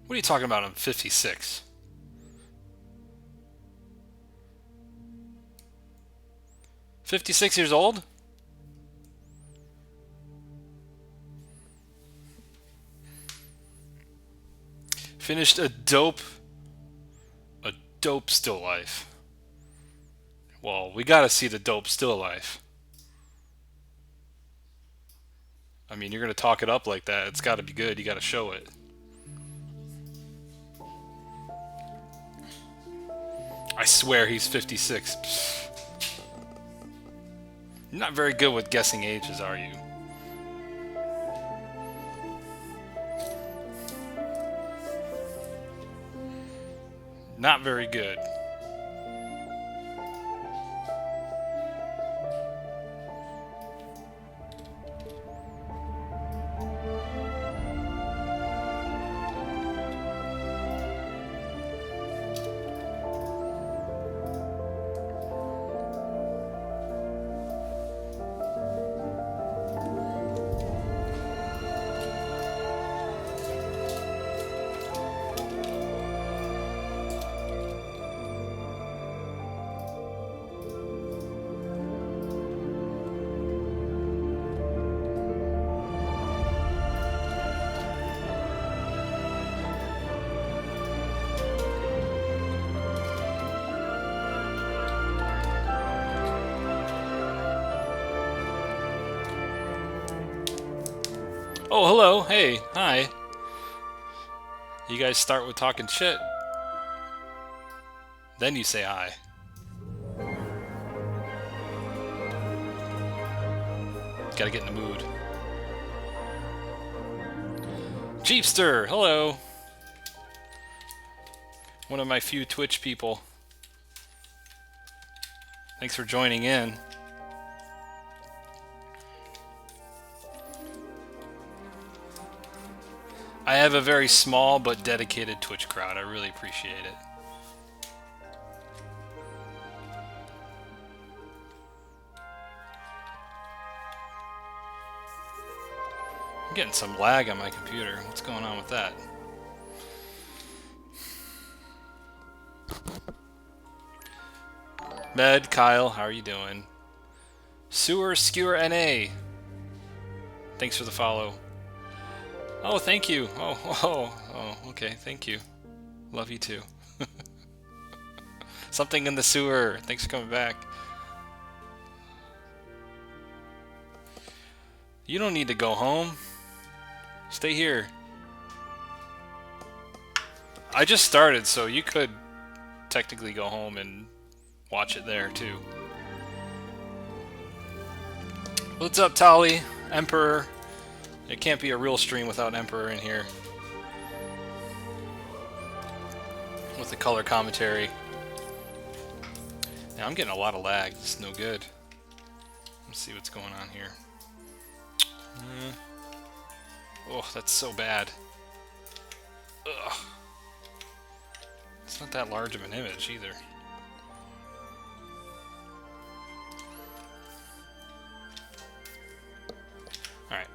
What are you talking about? I'm 56. 56 years old? Finished a dope still life. Well, we gotta see the dope still life. I mean, you're gonna talk it up like that. It's gotta be good. You gotta show it. I swear he's 56. Pfft. You're not very good with guessing ages, are you? Not very good. Oh, hello. Hey. Hi. You guys start with talking shit. Then you say hi. Gotta get in the mood. Jeepster. Hello. One of my few Twitch people. Thanks for joining in. I have a very small but dedicated Twitch crowd. I really appreciate it. I'm getting some lag on my computer. What's going on with that? Med, Kyle, how are you doing? Sewer Skewer NA. Thanks for the follow. Oh, thank you. Oh, okay, thank you. Love you too. Something in the sewer. Thanks for coming back. You don't need to go home. Stay here. I just started, so you could technically go home and watch it there too. What's up, Tali? Emperor. It can't be a real stream without Emperor in here. With the color commentary. Now I'm getting a lot of lag. This is no good. Let's see what's going on here. Oh, that's so bad. Ugh. It's not that large of an image either. Alright.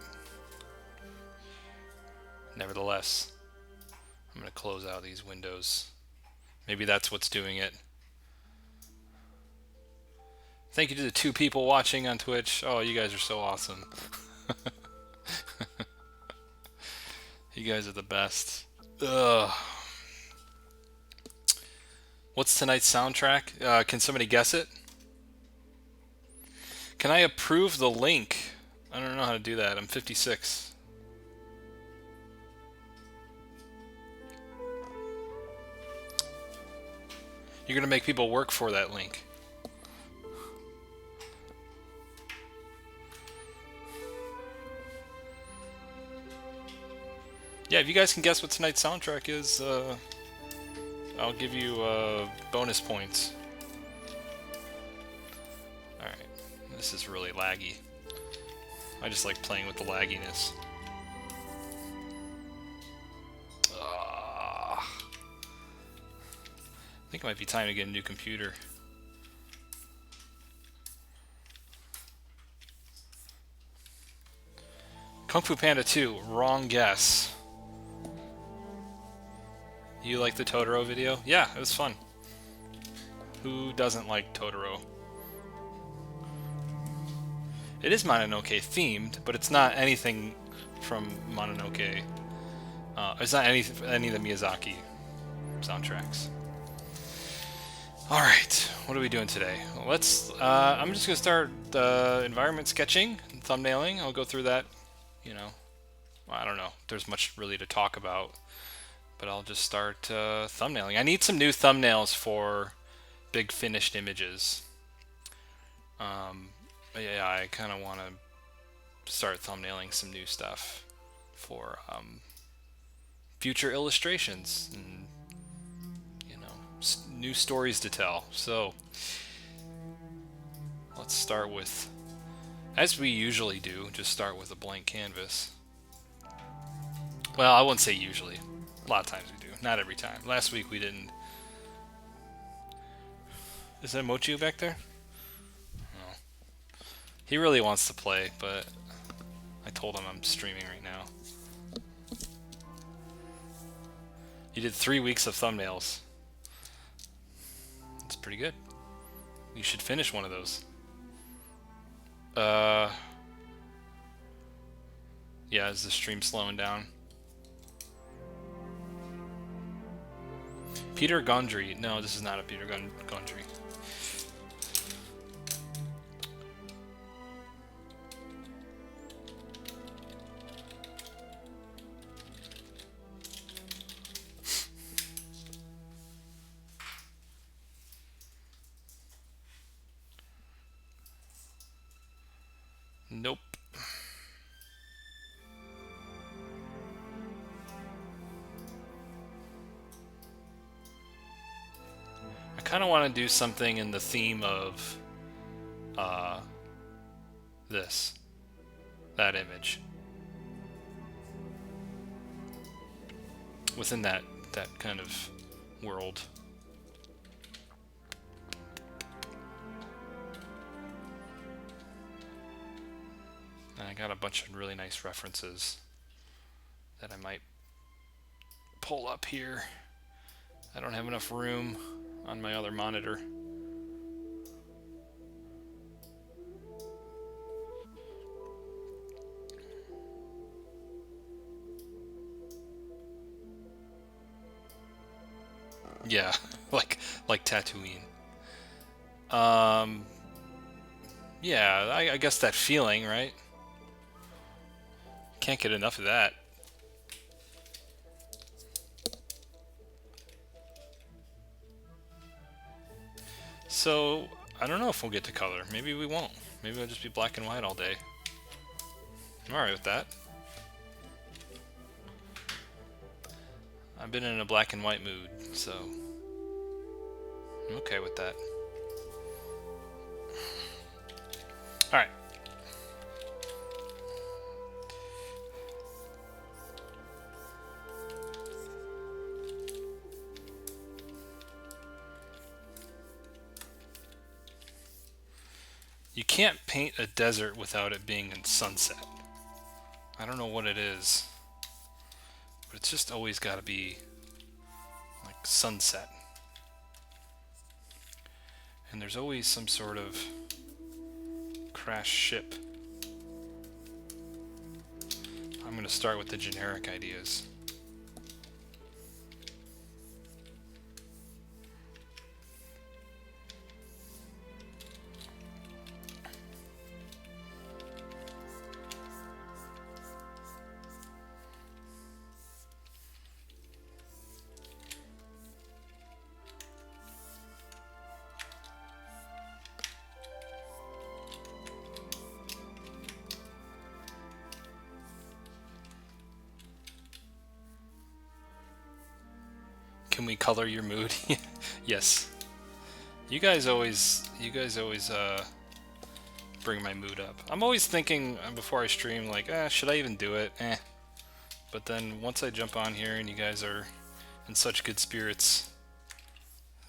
Nevertheless, I'm going to close out these windows. Maybe that's what's doing it. Thank you to the 2 people watching on Twitch. Oh, you guys are so awesome. You guys are the best. Ugh. What's tonight's soundtrack? Can somebody guess it? Can I approve the link? I don't know how to do that. I'm 56. You're gonna make people work for that link. Yeah, if you guys can guess what tonight's soundtrack is, I'll give you bonus points. Alright, this is really laggy. I just like playing with the lagginess. I think it might be time to get a new computer. Kung Fu Panda 2, wrong guess. You like the Totoro video? Yeah, it was fun. Who doesn't like Totoro? It is Mononoke themed, but it's not anything from Mononoke. It's not any of the Miyazaki soundtracks. Alright, what are we doing today? Well, I'm just going to start environment sketching and thumbnailing. I'll go through that, you know. Well, I don't know if there's much really to talk about, but I'll just start thumbnailing. I need some new thumbnails for big finished images. Yeah, I kind of want to start thumbnailing some new stuff for future illustrations and, you know, new stories to tell. So let's start with, as we usually do, just start with a blank canvas. Well, I wouldn't say usually. A lot of times we do. Not every time. Last week we didn't. Is that Mochi back there? No. He really wants to play, but I told him I'm streaming right now. You did 3 weeks of thumbnails. That's pretty good. You should finish one of those. Yeah, is the stream slowing down? Peter Gondry. No, this is not a Peter Gondry. Nope. I kind of want to do something in the theme of that image. Within that kind of world. And I got a bunch of really nice references that I might pull up here. I don't have enough room on my other monitor. Yeah, like Tatooine. Yeah, I guess that feeling, right? Can't get enough of that. So, I don't know if we'll get to color. Maybe we won't. Maybe it'll just be black and white all day. I'm alright with that. I've been in a black and white mood, so I'm okay with that. Alright. You can't paint a desert without it being in sunset. I don't know what it is, but it's just always got to be like sunset. And there's always some sort of crashed ship. I'm going to start with the generic ideas. Can we color your mood? Yes. You guys always bring my mood up. I'm always thinking before I stream, like, should I even do it? But then once I jump on here and you guys are in such good spirits,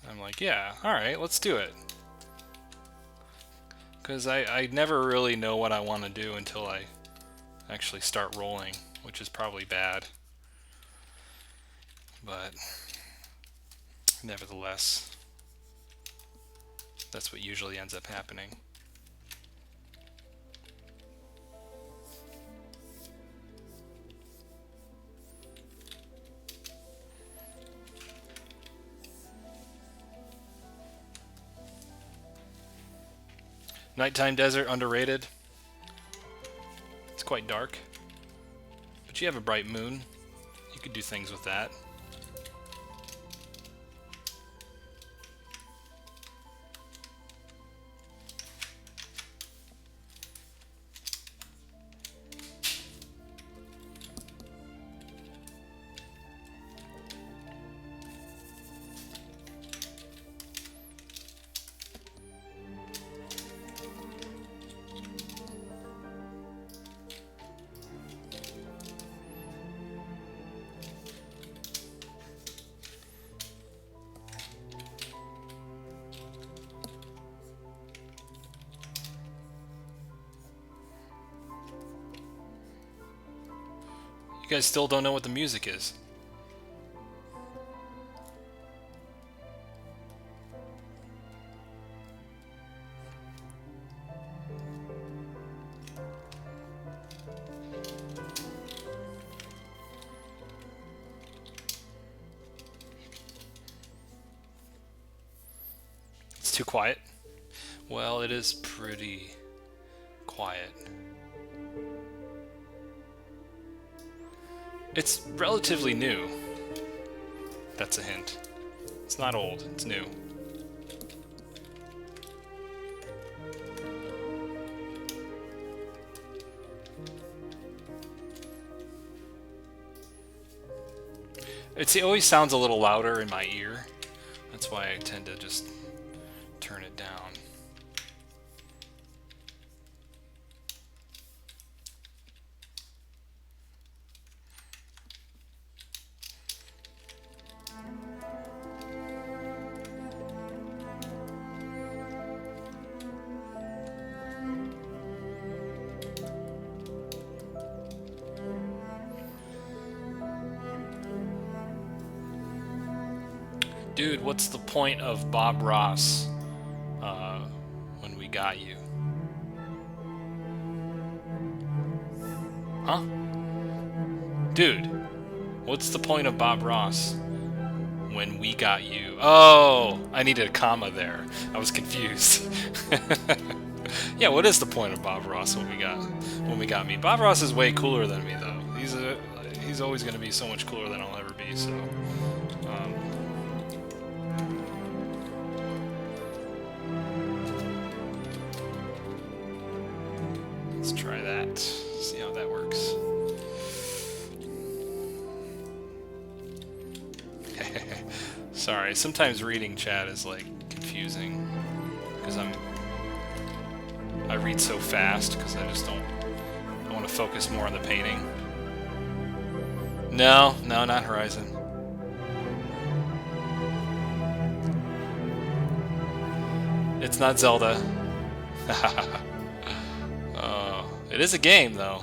I'm like, yeah, alright, let's do it. Because I never really know what I want to do until I actually start rolling, which is probably bad. But Nevertheless, that's what usually ends up happening. Nighttime desert, underrated. It's quite dark. But you have a bright moon. You could do things with that. You guys still don't know what the music is. It's too quiet. Well, it is pretty quiet. It's relatively new. That's a hint. It's not old, it's new. It always sounds a little louder in my ear. That's why I tend to just turn it down. Dude, what's the point of Bob Ross when we got you? Huh? Dude, what's the point of Bob Ross when we got you? Oh, I needed a comma there. I was confused. Yeah, what is the point of Bob Ross when we got me? Bob Ross is way cooler than me, though. He's always going to be so much cooler than I'll ever be. So. Let's try that. See how that works. Sorry, sometimes reading chat is like confusing because I read so fast because I want to focus more on the painting. No, not Horizon. It's not Zelda. It is a game, though.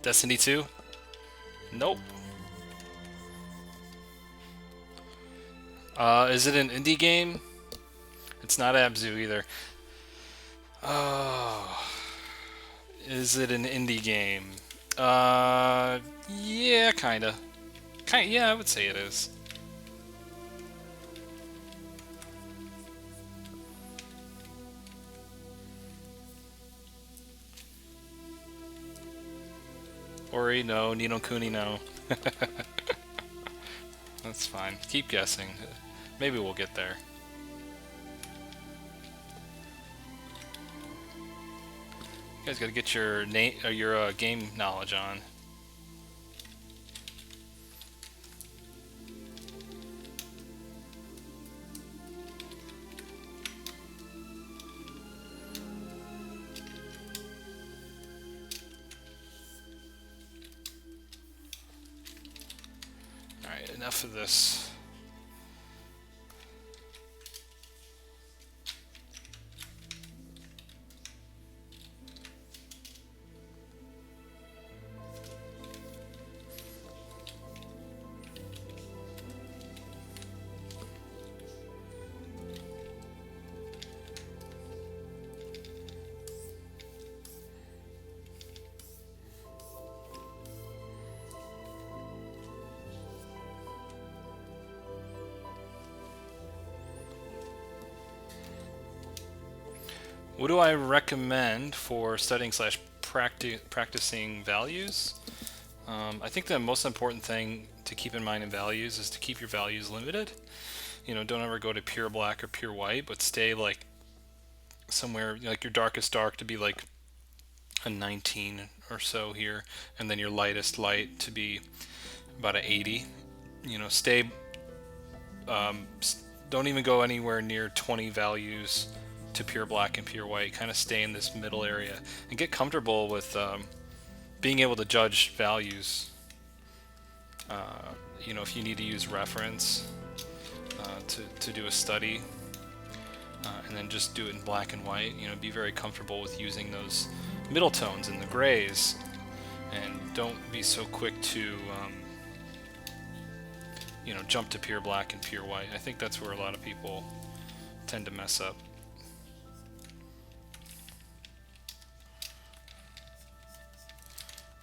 Destiny 2? Nope. Is it an indie game? It's not Abzu either. Oh, is it an indie game? Yeah, kinda. Yeah, I would say it is. Ori, no. Ni no Kuni, no. That's fine. Keep guessing. Maybe we'll get there. You guys gotta get your game knowledge on. Alright, enough of this. What do I recommend for studying slash practicing values? I think the most important thing to keep in mind in values is to keep your values limited. You know, don't ever go to pure black or pure white, but stay like somewhere like your darkest dark to be like a 19 or so here, and then your lightest light to be about a 80. You know, stay. Don't even go anywhere near 20 values to pure black and pure white. Kind of stay in this middle area and get comfortable with being able to judge values. You know, if you need to use reference to do a study, and then just do it in black and white. You know, be very comfortable with using those middle tones and the grays, and don't be so quick to you know, jump to pure black and pure white. I think that's where a lot of people tend to mess up.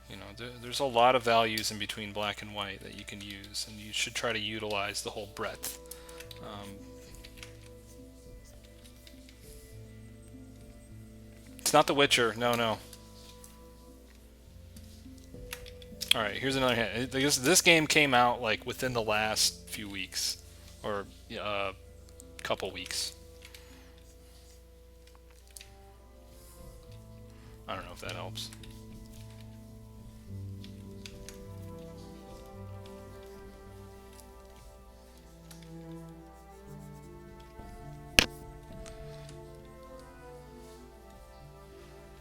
You know, there's a lot of values in between black and white that you can use, and you should try to utilize the whole breadth. It's not The Witcher. No, no. All right, here's another hint. This game came out like within the last few weeks, or couple weeks. I don't know if that helps.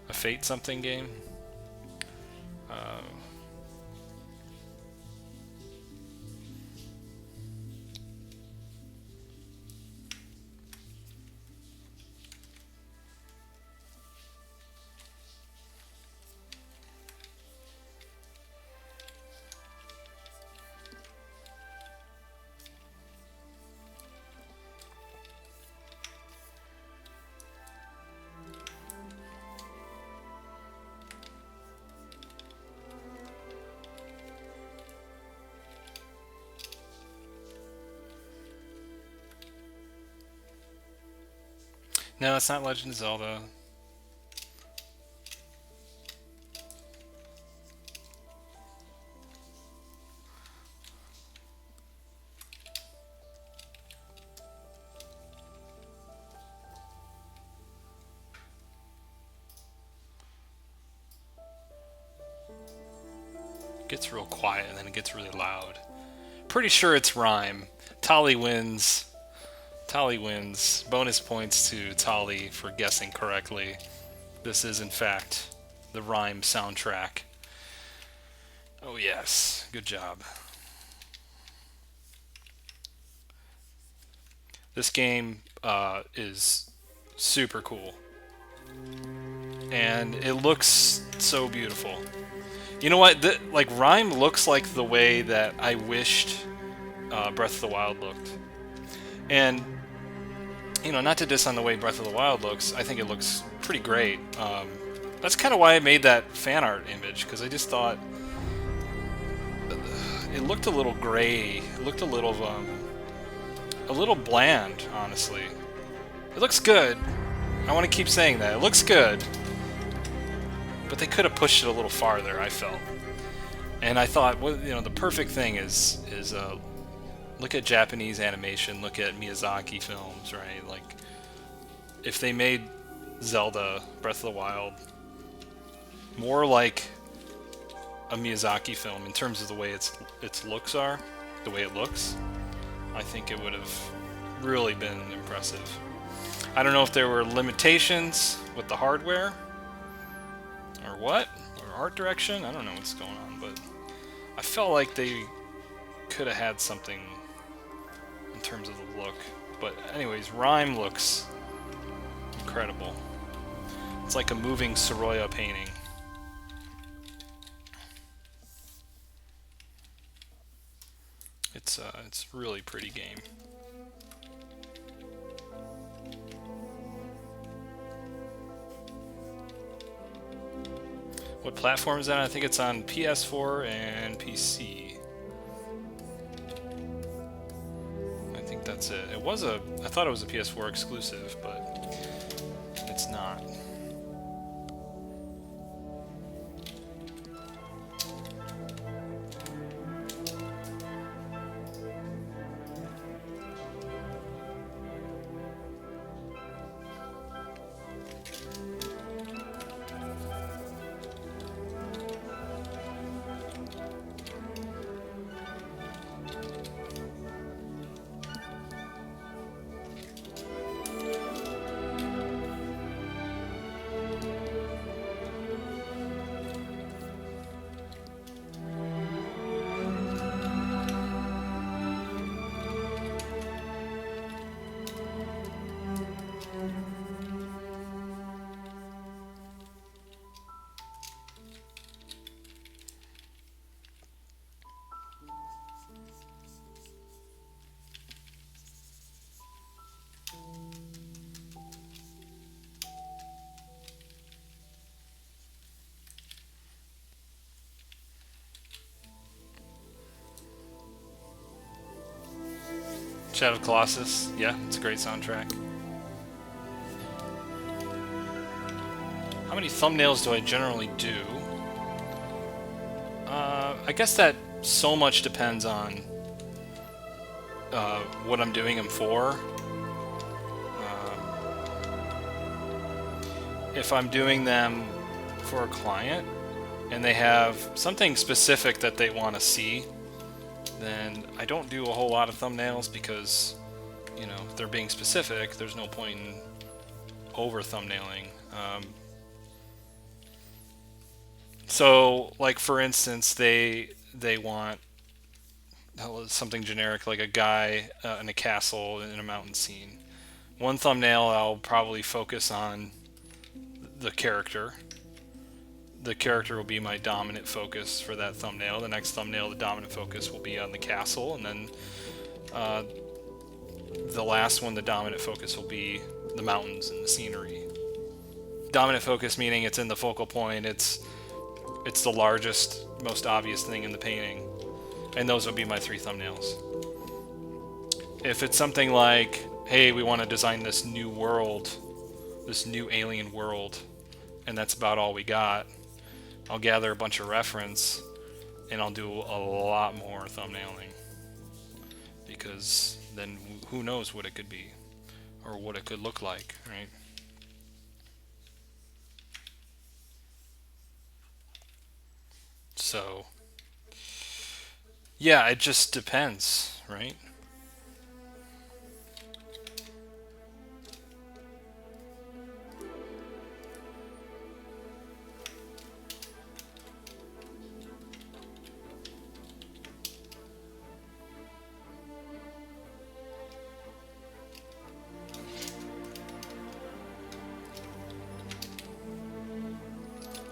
A Fate something game? No, it's not Legend of Zelda. It gets real quiet and then it gets really loud. Pretty sure it's Rhyme. Tali wins. Tali wins. Bonus points to Tali for guessing correctly. This is, in fact, the Rhyme soundtrack. Oh, yes. Good job. This game is super cool. And it looks so beautiful. You know what? Like, Rhyme looks like the way that I wished Breath of the Wild looked. And, you know, not to diss on the way Breath of the Wild looks, I think it looks pretty great. That's kind of why I made that fan art image, because I just thought it looked a little gray. It looked a little bland, honestly. It looks good. I want to keep saying that. It looks good. But they could have pushed it a little farther, I felt. And I thought, well, you know, the perfect thing is look at Japanese animation, look at Miyazaki films, right? Like, if they made Zelda Breath of the Wild more like a Miyazaki film in terms of the way its looks are, the way it looks, I think it would have really been impressive. I don't know if there were limitations with the hardware or what, or art direction. I don't know what's going on, but I felt like they could have had something in terms of the look. But anyways, Rhyme looks incredible. It's like a moving Soroya painting. It's really pretty game. What platform is that? I think it's on PS4 and PC. I think that's it. I thought it was a PS4 exclusive, but it's not. Shadow of Colossus, yeah, it's a great soundtrack. How many thumbnails do I generally do? I guess that so much depends on what I'm doing them for. If I'm doing them for a client and they have something specific that they want to see, then I don't do a whole lot of thumbnails because, you know, if they're being specific, there's no point in over thumbnailing. So, like, for instance, they want something generic, like a guy in a castle in a mountain scene. One thumbnail, I'll probably focus on the character. The character will be my dominant focus for that thumbnail. The next thumbnail, the dominant focus will be on the castle, and then the last one, the dominant focus will be the mountains and the scenery. Dominant focus meaning it's in the focal point, it's the largest, most obvious thing in the painting, and those would be my 3 thumbnails. If it's something like, hey, we want to design this new world, this new alien world, and that's about all we got, I'll gather a bunch of reference and I'll do a lot more thumbnailing, because then who knows what it could be or what it could look like, right? So yeah, it just depends, right?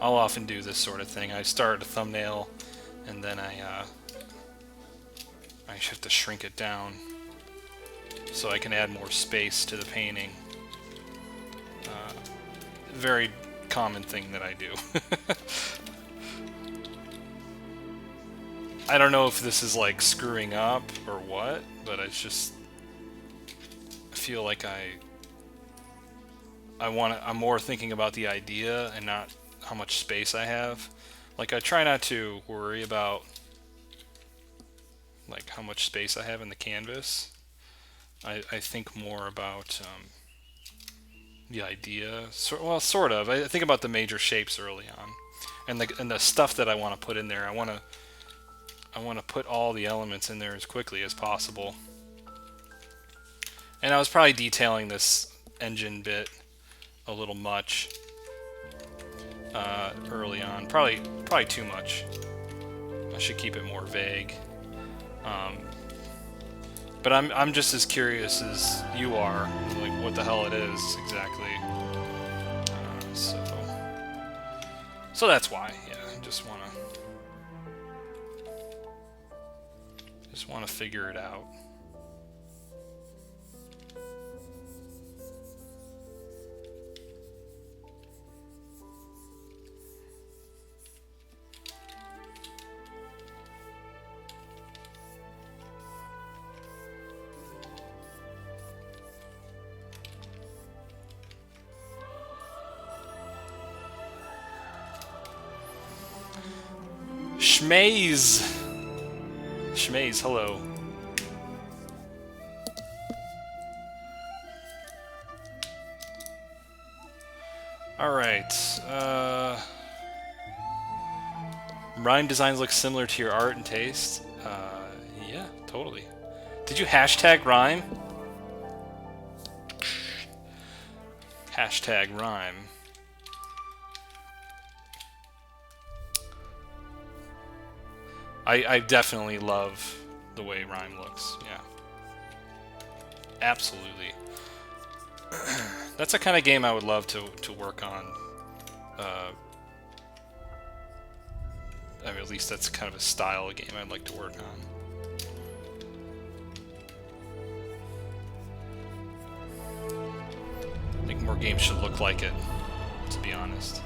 I'll often do this sort of thing. I start a thumbnail and then I have to shrink it down so I can add more space to the painting. Very common thing that I do. I don't know if this is like screwing up or what, but it's just, I feel like I'm more thinking about the idea and not how much space I have. Like, I try not to worry about like how much space I have in the canvas. I think more about the idea. Well, sort of. I think about the major shapes early on, and the stuff that I want to put in there. I want to put all the elements in there as quickly as possible. And I was probably detailing this engine bit a little much early on. Probably too much. I should keep it more vague. But I'm just as curious as you are, like what the hell it is exactly. So that's why, yeah. I just wanna figure it out. Schmaze, hello. Alright, rhyme designs look similar to your art and taste. Yeah, totally. Did you hashtag rhyme? Hashtag rhyme. I definitely love the way rhyme looks, yeah. Absolutely. That's the kind of game I would love to work on. I mean, at least that's kind of a style of game I'd like to work on. I think more games should look like it, to be honest.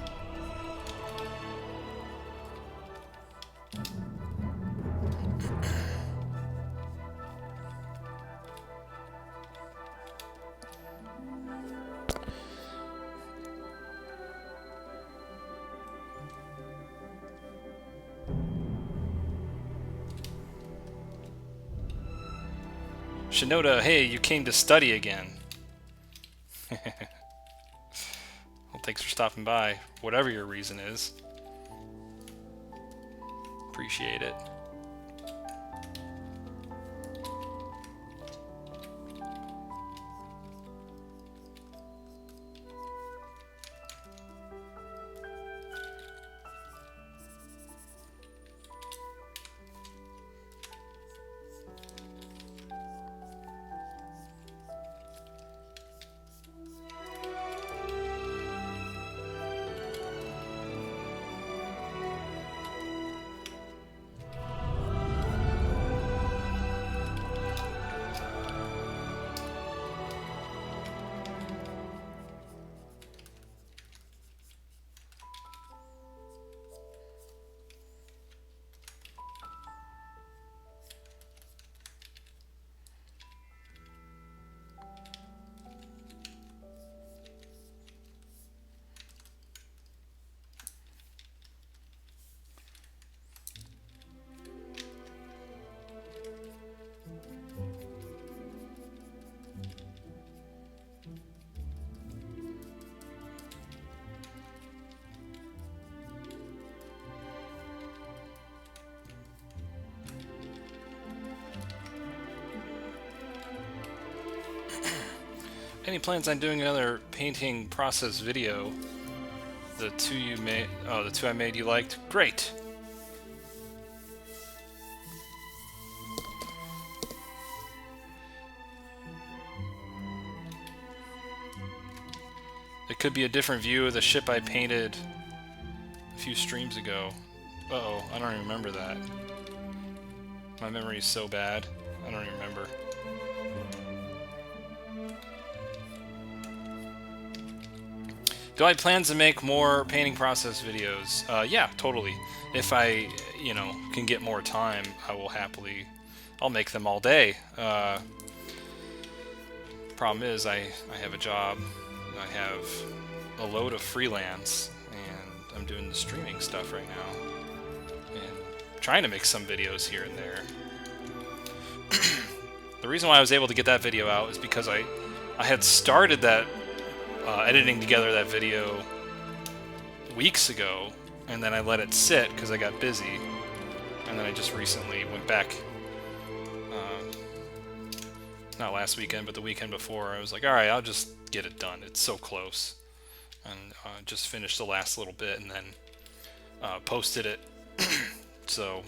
Shinoda, hey, you came to study again. Well, thanks for stopping by, whatever your reason is. Appreciate it. Any plans on doing another painting process video? The two you made, the two I made you liked? Great! It could be a different view of the ship I painted a few streams ago. Uh-oh, I don't even remember that. My memory is so bad. I don't even remember. Do I have plans to make more painting process videos? Yeah, totally. If I, can get more time, I will happily. I'll make them all day. Problem is, I have a job. I have a load of freelance, and I'm doing the streaming stuff right now, and trying to make some videos here and there. The reason why I was able to get that video out is because I had started that editing together that video weeks ago, and then I let it sit because I got busy, and then I just recently went back, not last weekend, but the weekend before. I was like, alright, I'll just get it done. It's so close. And just finished the last little bit and then posted it. So,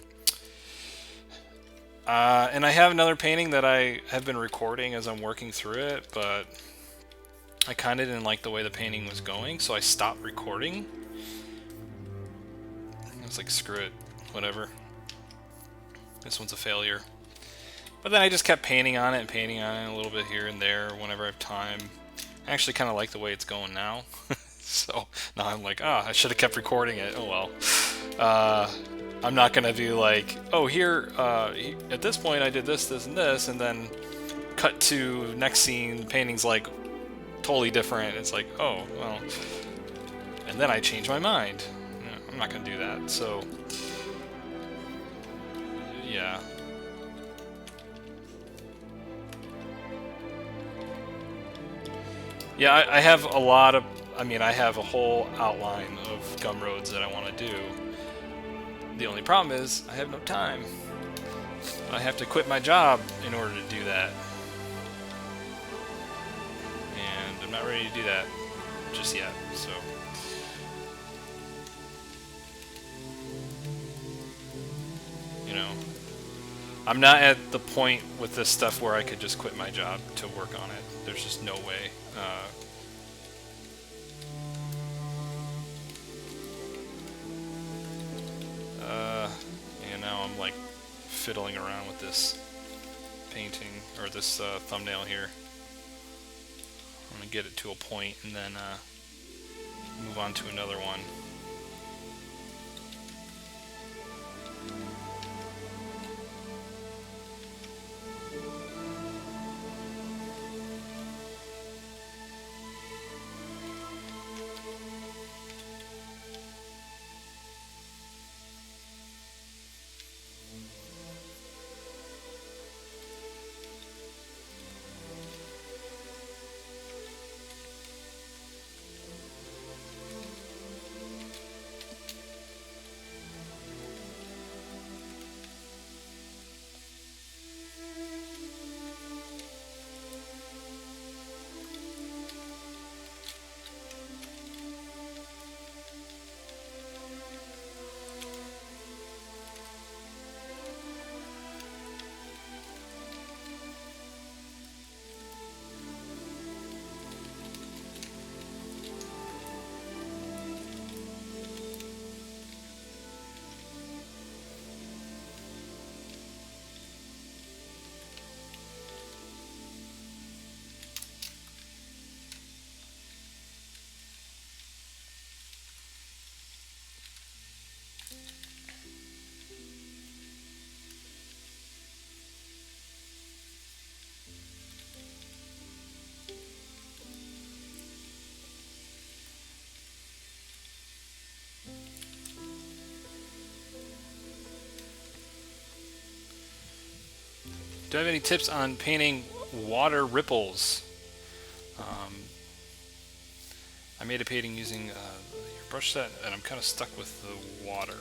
and I have another painting that I have been recording as I'm working through it, but I kind of didn't like the way the painting was going, so I stopped recording. I was like, screw it, whatever. This one's a failure. But then I just kept painting on it a little bit here and there whenever I have time. I actually kind of like the way it's going now. So now I'm like, I should have kept recording it. Oh well. I'm not going to be like, oh, here, at this point I did this, this, and this, and then cut to next scene, painting's like totally different. It's like, oh, well. And then I change my mind. I'm not going to do that. So, yeah. Yeah, I have a lot of, I have a whole outline of gum roads that I want to do. The only problem is, I have no time. I have to quit my job in order to do that. And I'm not ready to do that just yet, so. I'm not at the point with this stuff where I could just quit my job to work on it. There's just no way. And now I'm like fiddling around with this painting, or this thumbnail here. I'm gonna get it to a point and then move on to another one. Do I have any tips on painting water ripples? I made a painting using your brush set, and I'm kind of stuck with the water.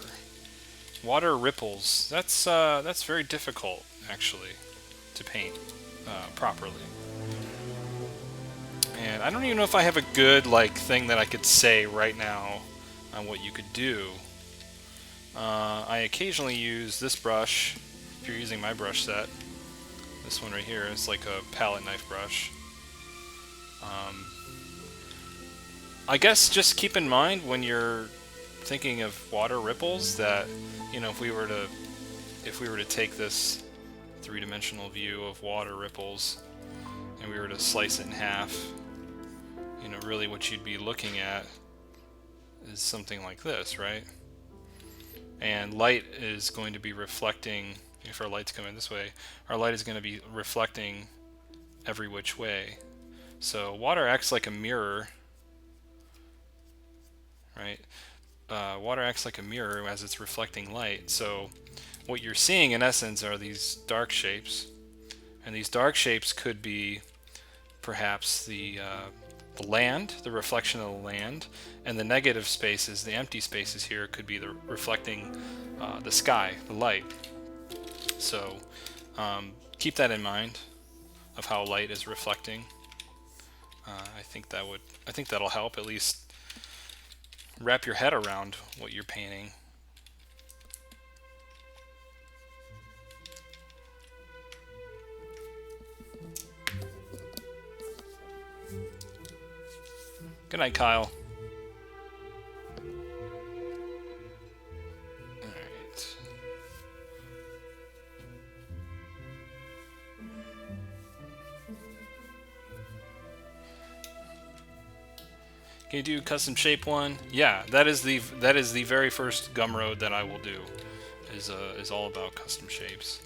Water ripples. That's very difficult, actually, to paint properly. And I don't even know if I have a good thing that I could say right now on what you could do. I occasionally use this brush. If you're using my brush set, this one right here is like a palette knife brush. I guess just keep in mind when you're thinking of water ripples that, if we were to take this three-dimensional view of water ripples and we were to slice it in half, you know, really what you'd be looking at is something like this, right? And light is going to be reflecting, if our light's coming this way, our light is going to be reflecting every which way. So water acts like a mirror, right? Water acts like a mirror as it's reflecting light. So what you're seeing in essence are these dark shapes, and these dark shapes could be perhaps the land, the reflection of the land, and the negative spaces, the empty spaces here, could be the reflecting the sky, the light. So keep that in mind of how light is reflecting. I think that'll help at least wrap your head around what you're painting. Good night, Kyle. Alright. Can you do custom shape one? Yeah, that is the very first Gumroad that I will do. Is all about custom shapes.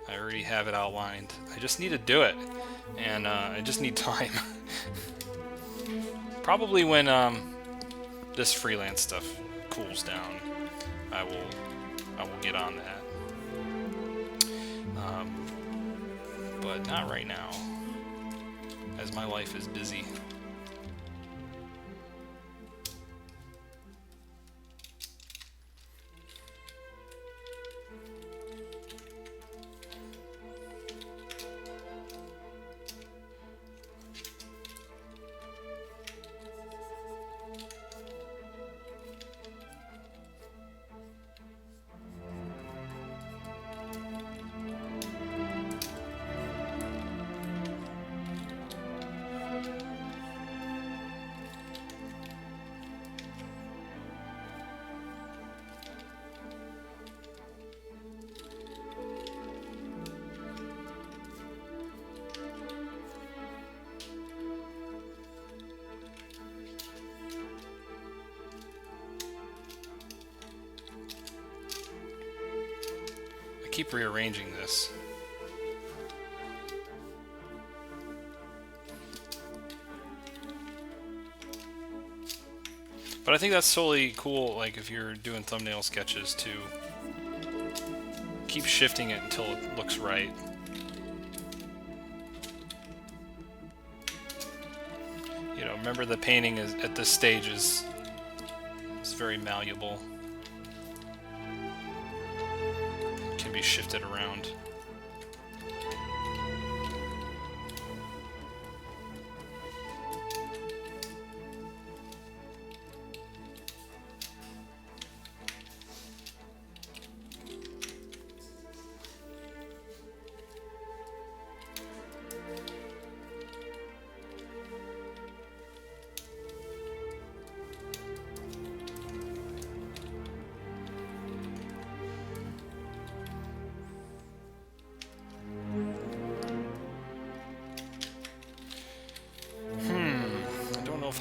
I already have it outlined. I just need to do it, and I just need time. Probably when this freelance stuff cools down, I will get on that. But not right now, as my life is busy. Keep rearranging this. But I think that's totally cool, like if you're doing thumbnail sketches, to keep shifting it until it looks right. You know, remember the painting is at this stage is very malleable. Be shifted around.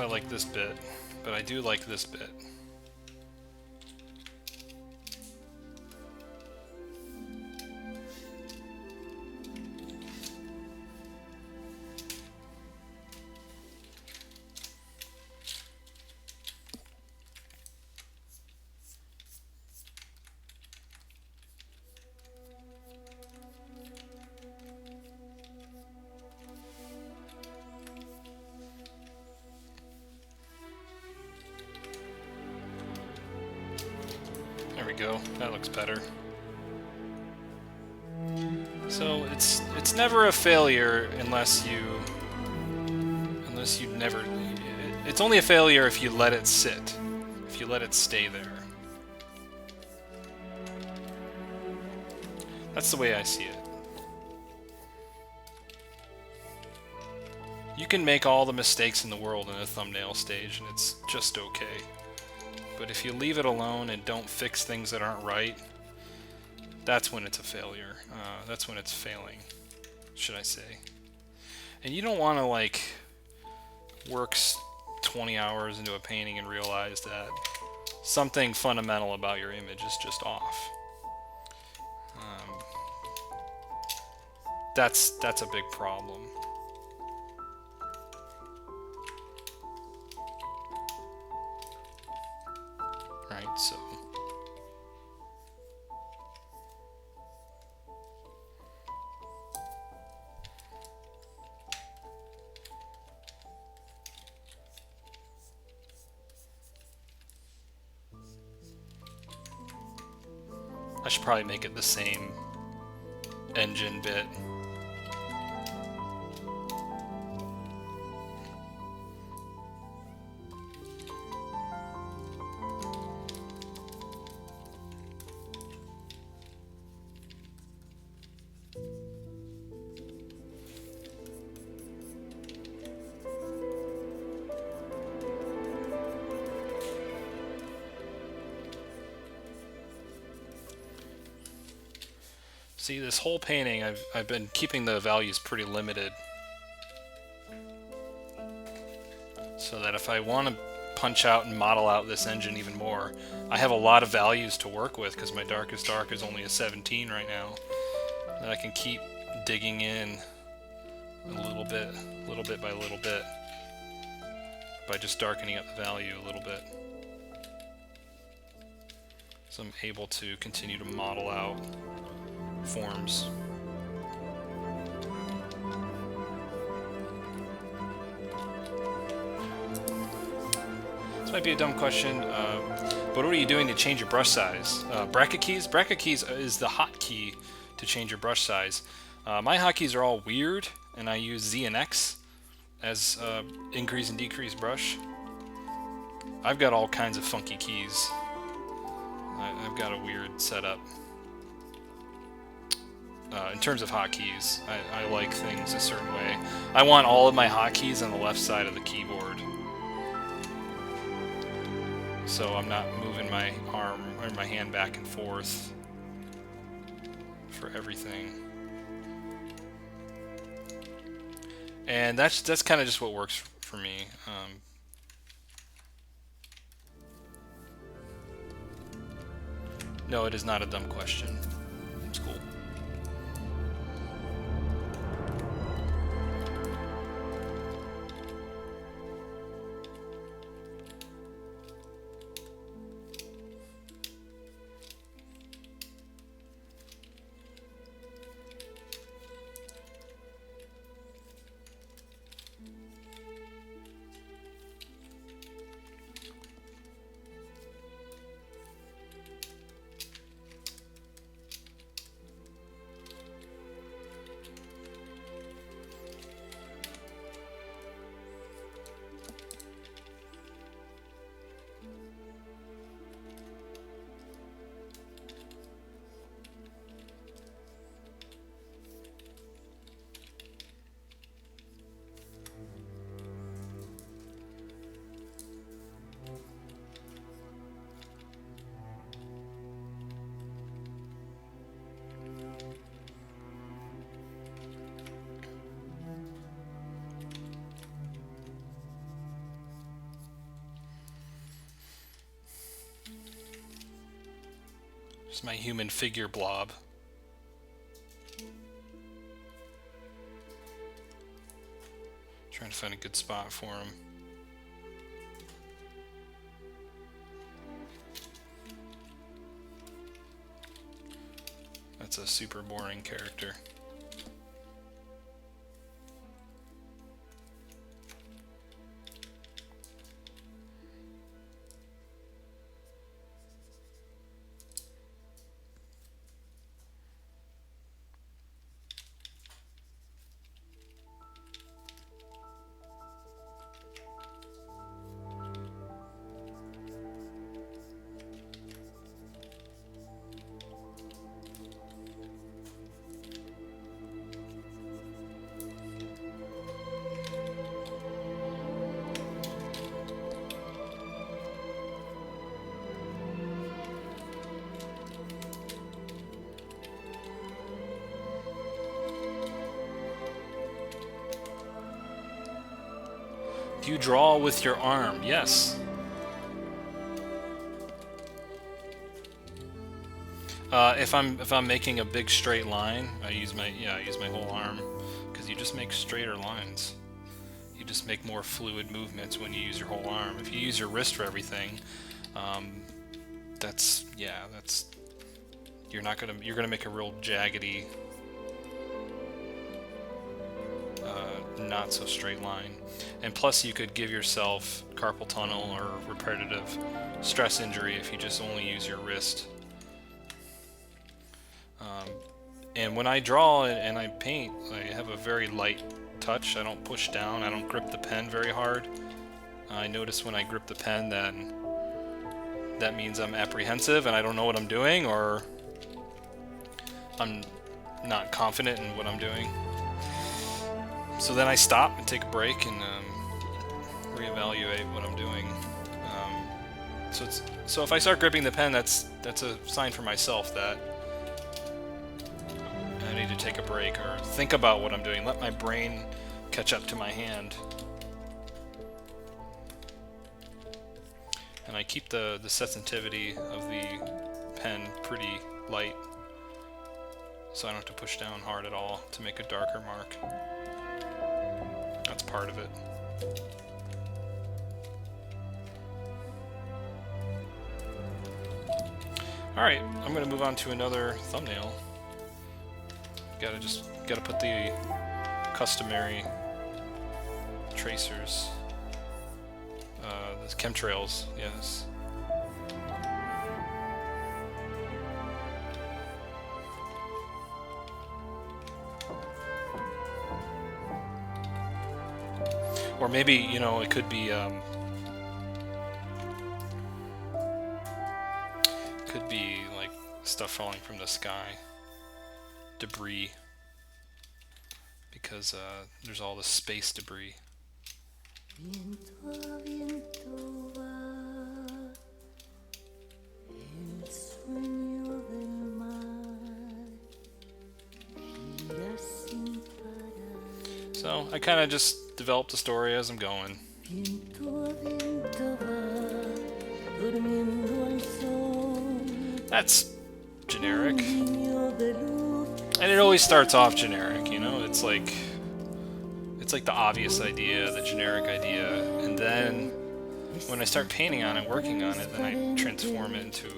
I like this bit, but I do like this bit. Go. That looks better. So it's never a failure unless you never. It's only a failure if you let it sit, if you let it stay there. That's the way I see it. You can make all the mistakes in the world in a thumbnail stage, and it's just okay. But if you leave it alone and don't fix things that aren't right, that's when it's a failure. That's when it's failing, should I say. And you don't want to like work 20 hours into a painting and realize that something fundamental about your image is just off. That's a big problem. Right, so I should probably make it the same engine bit. See, this whole painting, I've been keeping the values pretty limited, so that if I want to punch out and model out this engine even more, I have a lot of values to work with because my darkest dark is only a 17 right now, that I can keep digging in a little bit by little bit, by just darkening up the value a little bit. So I'm able to continue to model out forms. This might be a dumb question, but what are you doing to change your brush size? Bracket keys? Bracket keys is the hotkey to change your brush size. My hotkeys are all weird, and I use Z and X as increase and decrease brush. I've got all kinds of funky keys. I've got a weird setup. In terms of hotkeys, I like things a certain way. I want all of my hotkeys on the left side of the keyboard, so I'm not moving my arm or my hand back and forth for everything. And that's kind of just what works for me. No, it is not a dumb question. It's cool. It's my human figure blob. Trying to find a good spot for him. That's a super boring character. Do you draw with your arm? Yes. If I'm making a big straight line, I use my whole arm, because you just make straighter lines. You just make more fluid movements when you use your whole arm. If you use your wrist for everything, that's you're gonna make a real jaggedy, not so straight line. And plus, you could give yourself carpal tunnel or repetitive stress injury if you just only use your wrist. And when I draw and I paint, I have a very light touch. I don't push down. I don't grip the pen very hard. I notice when I grip the pen, then that means I'm apprehensive and I don't know what I'm doing, or I'm not confident in what I'm doing. So then I stop and take a break and reevaluate what I'm doing. So if I start gripping the pen, that's a sign for myself that I need to take a break or think about what I'm doing. Let my brain catch up to my hand. And I keep the sensitivity of the pen pretty light, so I don't have to push down hard at all to make a darker mark. That's part of it. Alright, I'm going to move on to another thumbnail. Gotta put the customary tracers, the chemtrails, yes. Or maybe, you know, it could be like stuff falling from the sky. Debris, because there's all this space debris. So I kind of just developed the story as I'm going. That's generic. And it always starts off generic, you know? It's like the obvious idea, the generic idea, and then when I start painting on it, working on it, then I transform it into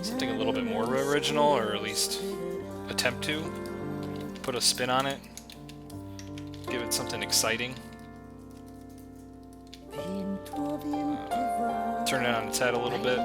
something a little bit more original, or at least attempt to put a spin on it, give it something exciting, turn it on its head a little bit.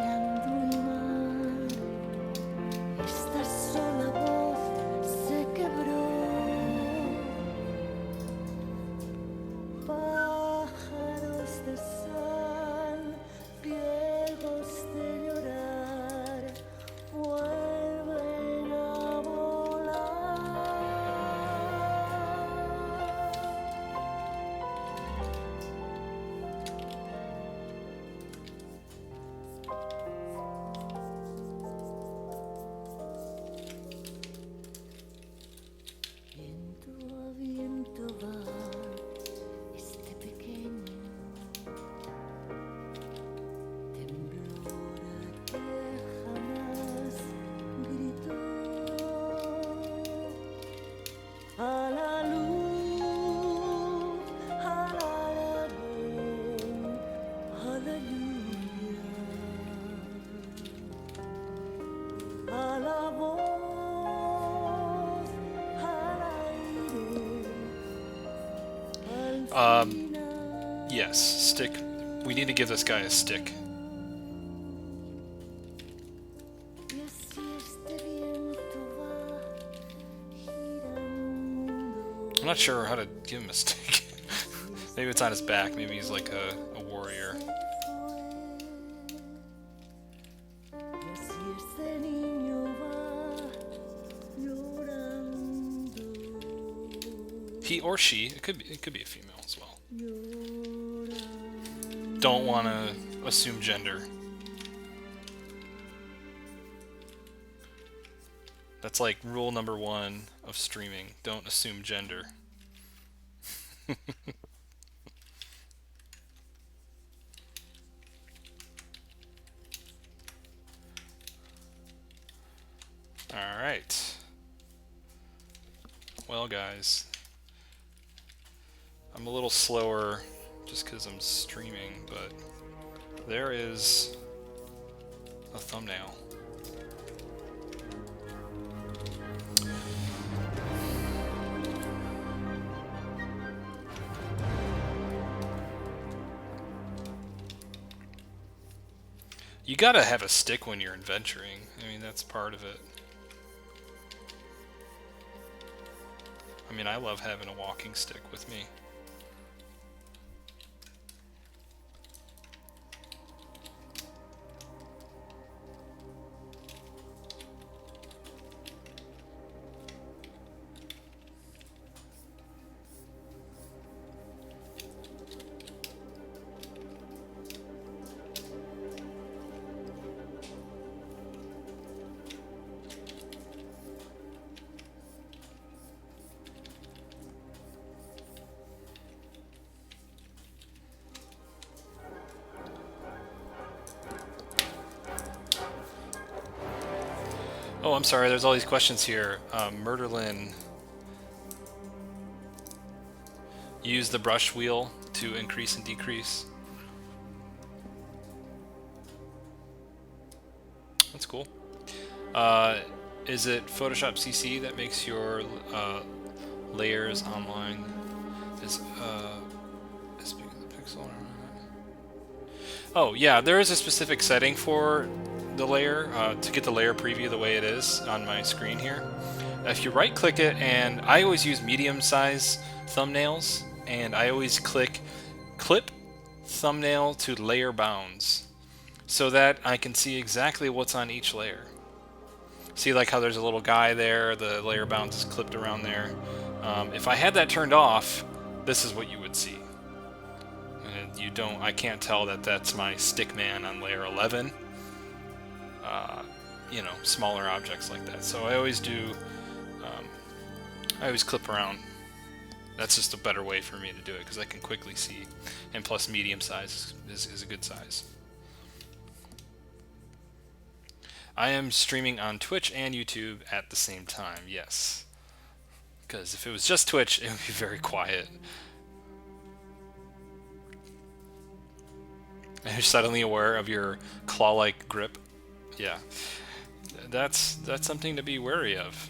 Yes, stick. We need to give this guy a stick. I'm not sure how to give him a stick. Maybe it's on his back. Maybe he's like a warrior. He or she. It could be a female as well. Don't want to assume gender. That's like rule number 1 of streaming. Don't assume gender. guys. I'm a little slower just because I'm streaming, but there is a thumbnail. You gotta have a stick when you're adventuring. I mean, that's part of it. I mean, I love having a walking stick with me. Oh, I'm sorry, there's all these questions here. Murderlin. Use the brush wheel to increase and decrease. That's cool. Is it Photoshop CC that makes your layers online as big as the pixel? Oh, yeah, there is a specific setting for the layer to get the layer preview the way it is on my screen here. If you right click it, and I always use medium size thumbnails, and I always click clip thumbnail to layer bounds so that I can see exactly what's on each layer. See, like how there's a little guy there, the layer bounds is clipped around there. If I had that turned off, this is what you would see. And you don't, I can't tell that that's my stick man on layer 11. You know, smaller objects like that. So I always do, I always clip around. That's just a better way for me to do it because I can quickly see. And plus medium size is a good size. I am streaming on Twitch and YouTube at the same time, yes. Because if it was just Twitch, it would be very quiet. And you're suddenly aware of your claw-like grip. Yeah. That's something to be wary of.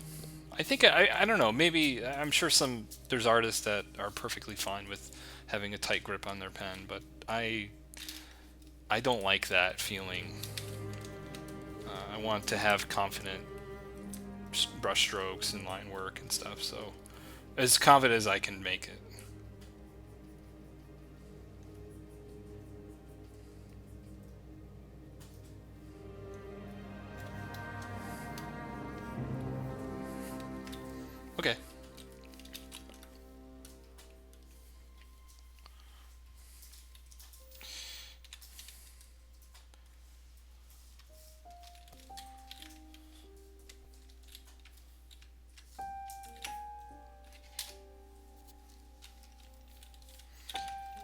I think, I don't know, maybe, I'm sure there's artists that are perfectly fine with having a tight grip on their pen, but I don't like that feeling. I want to have confident brush strokes and line work and stuff, so as confident as I can make it. Okay.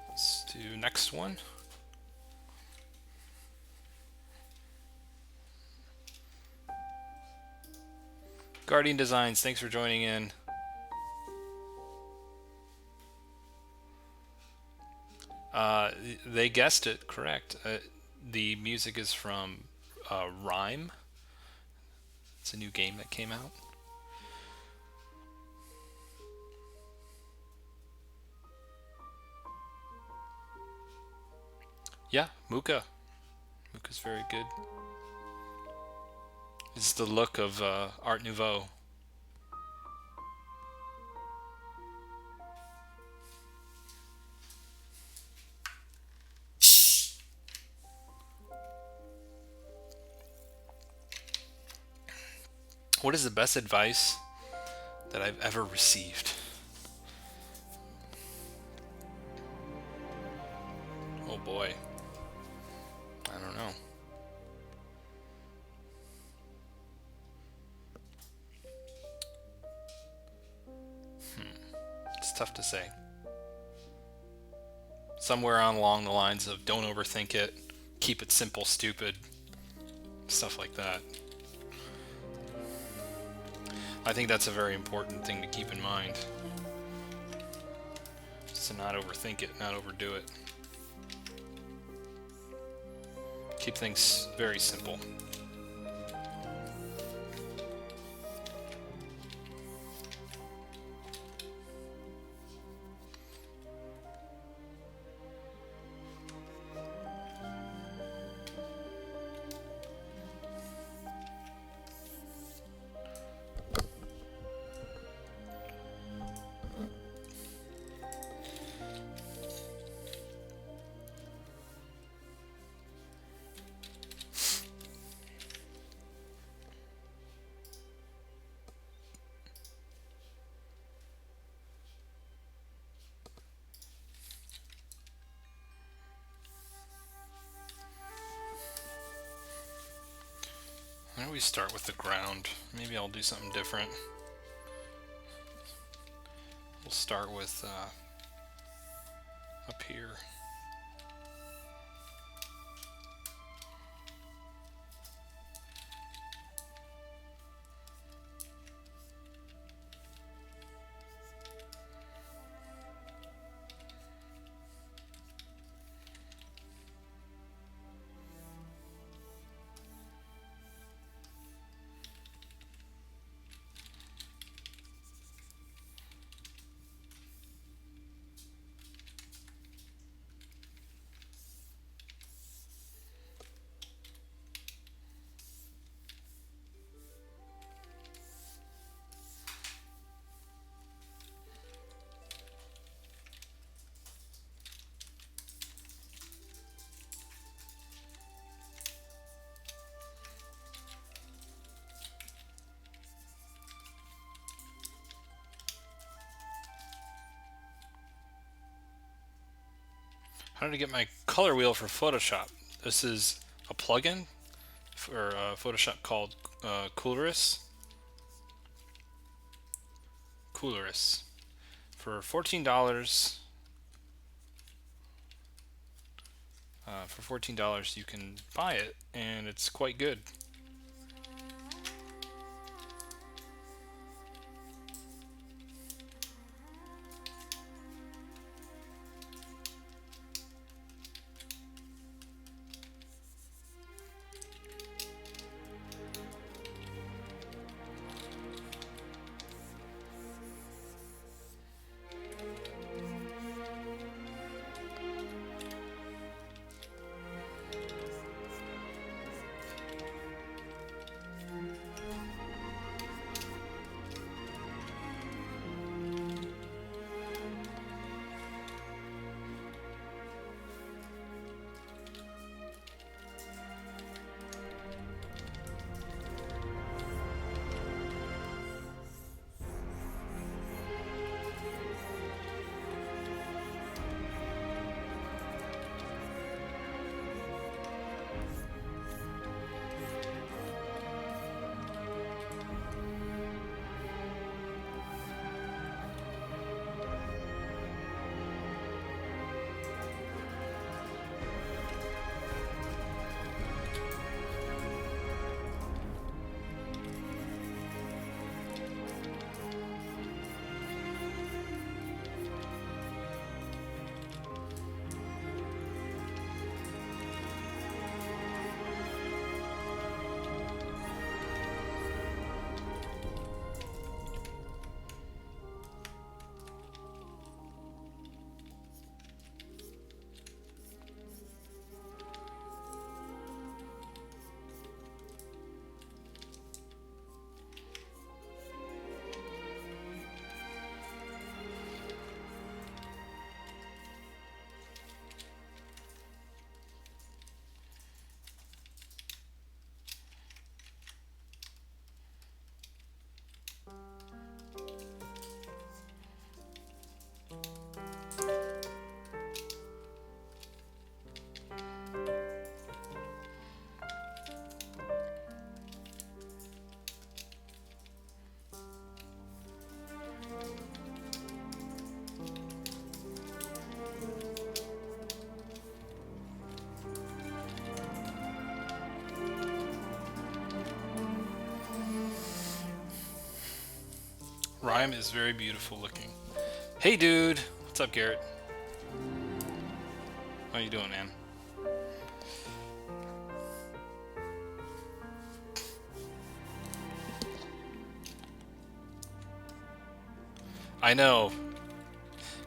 Let's do next one. Guardian Designs, thanks for joining in. They guessed it correct. The music is from Rhyme. It's a new game that came out. Yeah, Muka. Muka's very good. It's the look of Art Nouveau. What is the best advice that I've ever received? Oh boy. I don't know. It's tough to say. Somewhere along the lines of don't overthink it, keep it simple, stupid, stuff like that. I think that's a very important thing to keep in mind. Just to not overthink it, not overdo it. Keep things very simple. Why don't we start with the ground? Maybe I'll do something different. We'll start with up here. How did I get my color wheel for Photoshop? This is a plugin for Photoshop called Coloris. Coloris. For $14. For $14 you can buy it, and it's quite good. Rhyme is very beautiful looking. Hey, dude. What's up, Garrett? How you doing, man? I know.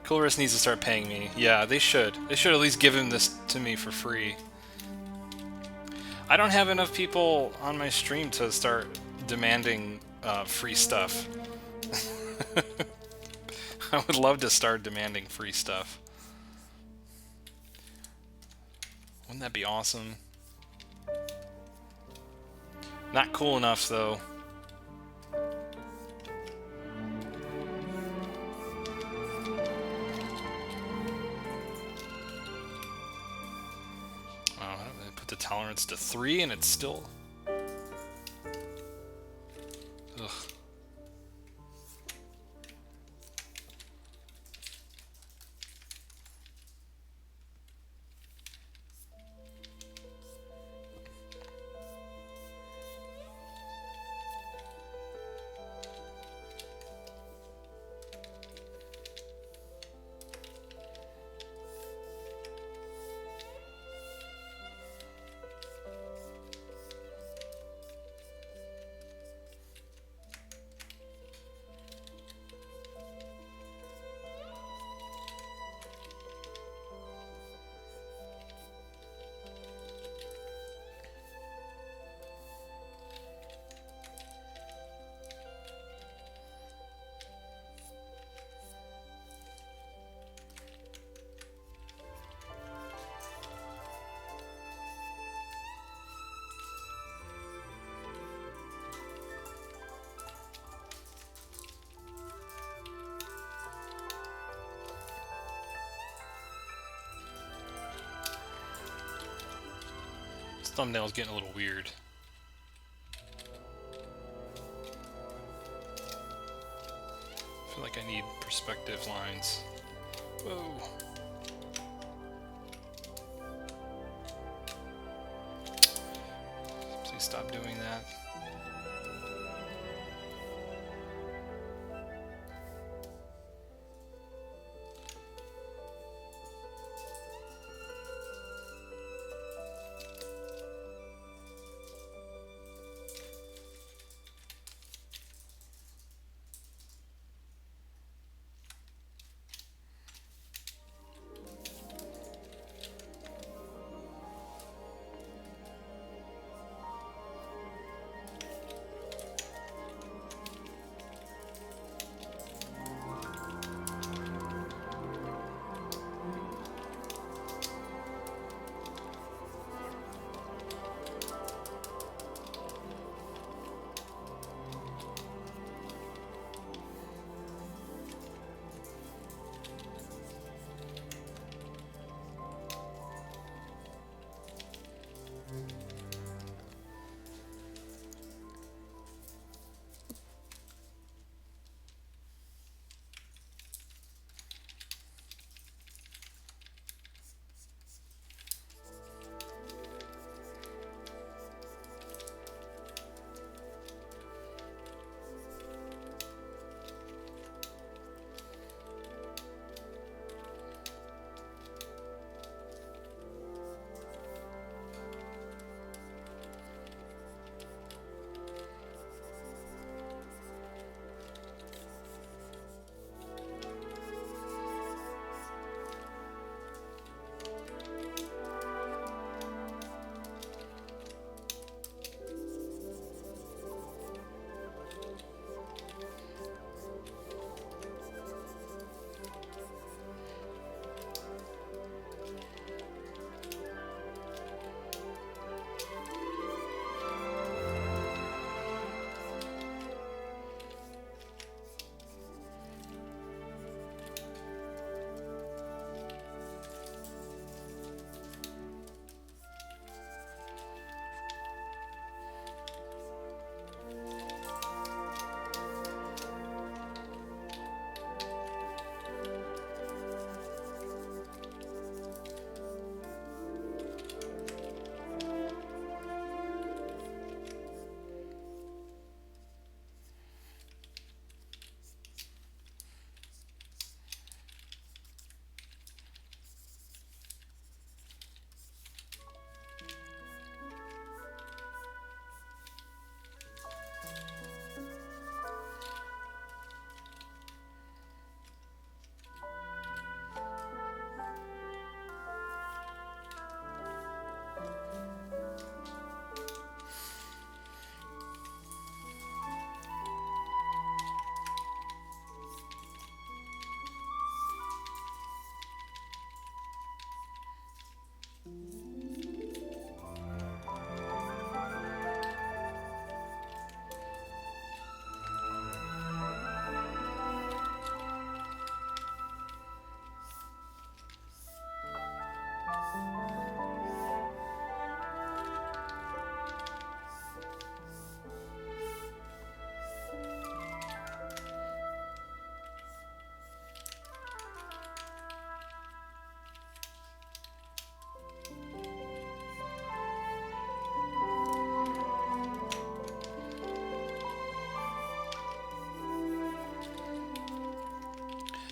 Coolress needs to start paying me. Yeah, they should. They should at least give him this to me for free. I don't have enough people on my stream to start demanding free stuff. I would love to start demanding free stuff. Wouldn't that be awesome? Not cool enough, though. Wow, I put the tolerance to 3 and it's still... Ugh. This thumbnail's getting a little weird. I feel like I need perspective lines. Whoa. Please stop doing that.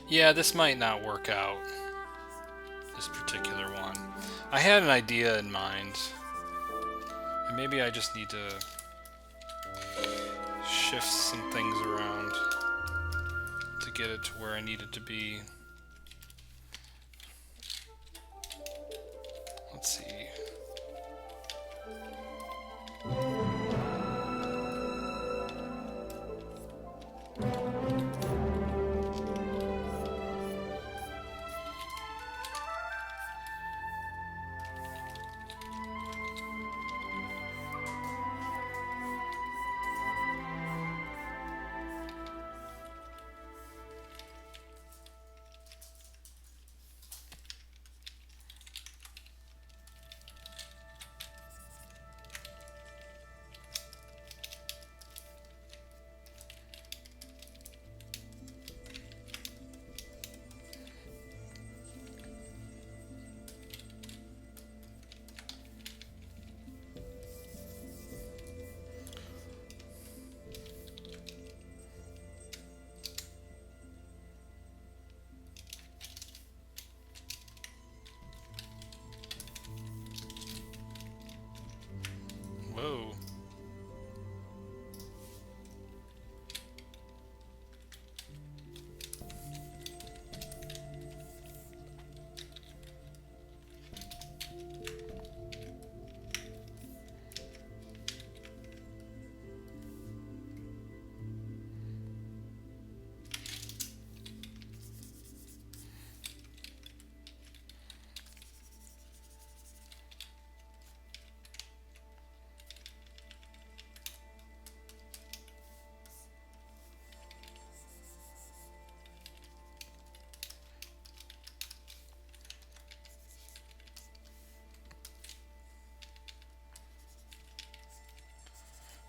Yeah, this might not work out, this particular one. I had an idea in mind, and maybe I just need to shift some things around to get it to where I need it to be. Let's see. Whoa.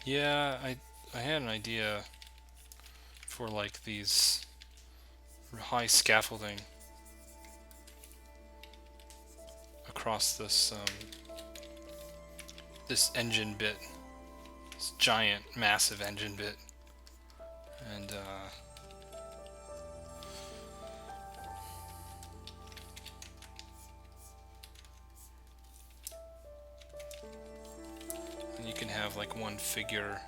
Yeah, I had an idea for like these high scaffolding across this this engine bit, this giant, massive engine bit, and you can have like one figure.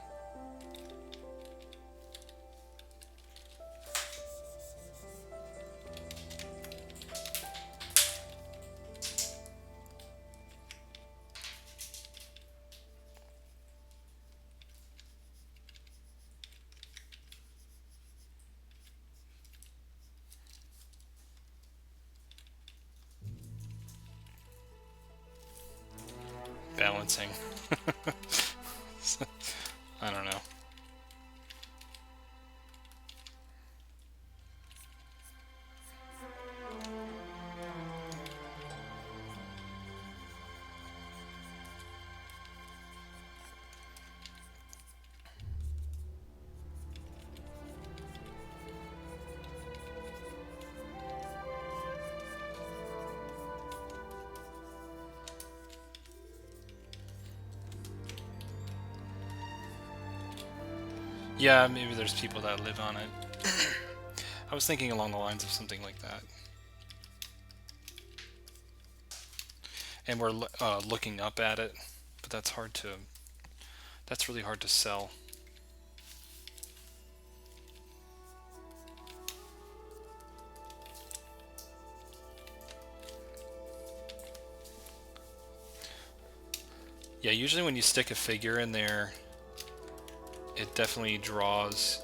Balancing. I don't know. Yeah, maybe there's people that live on it. I was thinking along the lines of something like that. And we're looking up at it, but that's hard to... That's really hard to sell. Yeah, usually when you stick a figure in there, it definitely draws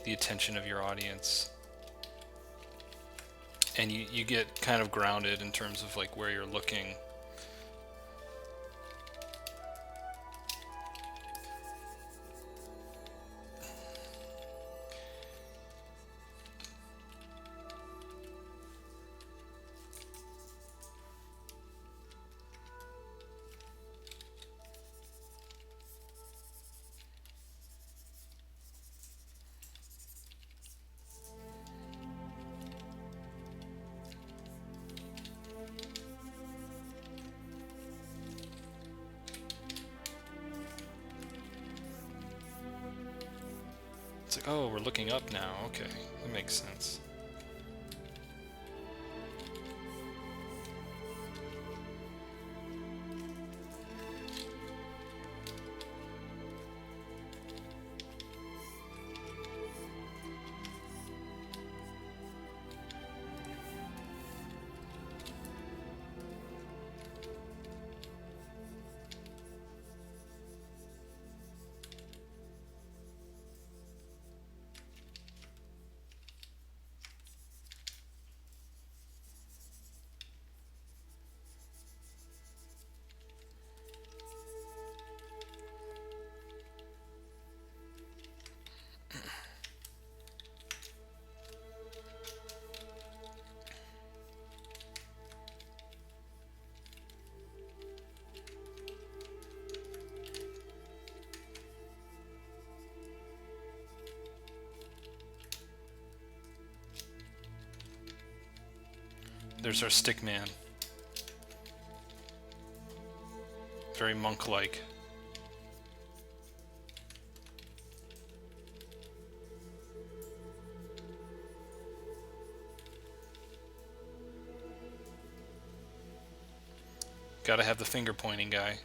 the attention of your audience. And you get kind of grounded in terms of like where you're looking. like, oh, we're looking up now. Okay, that makes sense. There's our stick man. Very monk-like. Gotta have the finger pointing guy.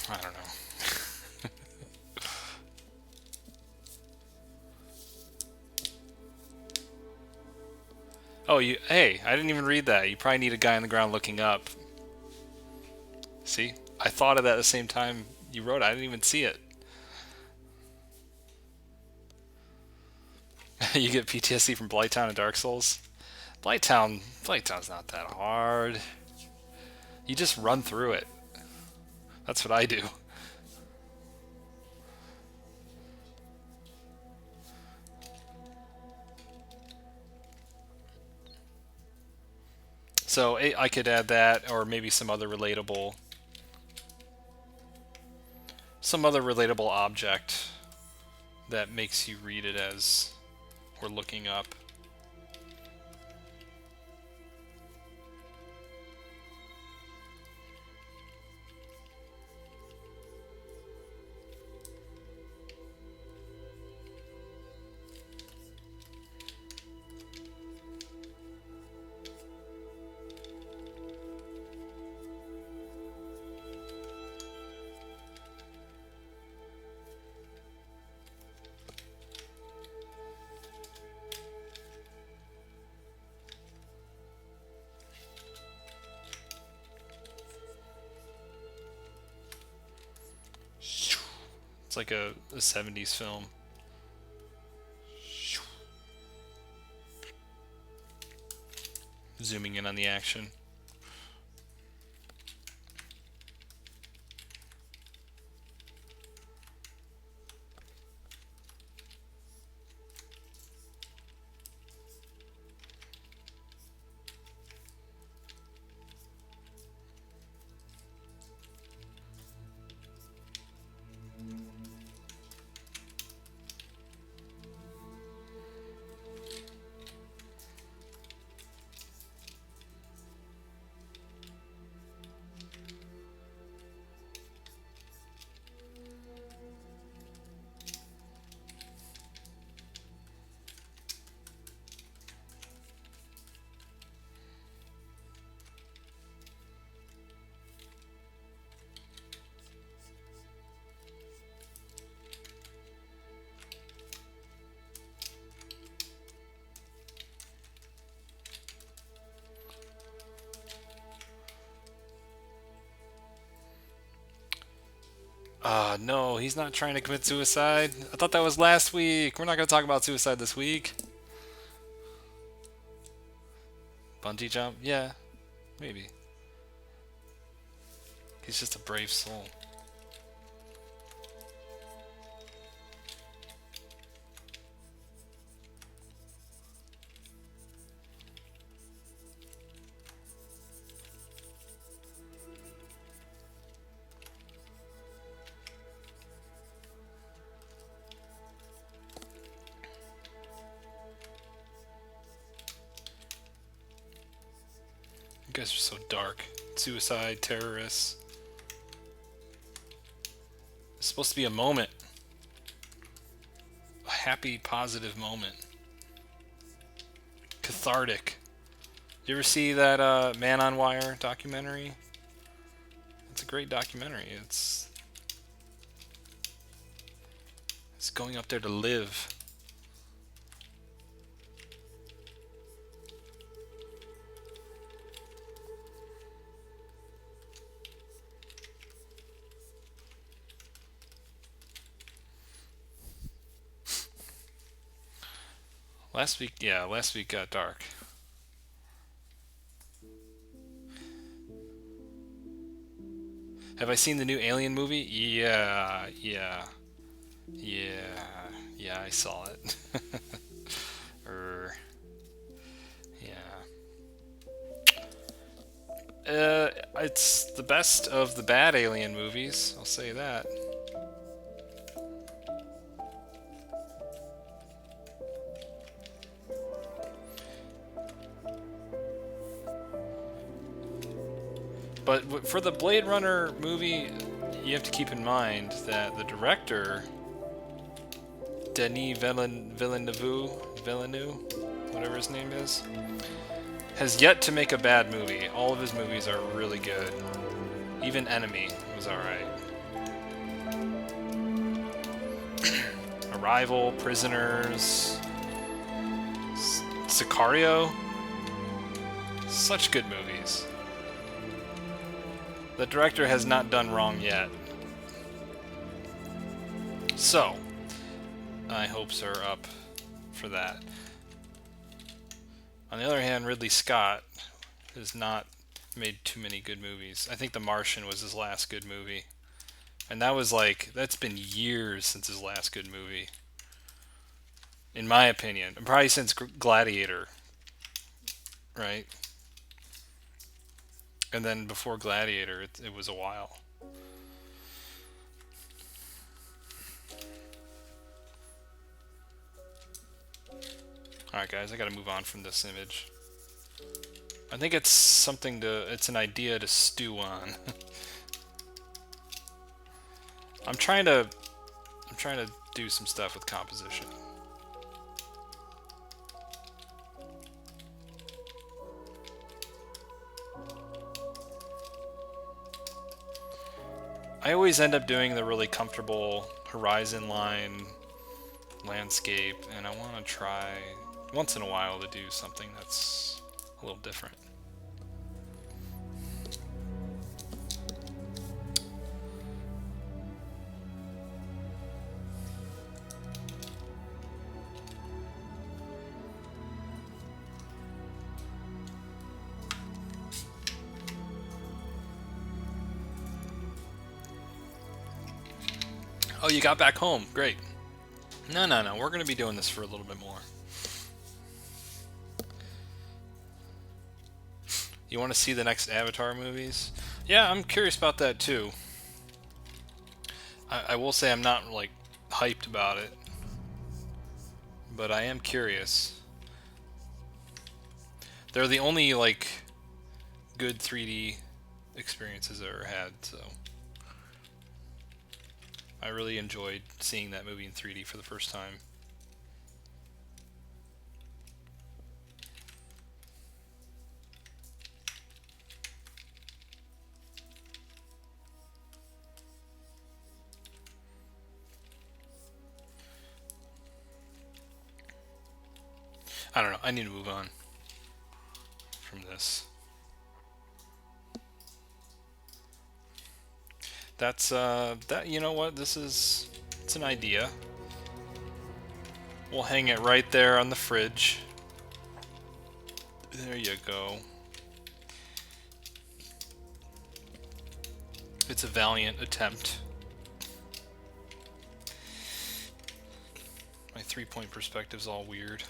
I don't know. Oh, hey, I didn't even read that. You probably need a guy on the ground looking up. See? I thought of that at the same time you wrote it. I didn't even see it. You get PTSD from Blighttown and Dark Souls? Blighttown's not that hard. You just run through it. That's what I do. So I could add that, or maybe some other relatable object that makes you read it as we're looking up. It's like a 70s film. Zooming in on the action. No, he's not trying to commit suicide. I thought that was last week. We're not going to talk about suicide this week. Bungee jump? Yeah, maybe. He's just a brave soul. guys are so dark. Suicide, terrorists. It's supposed to be a moment. A happy, positive moment. Cathartic. You ever see that Man on Wire documentary? It's a great documentary. It's going up there to live. Last week got dark. Have I seen the new Alien movie? Yeah, I saw it. It's the best of the bad Alien movies, I'll say that. But for the Blade Runner movie, you have to keep in mind that the director, Denis Villeneuve, whatever his name is, has yet to make a bad movie. All of his movies are really good. Even Enemy was alright. Arrival, Prisoners, Sicario. Such good movies. The director has not done wrong yet. So, my hopes are up for that. On the other hand, Ridley Scott has not made too many good movies. I think The Martian was his last good movie. And that's been years since his last good movie. In my opinion. Probably since Gladiator. Right? And then before Gladiator, it was a while. Alright guys, I gotta move on from this image. I think it's an idea to stew on. I'm trying to do some stuff with composition. I always end up doing the really comfortable horizon line landscape, and I want to try once in a while to do something that's a little different. Oh, you got back home. Great. No. We're going to be doing this for a little bit more. You want to see the next Avatar movies? Yeah, I'm curious about that too. I will say I'm not, like, hyped about it. But I am curious. They're the only, like, good 3D experiences I ever had, so... I really enjoyed seeing that movie in 3D for the first time. I don't know, I need to move on from this. That's, you know what, it's an idea. We'll hang it right there on the fridge. There you go. It's a valiant attempt. My 3-point perspective's all weird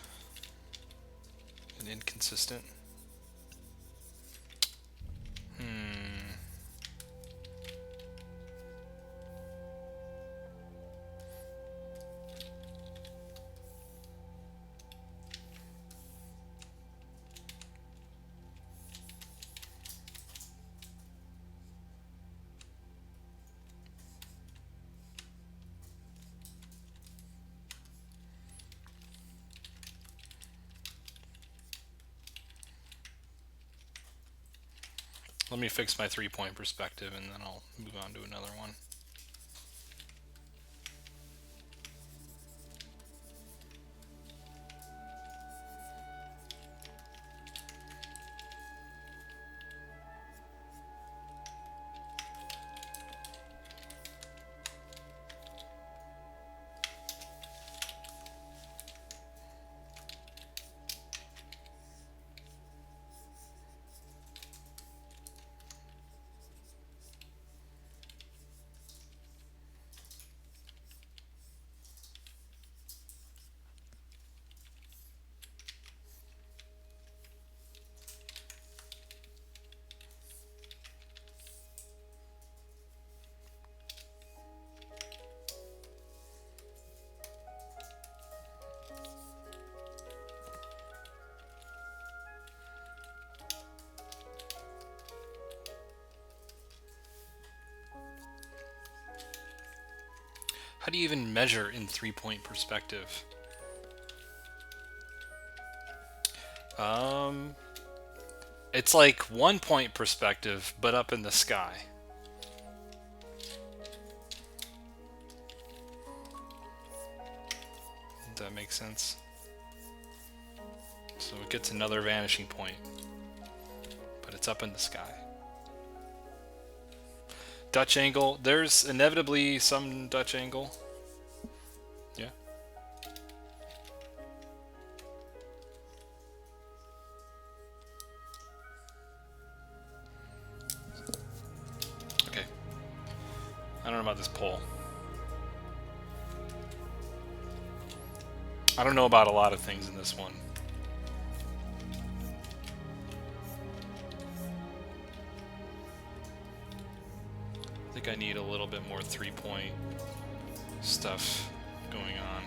and inconsistent. Let me fix my 3-point perspective and then I'll move on to another one. How do you even measure in 3-point perspective? It's like 1-point perspective, but up in the sky. Does that make sense? So it gets another vanishing point, but it's up in the sky. Dutch angle. There's inevitably some Dutch angle. Yeah. Okay. I don't know about this pole. I don't know about a lot of things in this one. I think I need a little bit more 3-point stuff going on.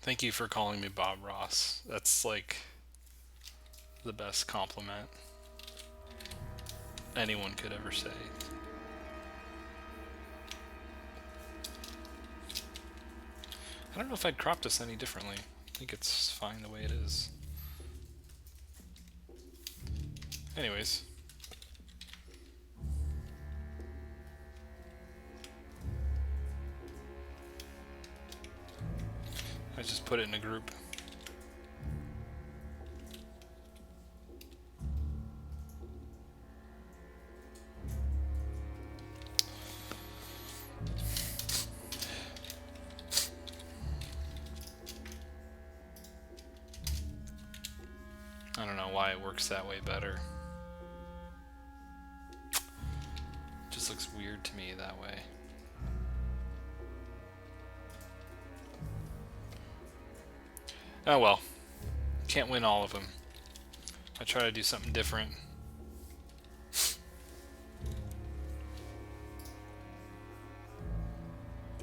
Thank you for calling me Bob Ross. That's like the best compliment anyone could ever say. I don't know if I'd crop this any differently. I think it's fine the way it is. Anyways. I just put it in a group. I don't know why it works that way better. It just looks weird to me that way. Oh well. Can't win all of them. I try to do something different.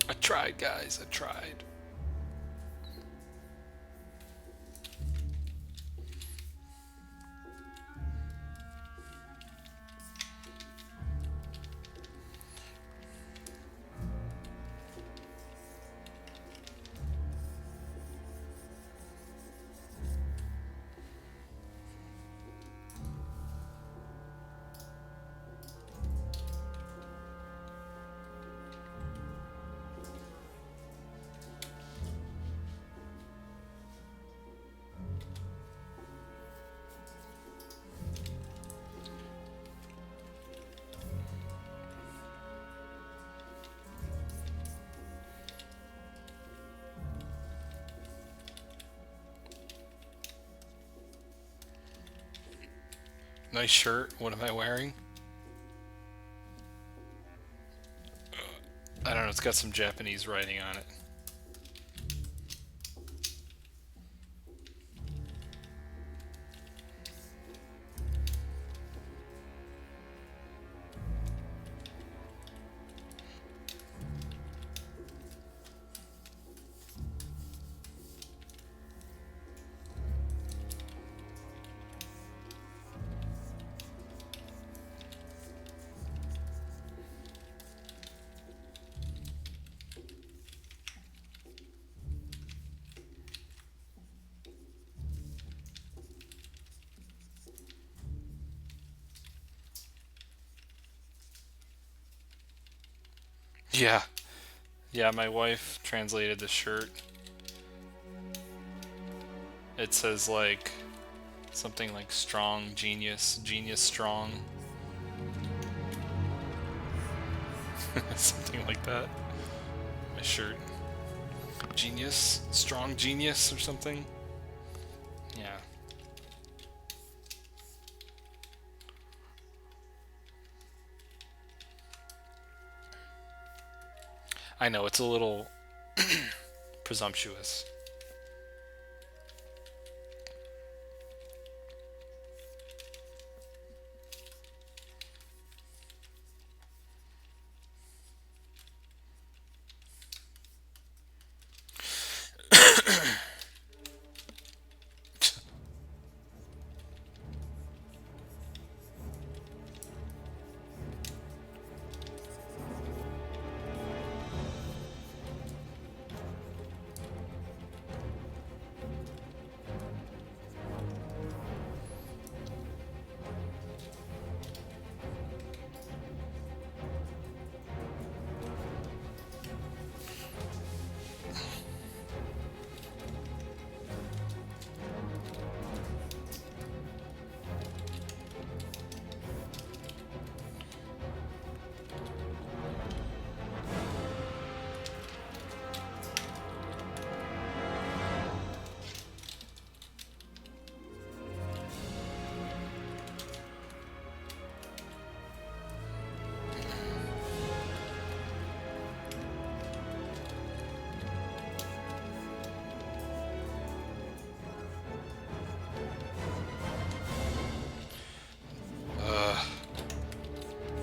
I tried, guys. I tried. Nice shirt. What am I wearing? I don't know. It's got some Japanese writing on it. Yeah. Yeah, my wife translated the shirt. It says like something like strong genius, genius strong. Something like that. My shirt. Genius, strong genius or something. Yeah. I know, it's a little presumptuous.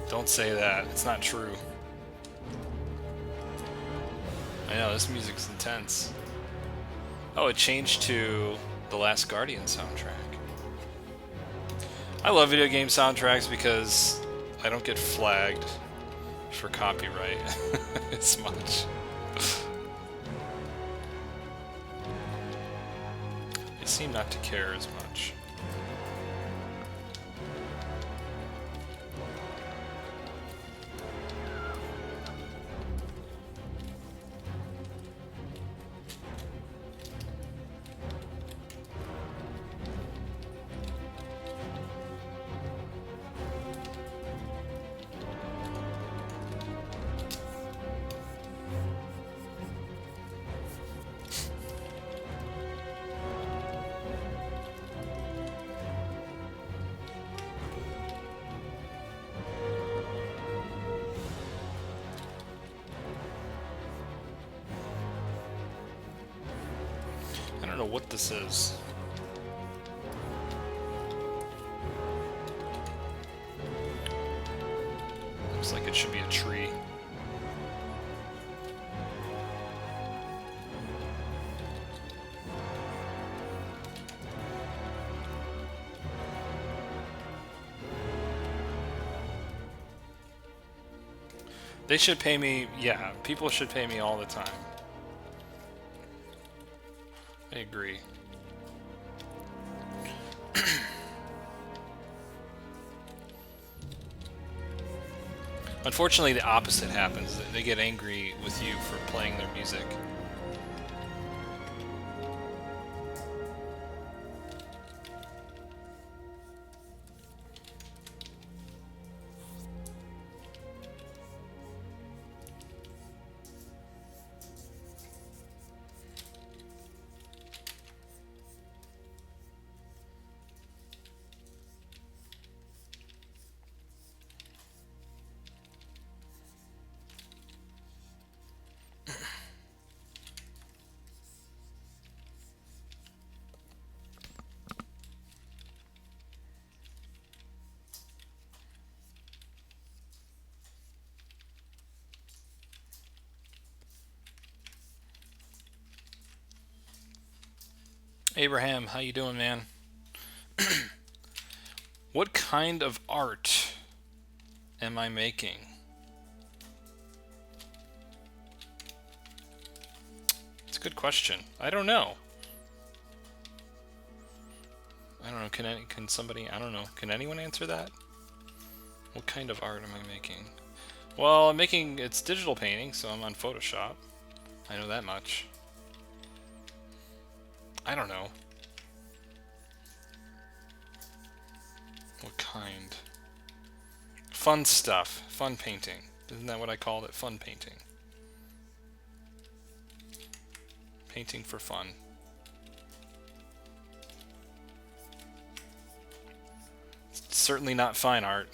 Don't say that. It's not true. I know, this music's intense. Oh, it changed to the Last Guardian soundtrack. I love video game soundtracks because I don't get flagged for copyright as much. They seem not to care as much. I don't know what this is. Looks like it should be a tree. They should pay me, yeah, people should pay me all the time. I agree. Unfortunately, the opposite happens. They get angry with you for playing their music. Abraham, how you doing, man? What kind of art am I making? It's a good question. I don't know. I don't know. Can somebody? I don't know. Can anyone answer that? What kind of art am I making? Well, I'm making it's digital painting, so I'm on Photoshop. I know that much. I don't know. What kind? Fun stuff. Fun painting. Isn't that what I called it? Fun painting. Painting for fun. It's certainly not fine art.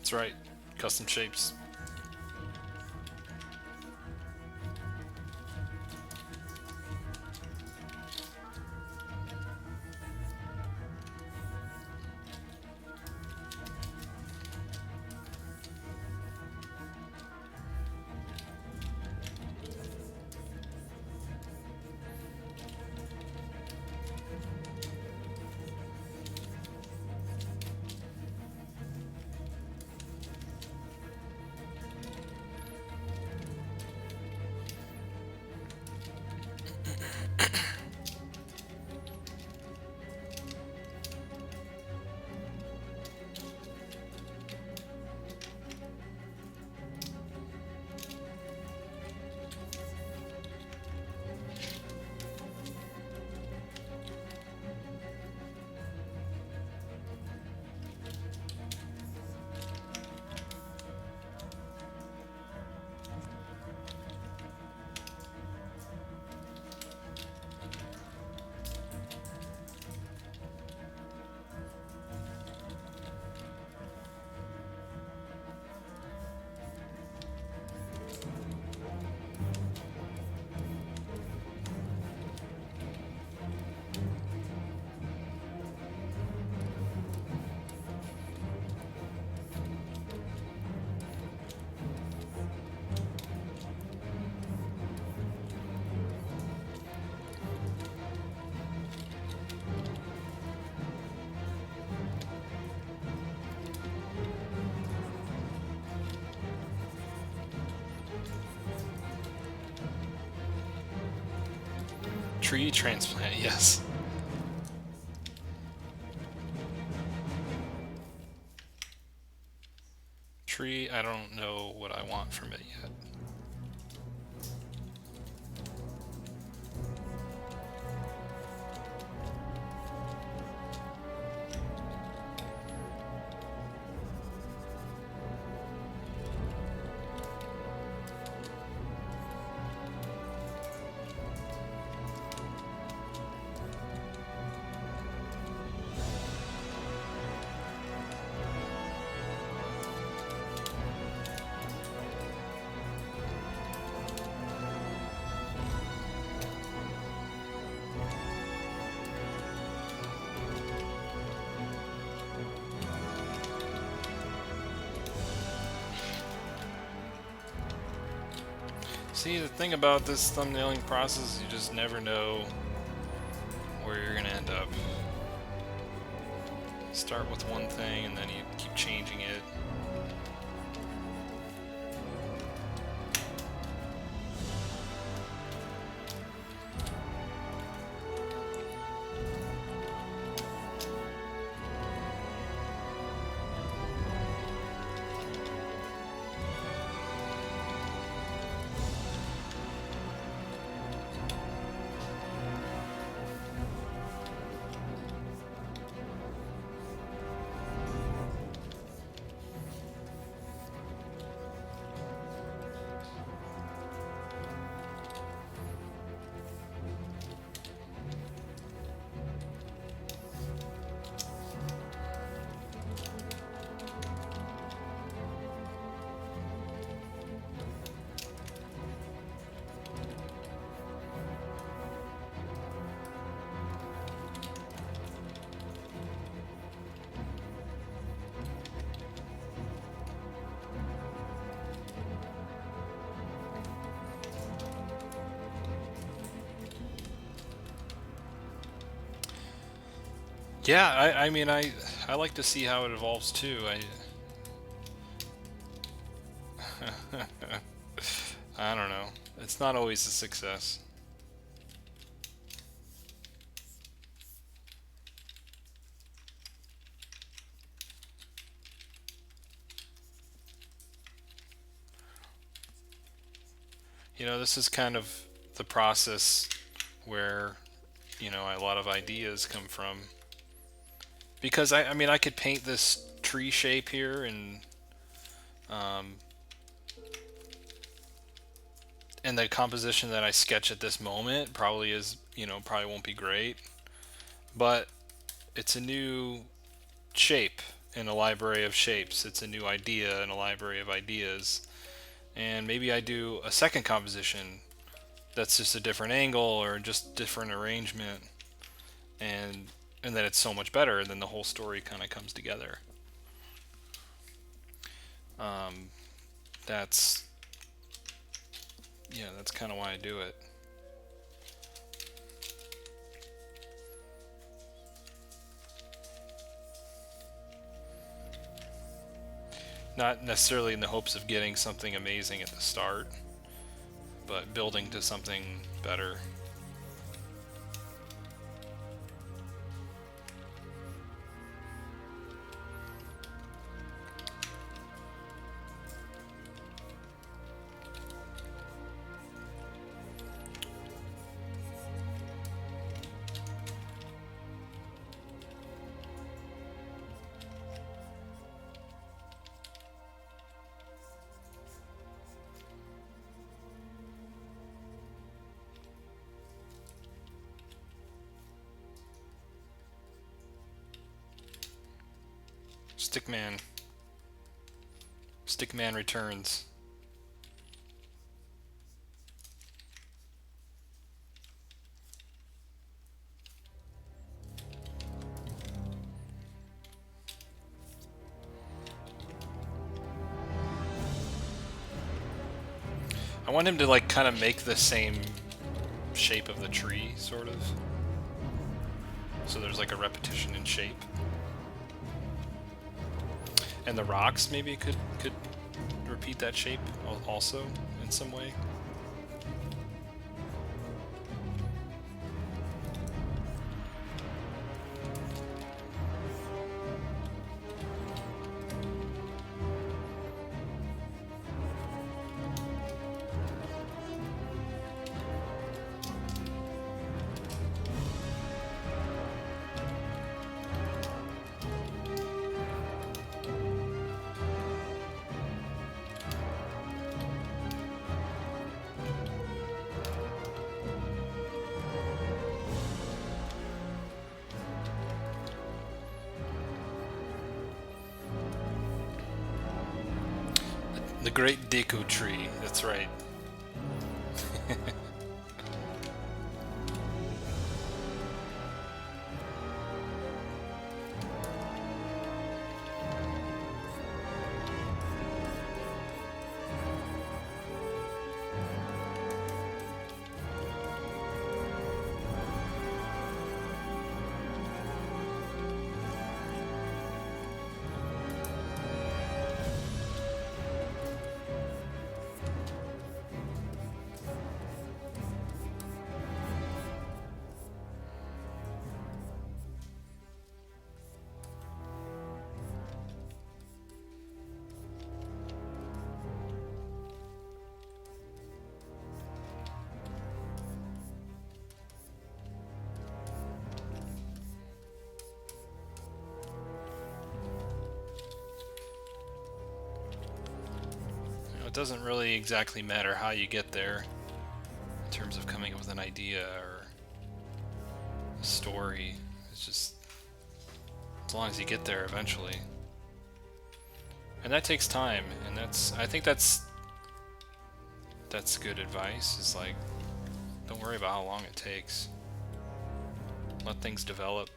That's right. Custom shapes. Tree transplant, yes. Tree, I don't know what I want from it yet. See, the thing about this thumbnailing process is you just never know where you're gonna end up. Start with one thing and then you keep changing it. Yeah, I mean, I like to see how it evolves too. I don't know. It's not always a success. You know, this is kind of the process where, you know, a lot of ideas come from. Because I mean, I could paint this tree shape here um, and the composition that I sketch at this moment probably is, you know, probably won't be great, but it's a new shape in a library of shapes. It's a new idea in a library of ideas. And maybe I do a second composition that's just a different angle or just different arrangement, and then it's so much better, and then the whole story kind of comes together. That's that's kind of why I do it. Not necessarily in the hopes of getting something amazing at the start, but building to something better. Stickman. Stickman returns. I want him to like kind of make the same shape of the tree, sort of. So there's like a repetition in shape. And the rocks maybe could repeat that shape also in some way. The Great Deku Tree, that's right. it doesn't really exactly matter how you get there in terms of coming up with an idea or a story. It's just as long as you get there eventually. And that takes time, and I think that's good advice, is like, don't worry about how long it takes. Let things develop.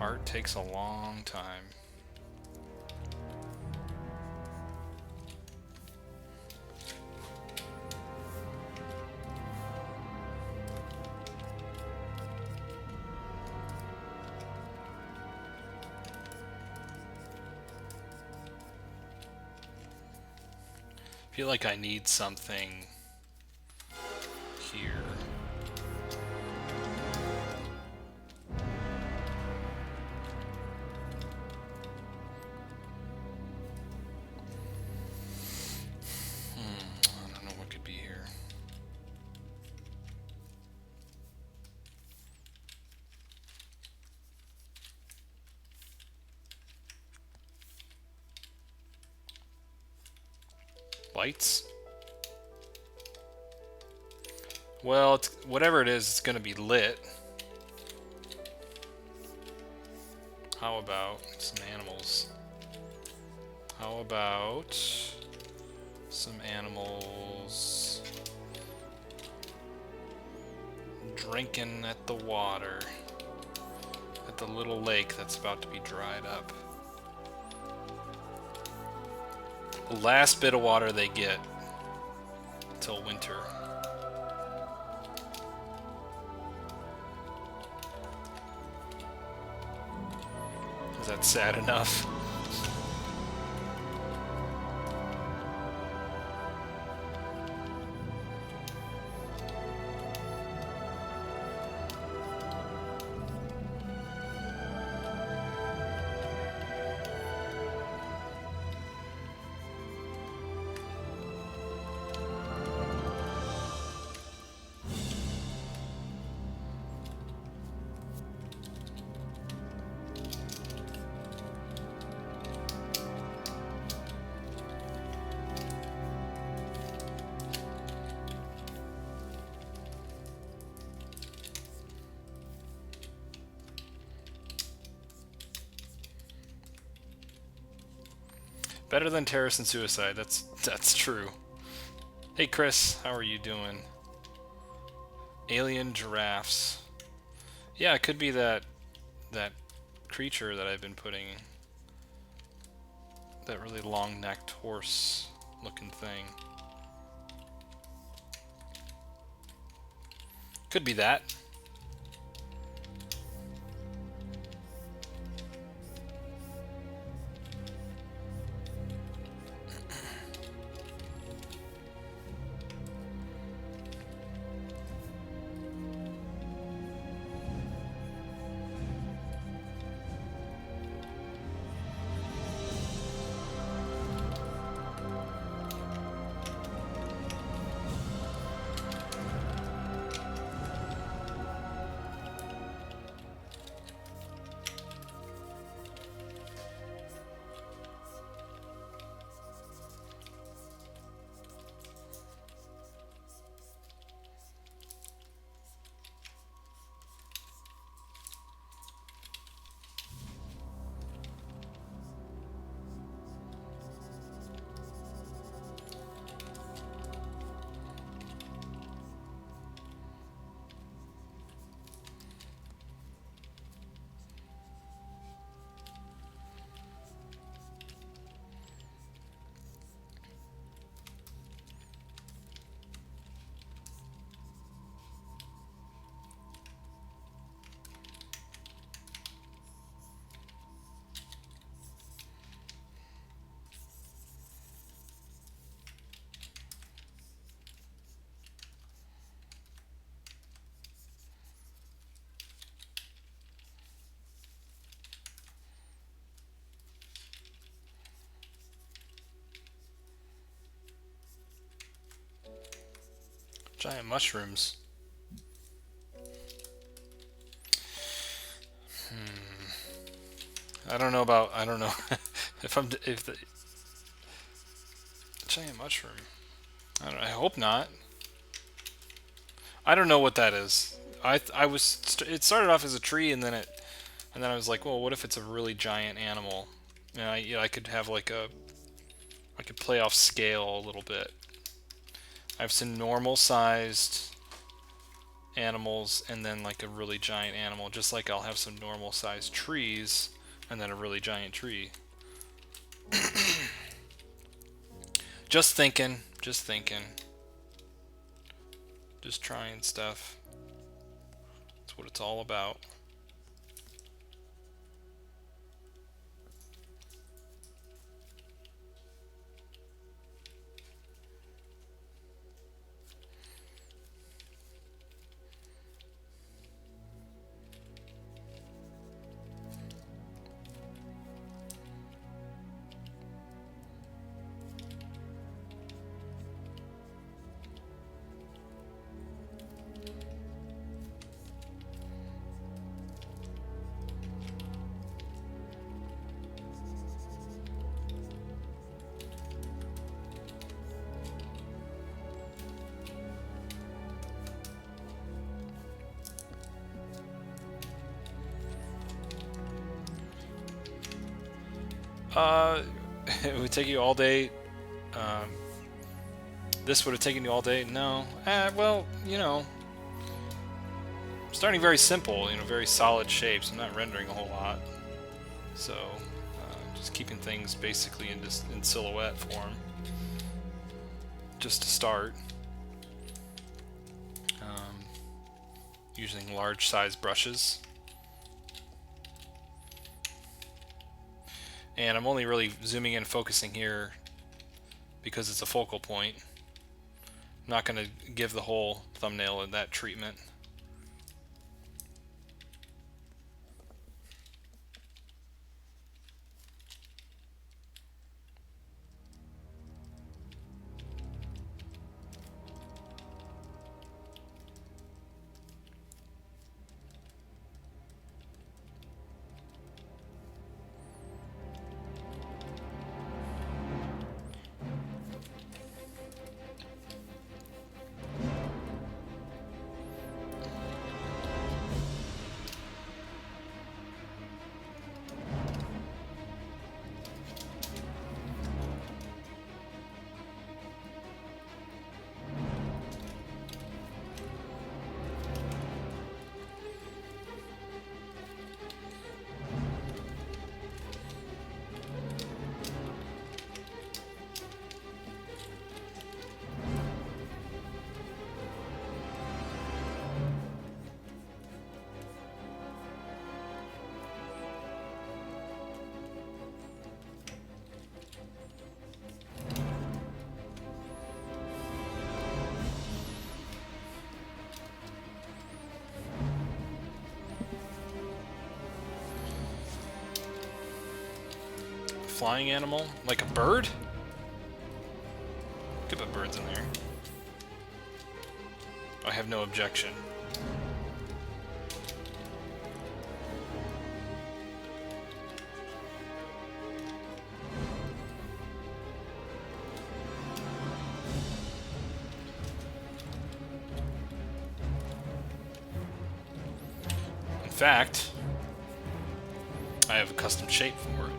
Art takes a long time. I feel like I need something here. I don't know what could be here. Lights? Well, whatever it is, it's going to be lit. How about some animals? How about some animals drinking at the water, at the little lake that's about to be dried up? The last bit of water they get until winter. Is that sad enough? Better than terrorist and suicide. That's true. Hey Chris, how are you doing? Alien giraffes. Yeah, it could be that creature that I've been putting. That really long-necked horse-looking thing. Could be that. Giant mushrooms. I don't know about. I don't know if the giant mushroom. I don't. I hope not. I don't know what that is. I was. It started off as a tree, and then I was like, well, what if it's a really giant animal? And I could have like a. I could play off scale a little bit. I have some normal sized animals and then like a really giant animal, just like I'll have some normal sized trees and then a really giant tree. Just thinking, just thinking. Just trying stuff. That's what it's all about. It would take you all day. Um, this would have taken you all day. No. Well, you know, I'm starting very simple, you know, very solid shapes. I'm not rendering a whole lot. So, just keeping things basically in silhouette form. Just to start. Using large size brushes. And I'm only really zooming in and focusing here because it's a focal point. I'm not going to give the whole thumbnail that treatment. Flying animal? Like a bird? Could put birds in there. I have no objection. In fact, I have a custom shape for it.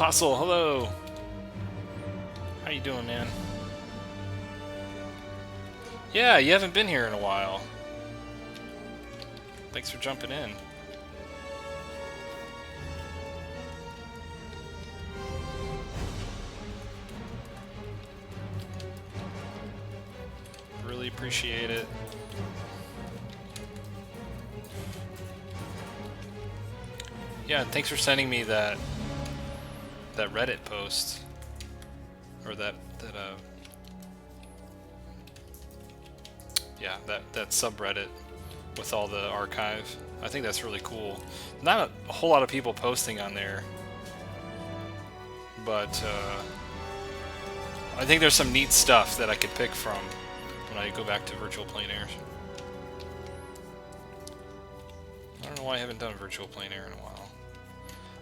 Apostle, hello. How you doing, man? Yeah, you haven't been here in a while. Thanks for jumping in. Really appreciate it. Yeah, and thanks for sending me that Reddit post, or that subreddit with all the archive. I think that's really cool. Not a whole lot of people posting on there, but I think there's some neat stuff that I could pick from when I go back to virtual plein airs. I don't know why I haven't done virtual plein air in a while.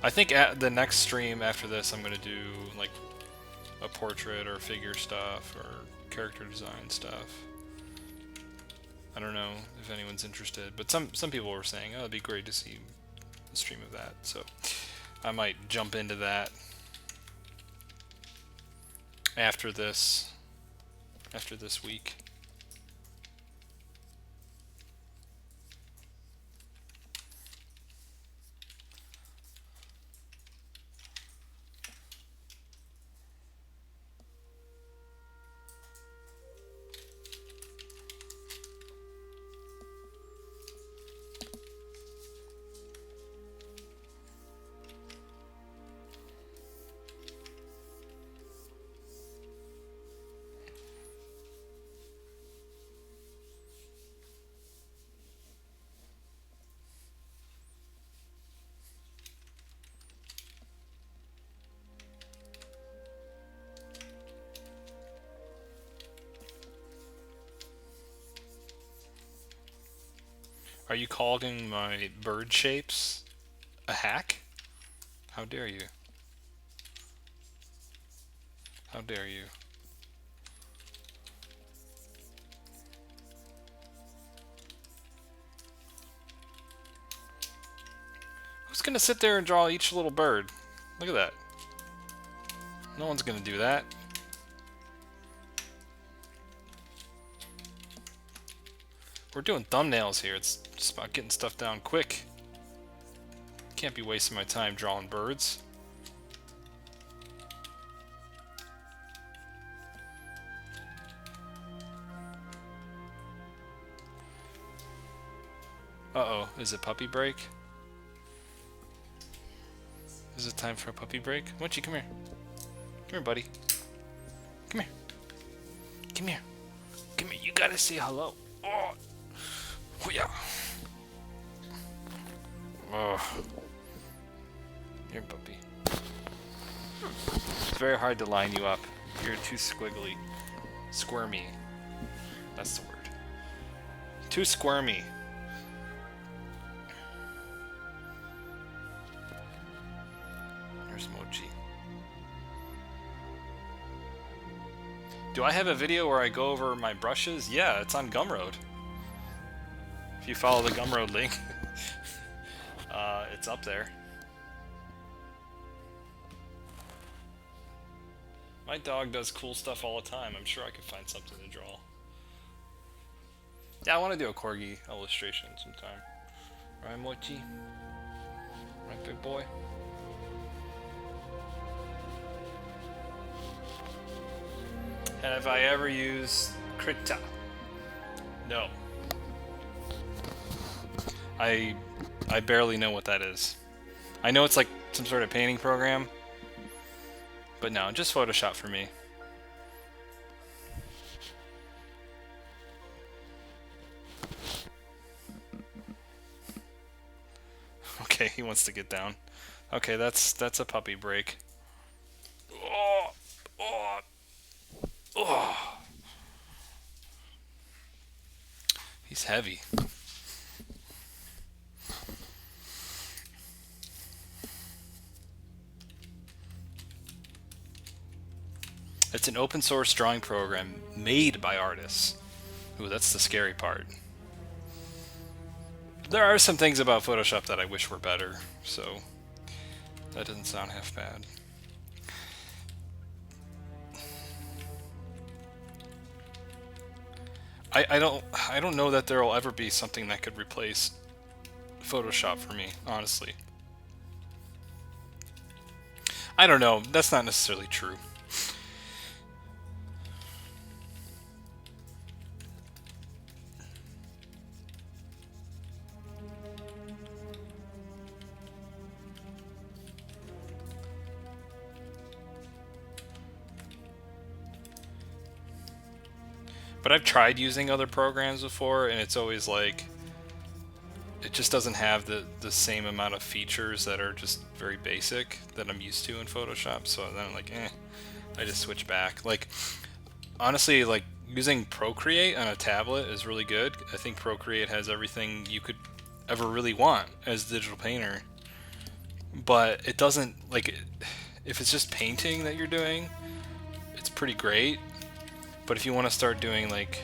I think at the next stream after this, I'm going to do like a portrait or figure stuff or character design stuff. I don't know if anyone's interested, but some people were saying, oh, it'd be great to see a stream of that. So I might jump into that after this week. Are you calling my bird shapes a hack? How dare you? How dare you? Who's gonna sit there and draw each little bird? Look at that. No one's gonna do that. We're doing thumbnails here. It's just about getting stuff down quick. Can't be wasting my time drawing birds. Uh-oh, is it puppy break? Is it time for a puppy break? Munchie, come here. Come here, buddy. Come here. Come here. Come here, you gotta say hello. Oh. Oh yeah. Oh. Here, puppy. It's very hard to line you up. You're too squiggly. Squirmy. That's the word. Too squirmy. There's Mochi. Do I have a video where I go over my brushes? Yeah, it's on Gumroad. If you follow the Gumroad link, it's up there. My dog does cool stuff all the time. I'm sure I could find something to draw. Yeah, I want to do a corgi illustration sometime. Right, Mochi? Right, big boy? And have I ever used Krita? No. I barely know what that is. I know it's like some sort of painting program, but no, just Photoshop for me. Okay, he wants to get down. Okay, that's a puppy break. Oh, oh, oh. He's heavy. It's an open source drawing program made by artists. Ooh, that's the scary part. There are some things about Photoshop that I wish were better, so that doesn't sound half bad. I don't know that there will ever be something that could replace Photoshop for me, honestly. I don't know. That's not necessarily true. But I've tried using other programs before, and it's always like it just doesn't have the same amount of features that are just very basic that I'm used to in Photoshop. So then I'm like, I just switch back. Like, honestly, like using Procreate on a tablet is really good. I think Procreate has everything you could ever really want as a digital painter. But it doesn't, like, if it's just painting that you're doing, it's pretty great. But if you want to start doing like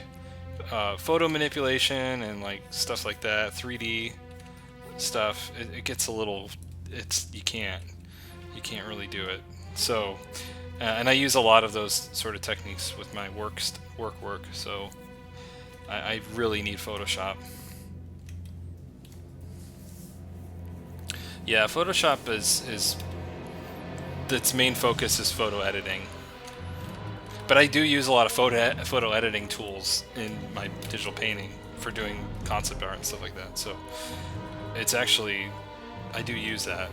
photo manipulation and like stuff like that, 3D stuff, it gets a little, you can't really do it. So and I use a lot of those sort of techniques with my work. So I really need Photoshop. Yeah, Photoshop is its main focus is photo editing. But I do use a lot of photo editing tools in my digital painting for doing concept art and stuff like that. So it's actually, I do use that.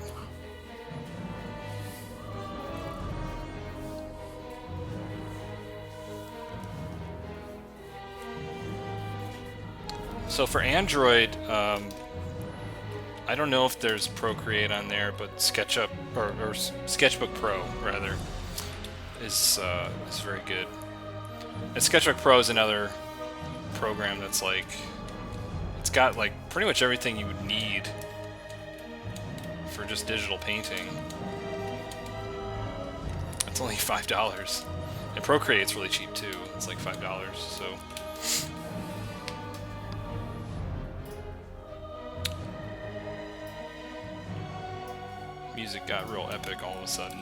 So for Android, I don't know if there's Procreate on there, but SketchUp or Sketchbook Pro rather is very good. And Sketchbook Pro is another program that's like, it's got like pretty much everything you would need for just digital painting. It's only $5, and Procreate's really cheap too. It's like $5. So. Music got real epic all of a sudden.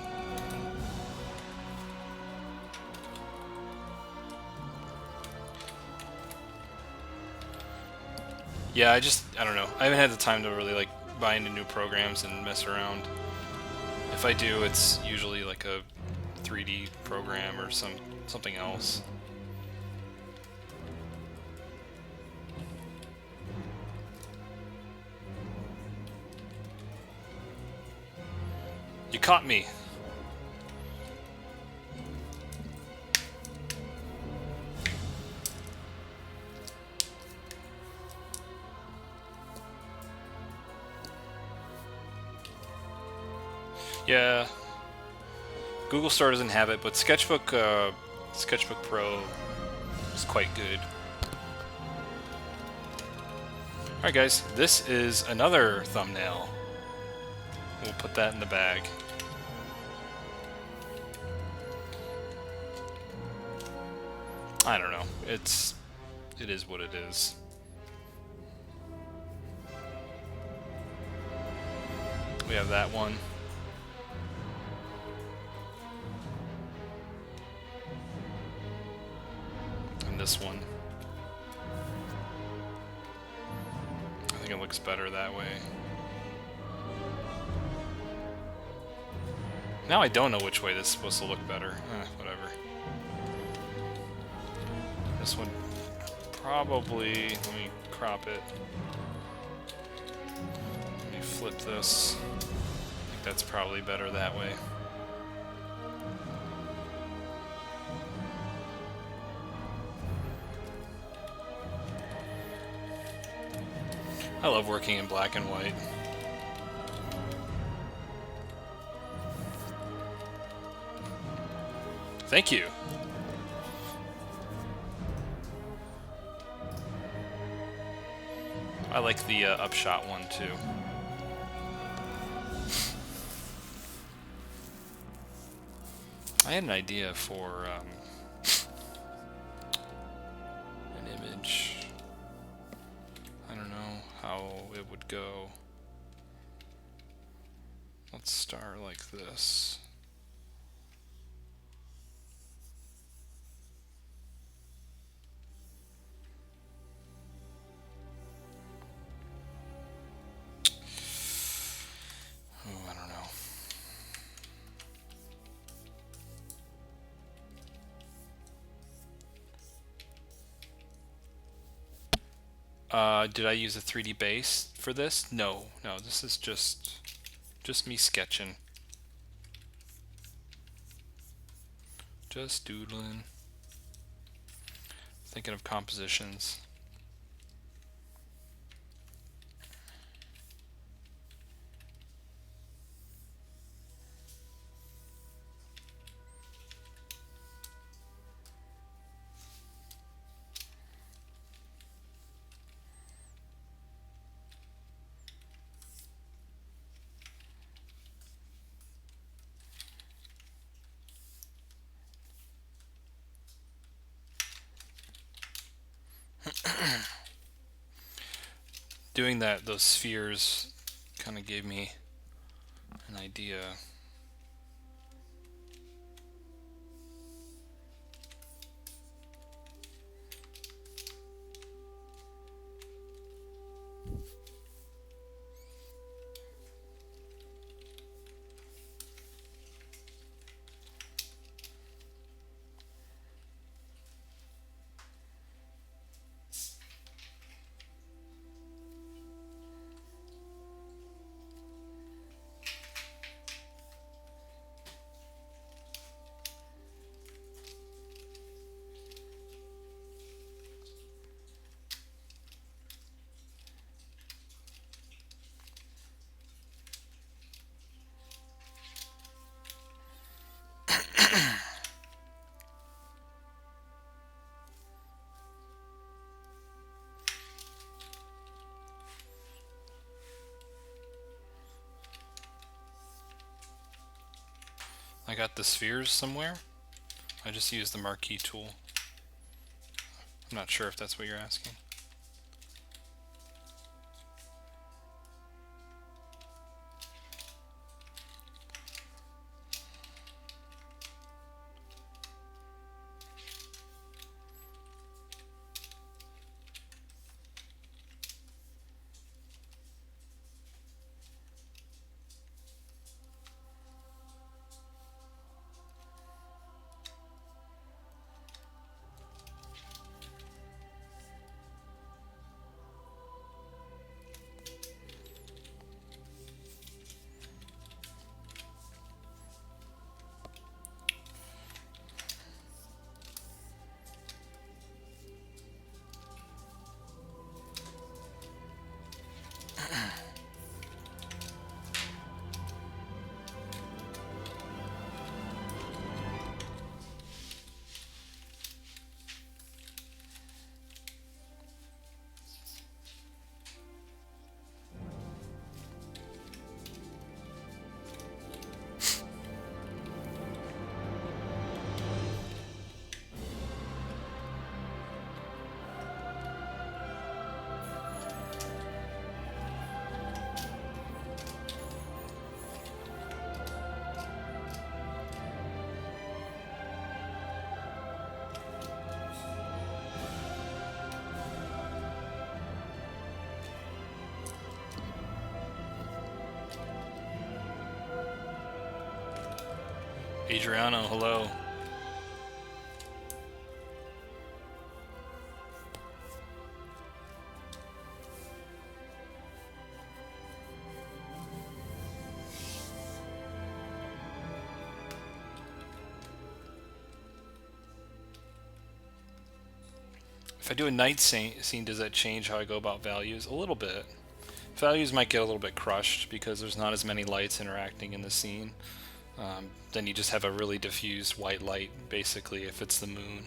Yeah, I don't know. I haven't had the time to really like buy into new programs and mess around. If I do, it's usually like a 3D program or something else. You caught me. Yeah. Google Store doesn't have it, but Sketchbook Pro is quite good. Alright guys, this is another thumbnail. We'll put that in the bag. I don't know. It is what it is. We have that one. And this one. I think it looks better that way. Now I don't know which way this is supposed to look better. Whatever. This one probably, let me crop it. Let me flip this. I think that's probably better that way. I love working in black and white. Thank you. I like the upshot one too. I had an idea for an image. I don't know how it would go. Let's start like this. Did I use a 3D base for this? No, no, this is just me sketching. Just doodling. Thinking of compositions. Doing those spheres kind of gave me an idea. I got the spheres somewhere. I just used the marquee tool. I'm not sure if that's what you're asking. Adriano, hello. If I do a night scene, does that change how I go about values? A little bit. Values might get a little bit crushed because there's not as many lights interacting in the scene. Then you just have a really diffused white light, basically, if it's the moon.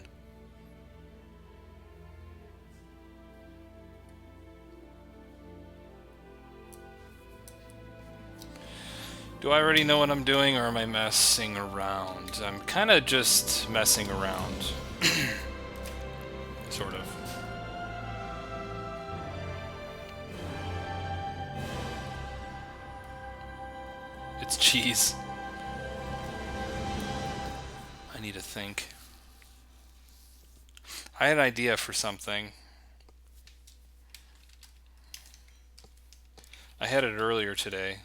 Do I already know what I'm doing, or am I messing around? I'm kind of just messing around. Sort of. It's cheese. I need to think. I had an idea for something. I had it earlier today.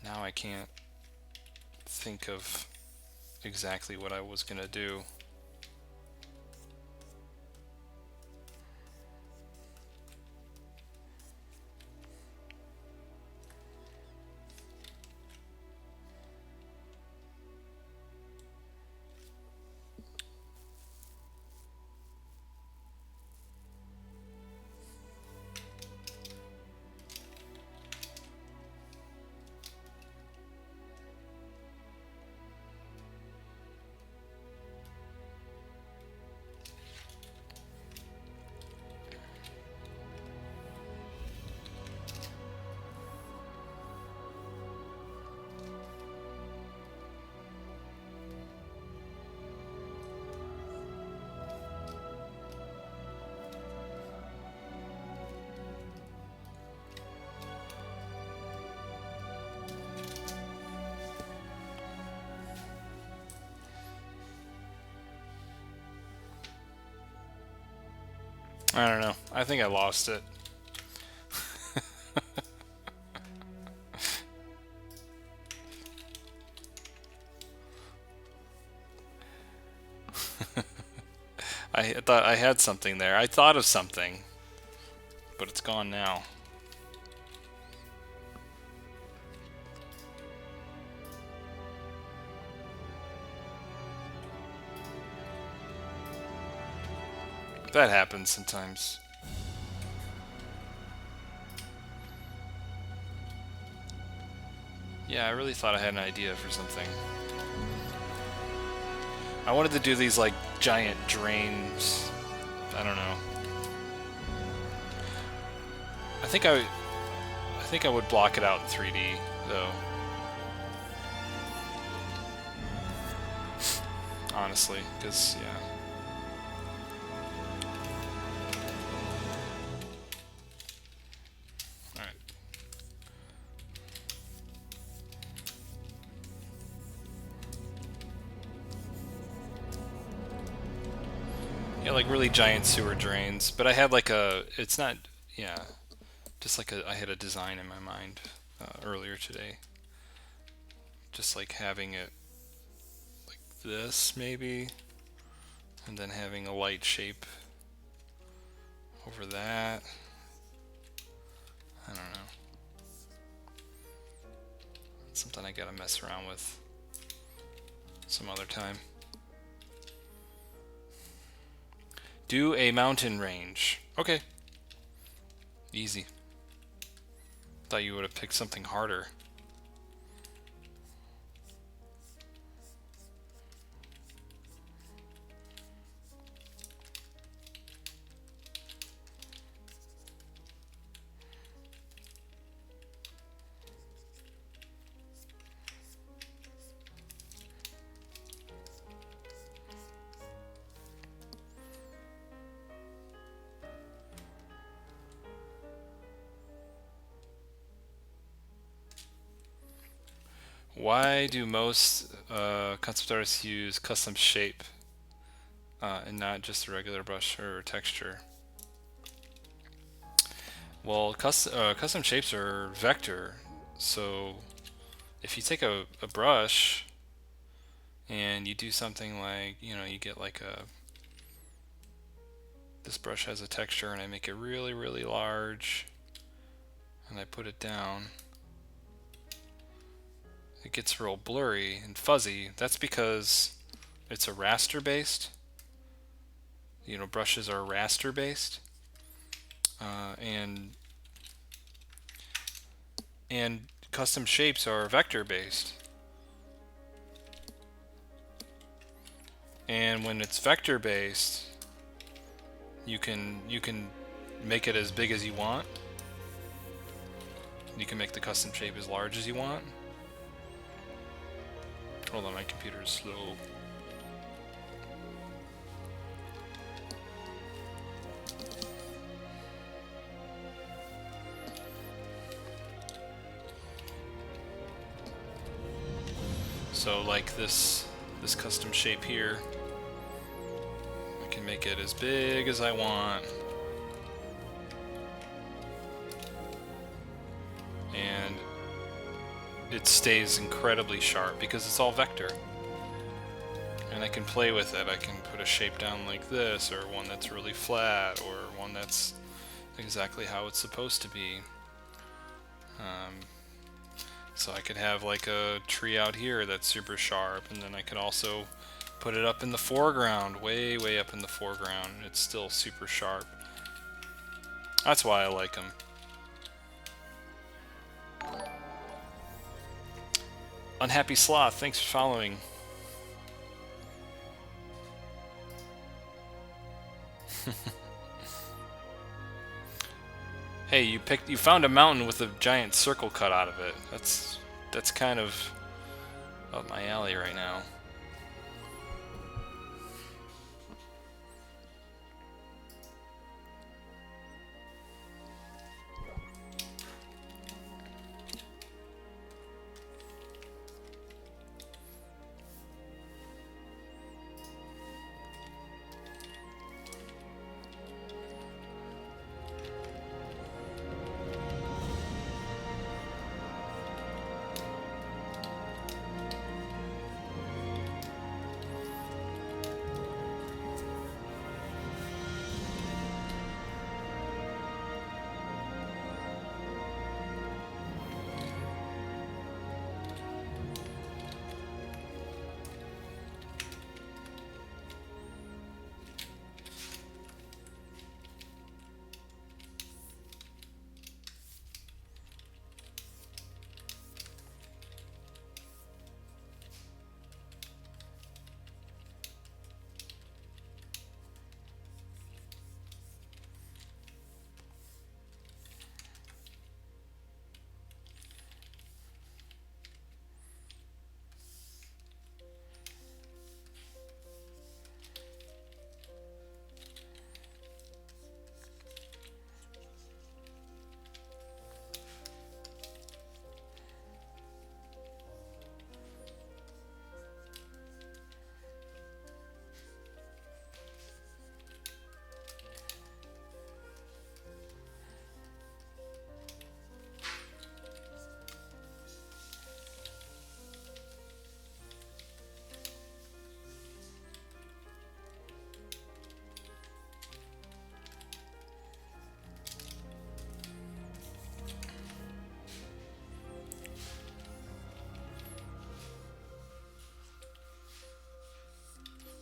Now I can't think of exactly what I was gonna do. I don't know. I think I lost it. I thought I had something there. I thought of something, but it's gone now. That happens sometimes. Yeah, I really thought I had an idea for something. I wanted to do these like giant drains. I don't know. I think I would block it out in 3D though. Honestly, because yeah. Alright. Yeah, like really giant sewer drains. But I had like a, it's not, yeah, just like I had a design in my mind earlier today. Just like having it like this maybe, and then having a light shape over that. I don't know. It's something I gotta mess around with some other time. Do a mountain range. Okay. Easy. Thought you would have picked something harder. Why do most concept artists use custom shape and not just a regular brush or texture? Well, custom shapes are vector, so if you take a brush and you do something like, you know, you get like a, this brush has a texture and I make it really, really large and I put it down, it gets real blurry and fuzzy. That's because it's a raster based. You know, brushes are raster based, and custom shapes are vector based. And when it's vector based, you can make it as big as you want. You can make the custom shape as large as you want. Hold on, my computer is slow. So like this custom shape here, I can make it as big as I want. And it stays incredibly sharp because it's all vector. And I can play with it. I can put a shape down like this, or one that's really flat, or one that's exactly how it's supposed to be. So I could have like a tree out here that's super sharp, and then I could also put it up in the foreground, way up in the foreground. It's still super sharp. That's why I like them. Unhappy Sloth, thanks for following. Hey, you found a mountain with a giant circle cut out of it. That's kind of up my alley right now.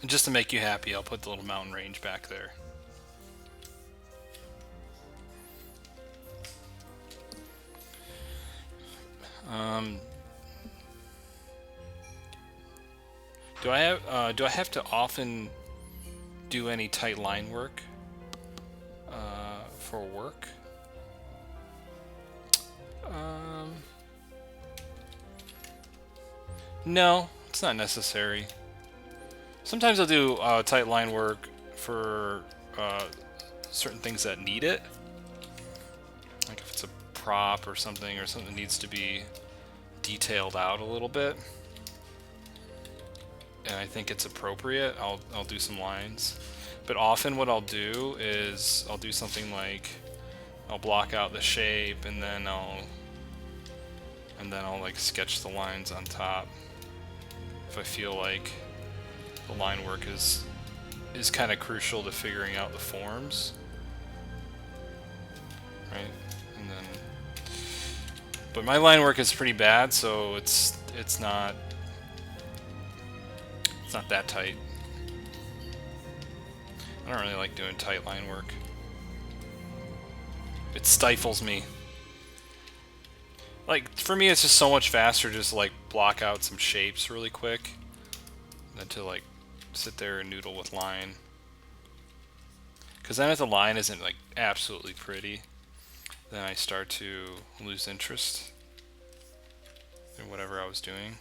just to make you happy, I'll put the little mountain range back there. Do I have to often do any tight line work for work? No, it's not necessary. Sometimes I'll do tight line work for certain things that need it. Like if it's a prop or something that needs to be detailed out a little bit. And I think it's appropriate, I'll do some lines. But often what I'll do is I'll do something like I'll block out the shape and then I'll like sketch the lines on top if I feel like the line work is kind of crucial to figuring out the forms, right? And then, but my line work is pretty bad, so it's not that tight. I don't really like doing tight line work. It stifles me. Like, for me, it's just so much faster just to, like, block out some shapes really quick than to, like, sit there and noodle with line. Because then if the line isn't, like, absolutely pretty, then I start to lose interest in whatever I was doing.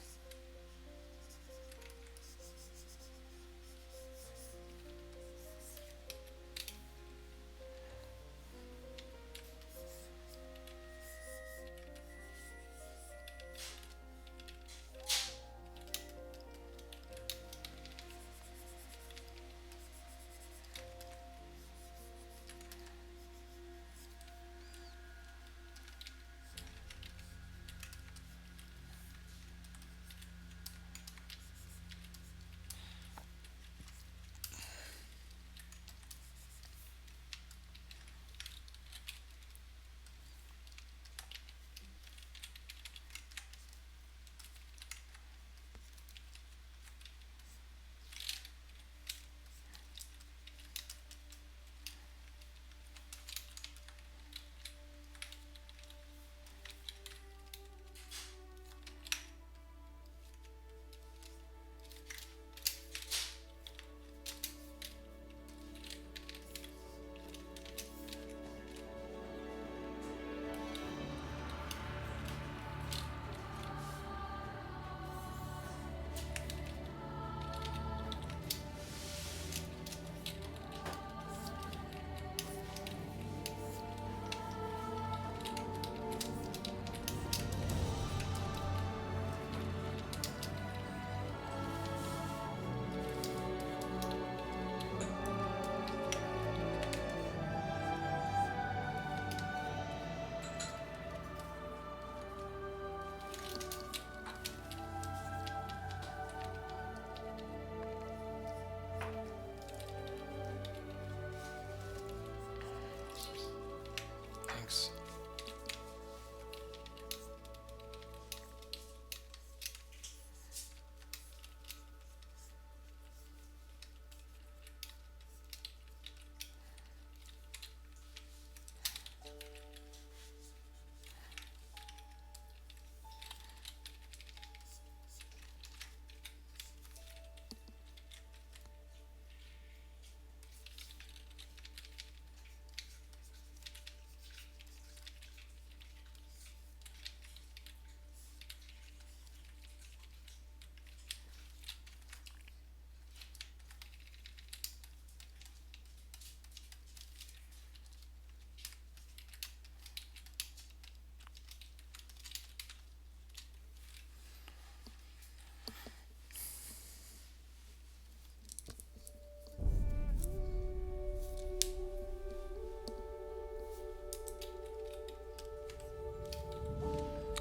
Thanks.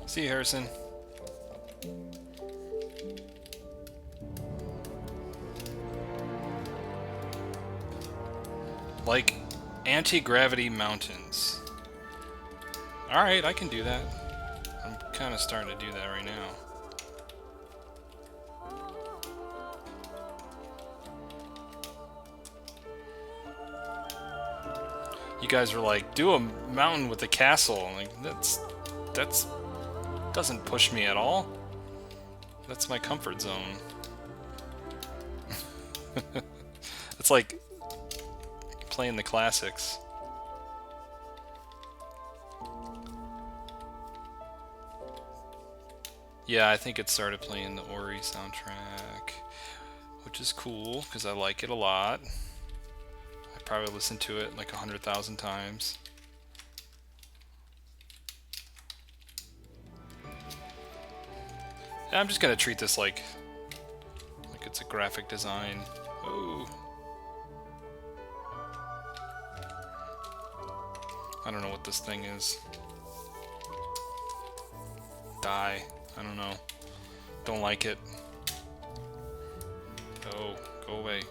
See you, Harrison. Like anti-gravity mountains. Alright, I can do that. I'm kind of starting to do that right now. You guys were like, do a mountain with a castle. I'm like, that's doesn't push me at all. That's my comfort zone. It's like playing the classics. Yeah, I think it started playing the Ori soundtrack, which is cool because I like it a lot. I probably listened to it like 100,000 times. And I'm just gonna treat this like it's a graphic design. Oh, I don't know what this thing is. Die. I don't know. Don't like it. Oh, go away.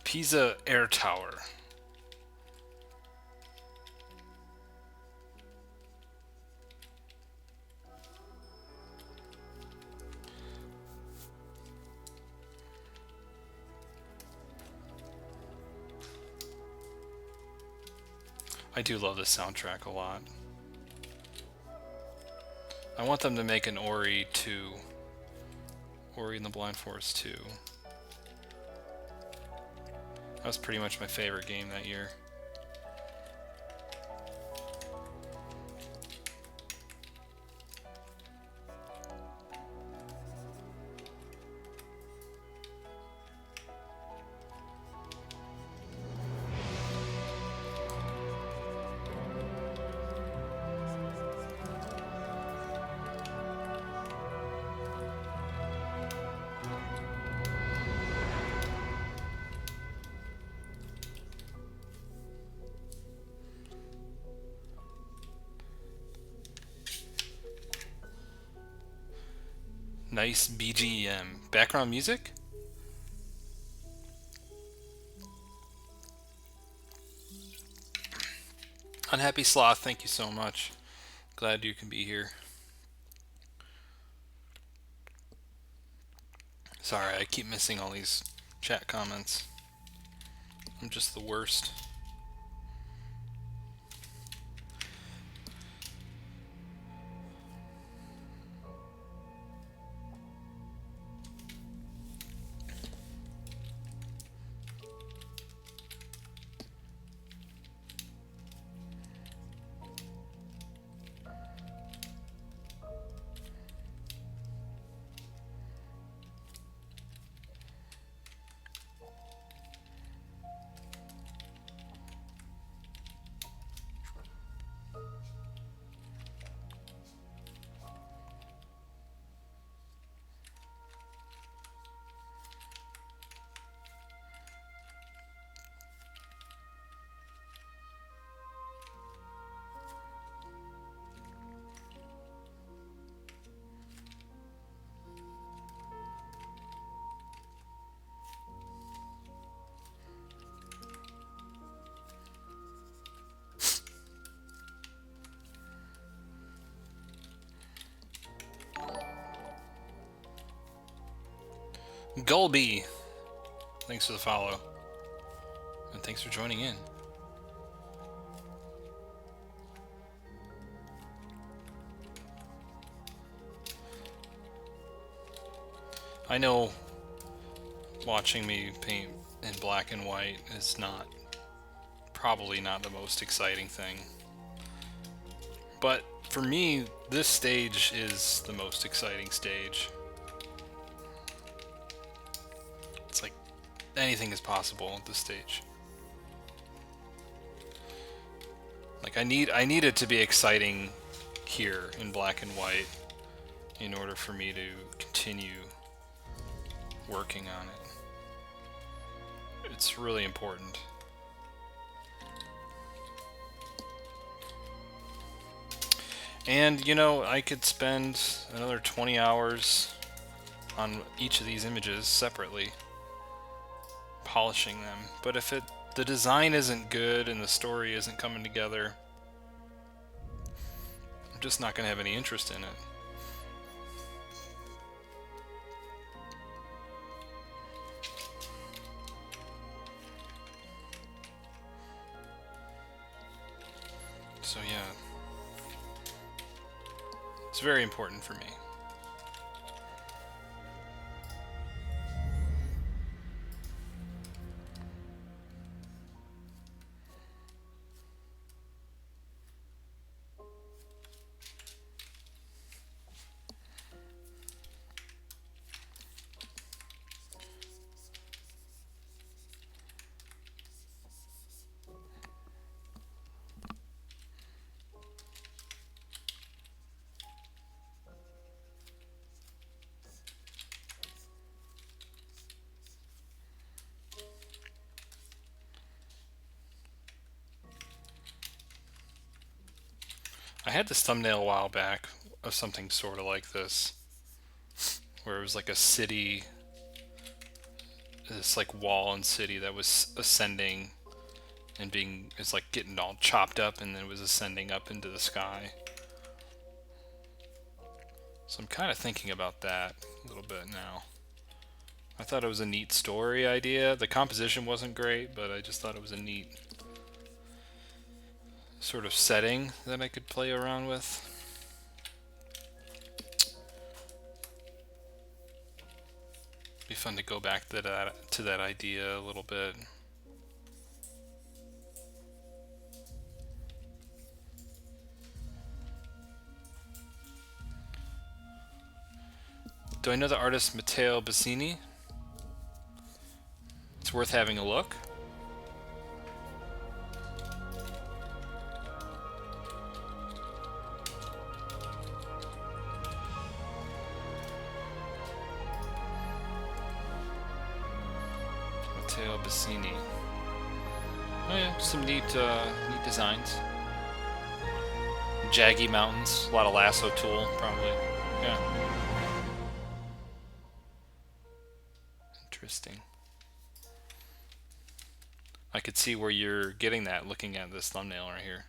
Pisa Air Tower. I do love this soundtrack a lot. I want them to make an Ori 2. Ori and the Blind Forest 2. That was pretty much my favorite game that year. Nice BGM. Background music? Unhappy Sloth, thank you so much. Glad you can be here. Sorry, I keep missing all these chat comments. I'm just the worst. Gulby, thanks for the follow. And thanks for joining in. I know watching me paint in black and white is probably not the most exciting thing. But for me, this stage is the most exciting stage. It's like anything is possible at this stage. Like I need it to be exciting here in black and white in order for me to continue working on it. It's really important. And, you know, I could spend another 20 hours on each of these images separately, polishing them. But if the design isn't good and the story isn't coming together, I'm just not going to have any interest in it. So yeah, it's very important for me. I had this thumbnail a while back of something sort of like this, where it was like a city, this like wall and city that was ascending and it's like getting all chopped up, and then it was ascending up into the sky. So I'm kind of thinking about that a little bit now. I thought it was a neat story idea. The composition wasn't great, but I just thought it was a neat sort of setting that I could play around with. Be fun to go back to that idea a little bit. Do I know the artist Matteo Bassini? It's worth having a look. Matteo Bassini. Oh yeah, some neat designs. Jaggy mountains, a lot of lasso tool, probably. Yeah. Interesting. I could see where you're getting that looking at this thumbnail right here.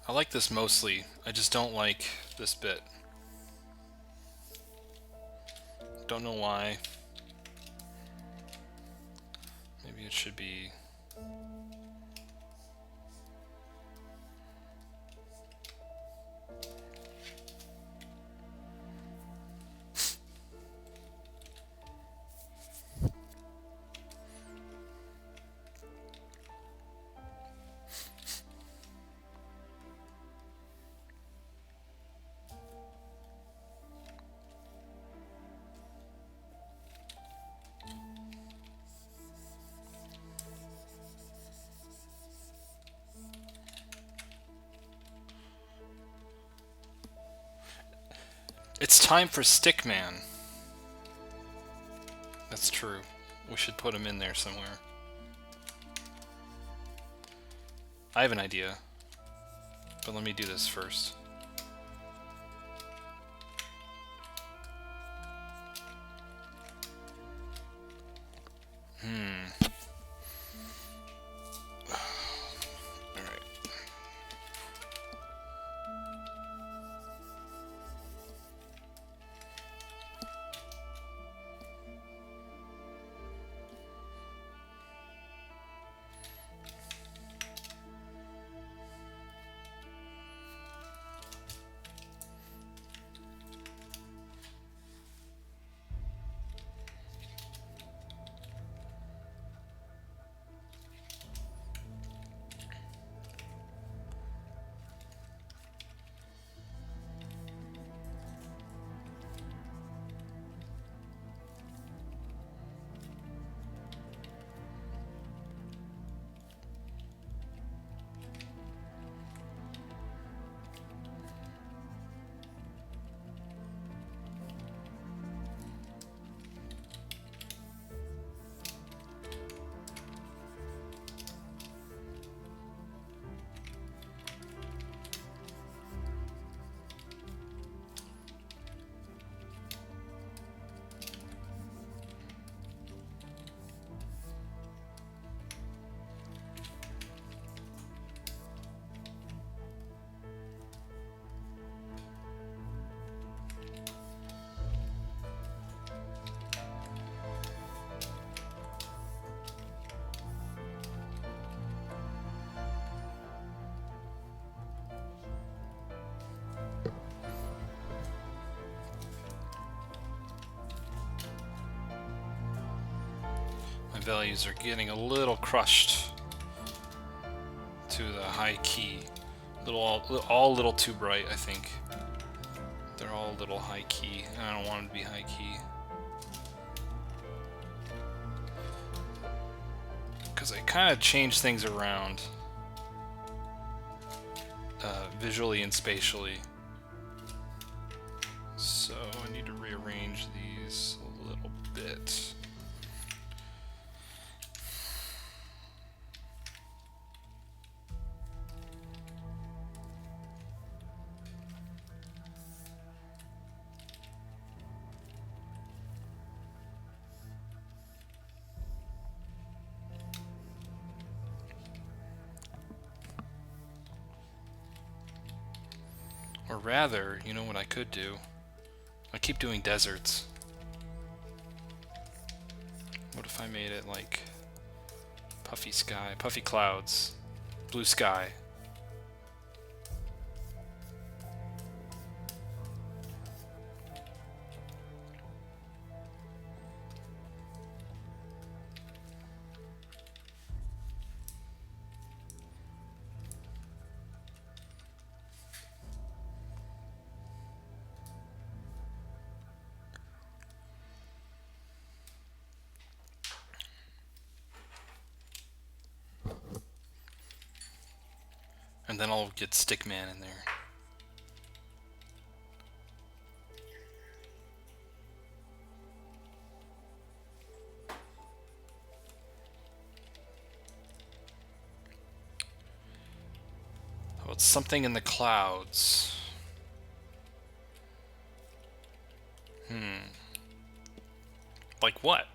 I like this mostly. I just don't like this bit. Don't know why. Maybe it should be... It's time for Stickman. That's true. We should put him in there somewhere. I have an idea, but let me do this first. values are getting a little crushed to the high key. All a little too bright, I think. They're all a little high key. I don't want them to be high key. Because I kind of change things around visually and spatially. So I need to rearrange these a little bit. Or rather, you know what I could do? I keep doing deserts. What if I made it like puffy sky, puffy clouds, blue sky? And then I'll get Stickman in there. How about something in the clouds? Like what?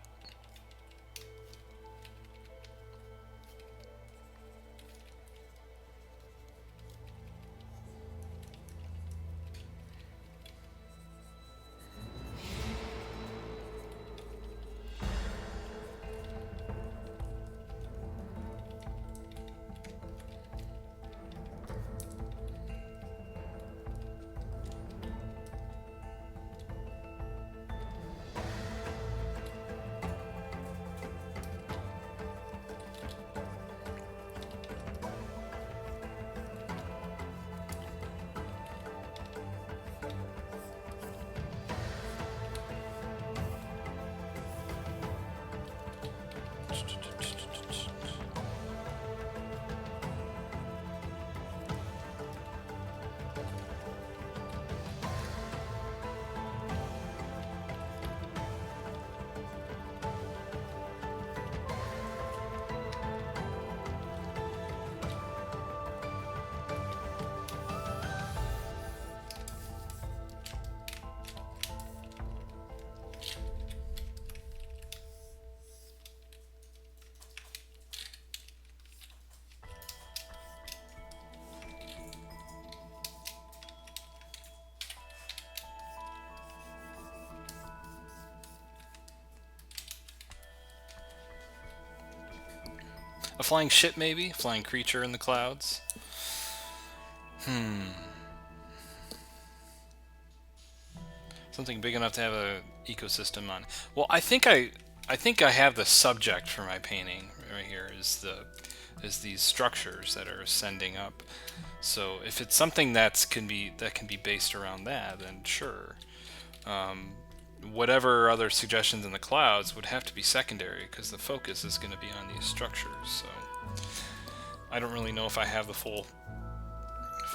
A flying ship, maybe? Flying creature in the clouds? Something big enough to have a ecosystem on. Well, I think I have the subject for my painting right here. Is these structures that are ascending up. So if it's something that can be based around that, then sure. Whatever other suggestions in the clouds would have to be secondary because the focus is going to be on these structures. So I don't really know if I have the full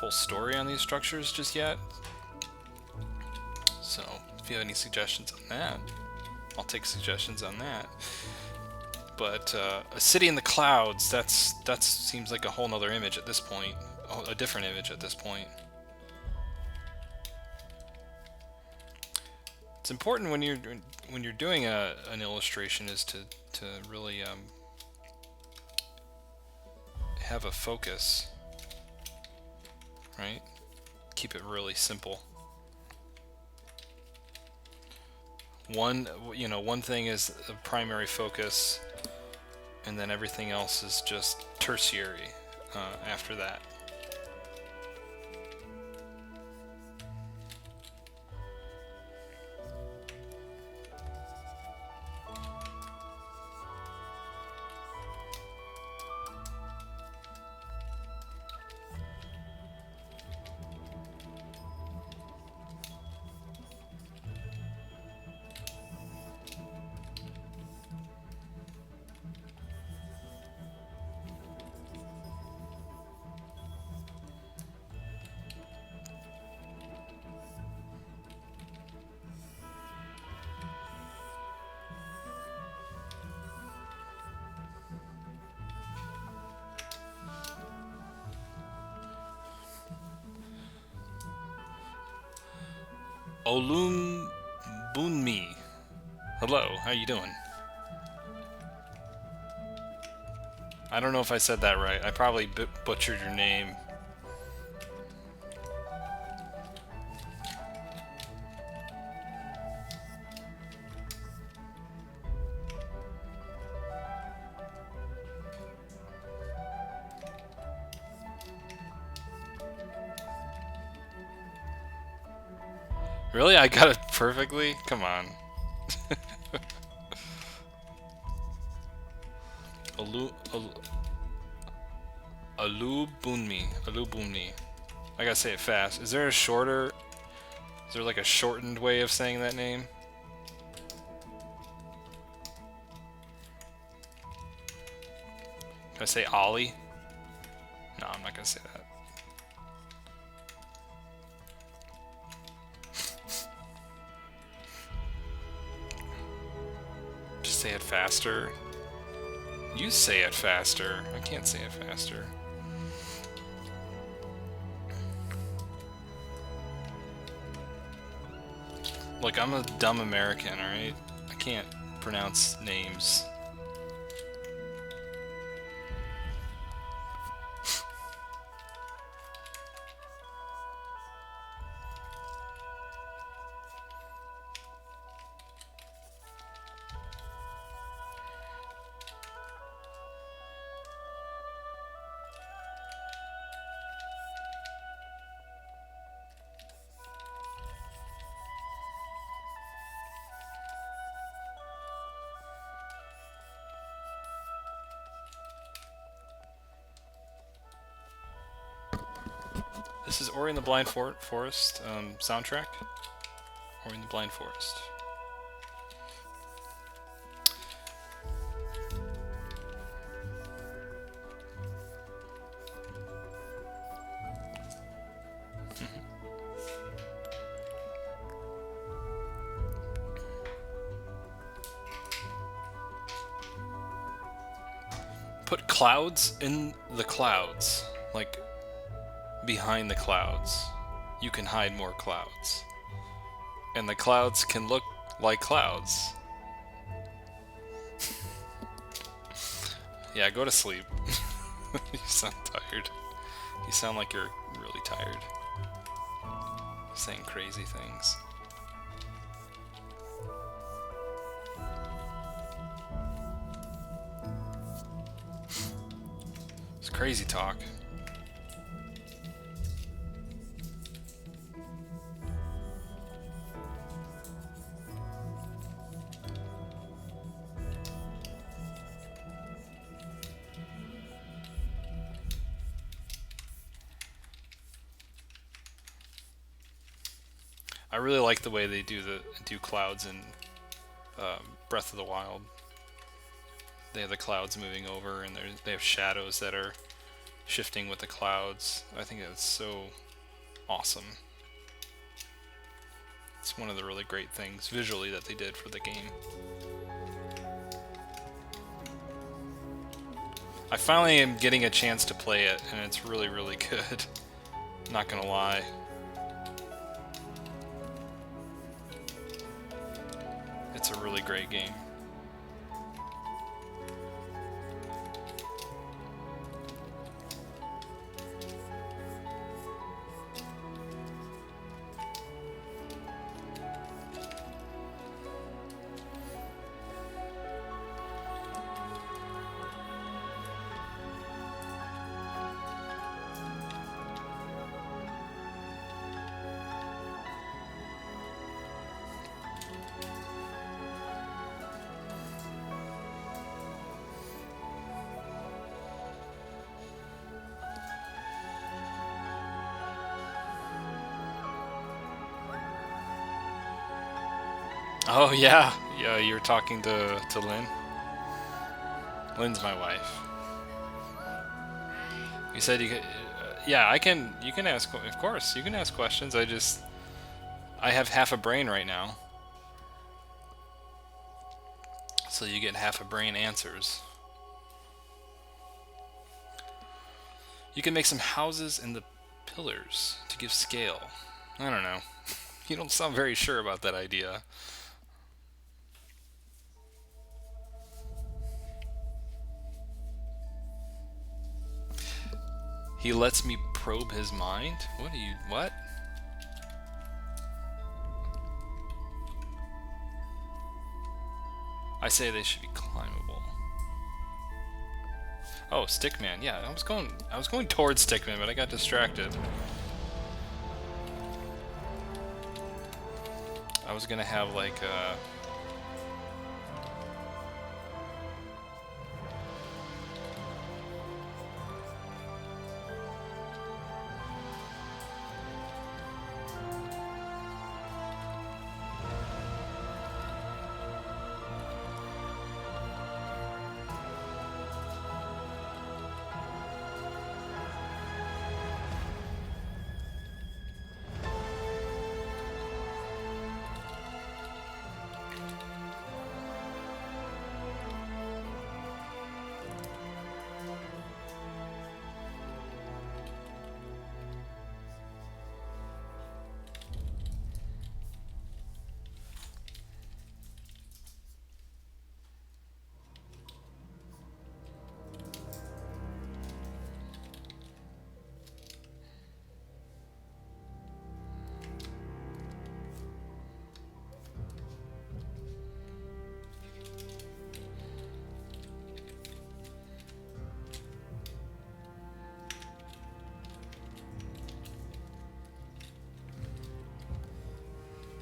story on these structures just yet. So if you have any suggestions on that, I'll take suggestions on that. But a city in the clouds, that seems like a whole nother image at this point, a different image at this point. It's important when you're doing an illustration is to really have a focus, right? Keep it really simple. One thing is a primary focus, and then everything else is just tertiary after that. Olumbunmi. Hello, how you doing? I don't know if I said that right. I probably butchered your name. Really? I got it perfectly? Come on. Alubunmi. Alubunmi. I gotta say it fast. Is there a shorter... Is there like a shortened way of saying that name? Can I say Ollie? No, I'm not gonna say that. Just say it faster. You say it faster. I can't say it faster. Look, I'm a dumb American, alright? I can't pronounce names. This is Ori and the Blind Forest soundtrack. Ori and the Blind Forest. Put clouds in the clouds. Like, behind the clouds. You can hide more clouds. And the clouds can look like clouds. Yeah, go to sleep. You sound tired. You sound like you're really tired. Saying crazy things. It's crazy talk. I really like the way they do clouds in Breath of the Wild. They have the clouds moving over, and they have shadows that are shifting with the clouds. I think that's so awesome. It's one of the really great things visually that they did for the game. I finally am getting a chance to play it, and it's really, really good. Not gonna lie. It's a really great game. Oh yeah, yeah. You're talking to Lynn. Lynn's my wife. You said you could. Yeah, I can. You can ask. Of course, you can ask questions. I have half a brain right now, so you get half a brain answers. You can make some houses in the pillars to give scale. I don't know. You don't sound very sure about that idea. He lets me probe his mind? What? I say they should be climbable. Oh, Stickman. Yeah, I was going towards Stickman, but I got distracted. I was gonna have like a...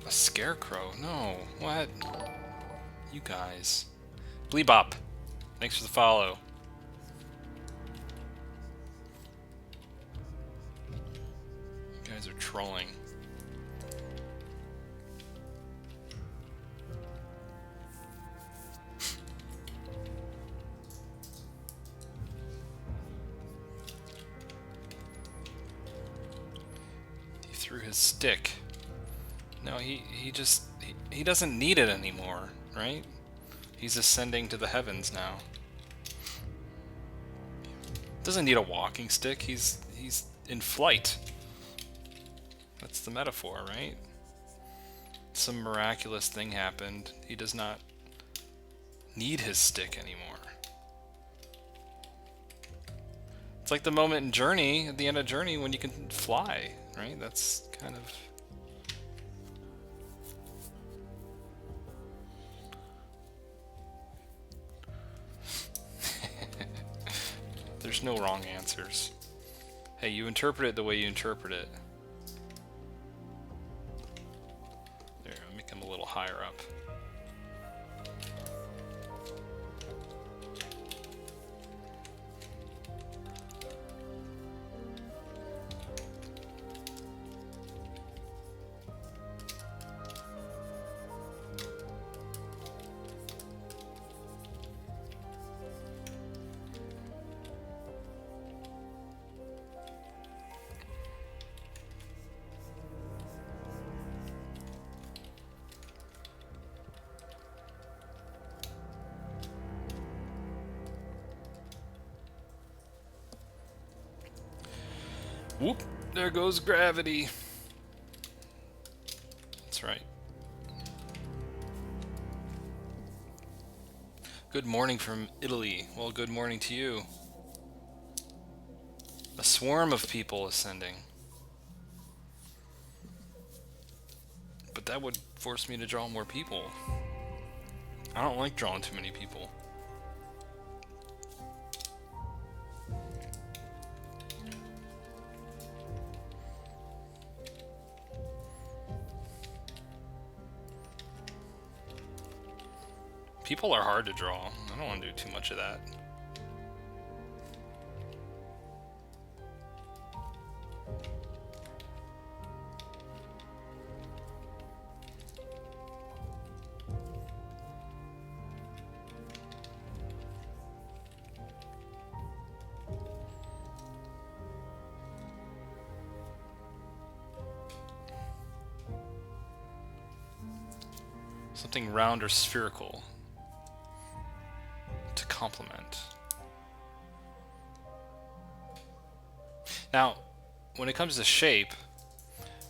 A scarecrow? No. What? You guys. Bleebop. Thanks for the follow. You guys are trolling. He threw his stick. No, he doesn't need it anymore, right? He's ascending to the heavens now. Doesn't need a walking stick. He's in flight. That's the metaphor, right? Some miraculous thing happened. He does not need his stick anymore. It's like the moment in Journey, at the end of Journey, when you can fly, right? That's kind of... There's no wrong answers. Hey, you interpret it the way you interpret it. There, I'll make him a little higher up. Whoop! There goes gravity. That's right. Good morning from Italy. Well, good morning to you. A swarm of people ascending. But that would force me to draw more people. I don't like drawing too many people. People are hard to draw. I don't want to do too much of that. Something round or spherical to complement. Now, when it comes to shape,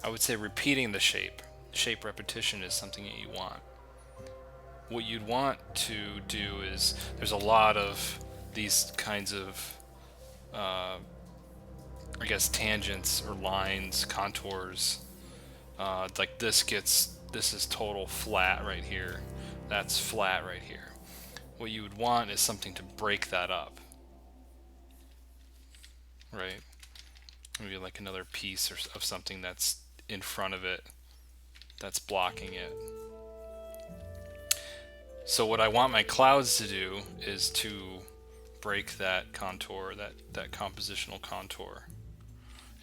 I would say repeating the shape. shape repetition is something that you want. What you'd want to do is, there's a lot of these kinds of I guess tangents or lines, contours. Like this is total flat right here. That's flat right here. What you would want is something to break that up, right? Maybe like another piece of something that's in front of it, that's blocking it. So what I want my clouds to do is to break that contour, that compositional contour,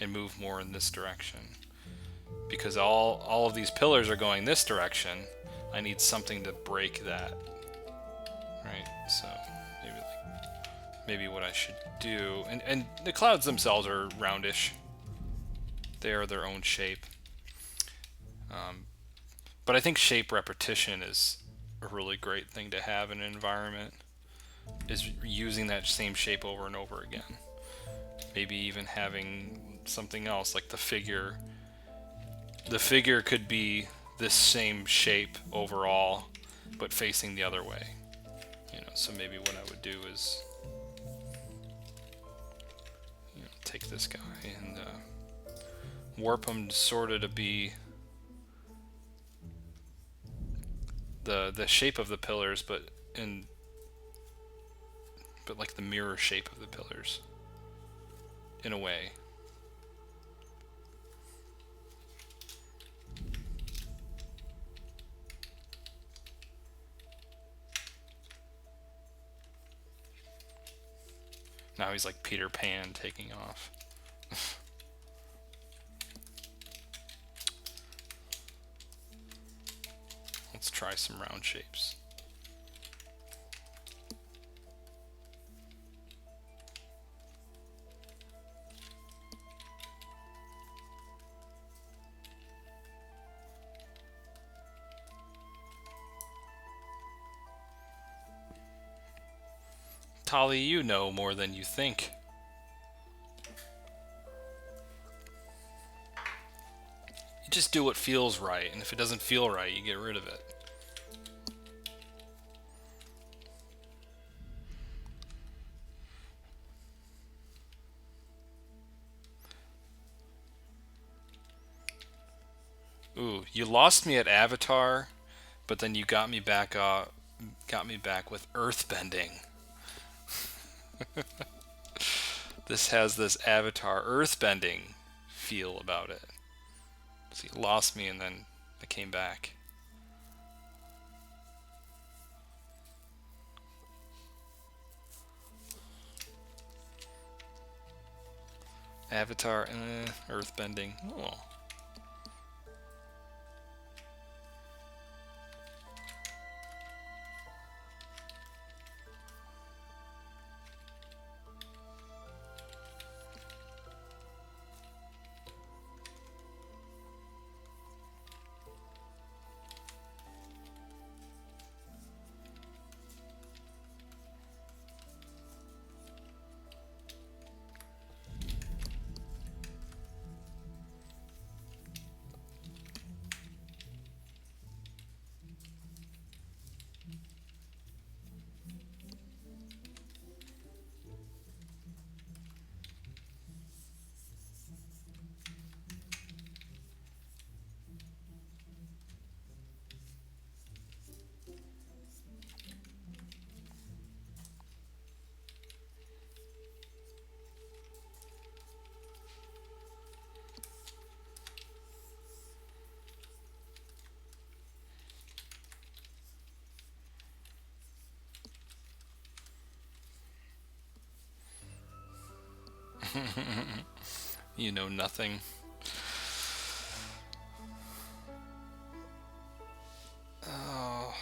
and move more in this direction. Because all of these pillars are going this direction, I need something to break that. Right? So maybe what I should do, and the clouds themselves are roundish. They are their own shape. But I think shape repetition is a really great thing to have in an environment, is using that same shape over and over again. Maybe even having something else like the figure. The figure could be this same shape overall, but facing the other way. So maybe what I would do is take this guy and warp him sort of to be the shape of the pillars, but like the mirror shape of the pillars in a way. Now he's like Peter Pan taking off. Let's try some round shapes. Tali, you know more than you think. You just do what feels right, and if it doesn't feel right, you get rid of it. Ooh, you lost me at Avatar, but then you got me back with earthbending. This has this Avatar earthbending feel about it. So you lost me and then I came back. Avatar, earthbending. Oh. You know nothing. Oh.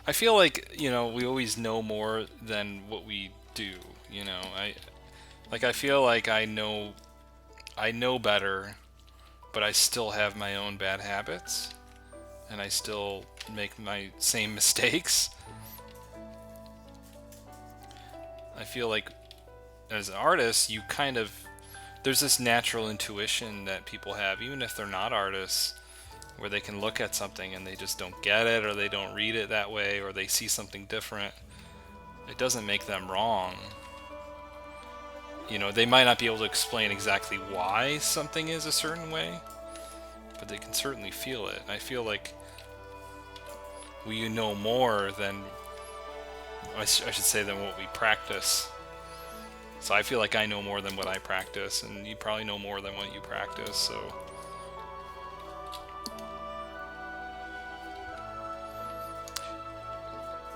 I feel like, we always know more than what we do, I feel like I know better, but I still have my own bad habits, and I still make my same mistakes. I feel like as an artist, there's this natural intuition that people have, even if they're not artists. where they can look at something and they just don't get it, or they don't read it that way, or they see something different. It doesn't make them wrong. You know, they might not be able to explain exactly why something is a certain way, but they can certainly feel it. I feel like we know more than, I should say, than what we practice. So I feel like I know more than what I practice, and you probably know more than what you practice, so...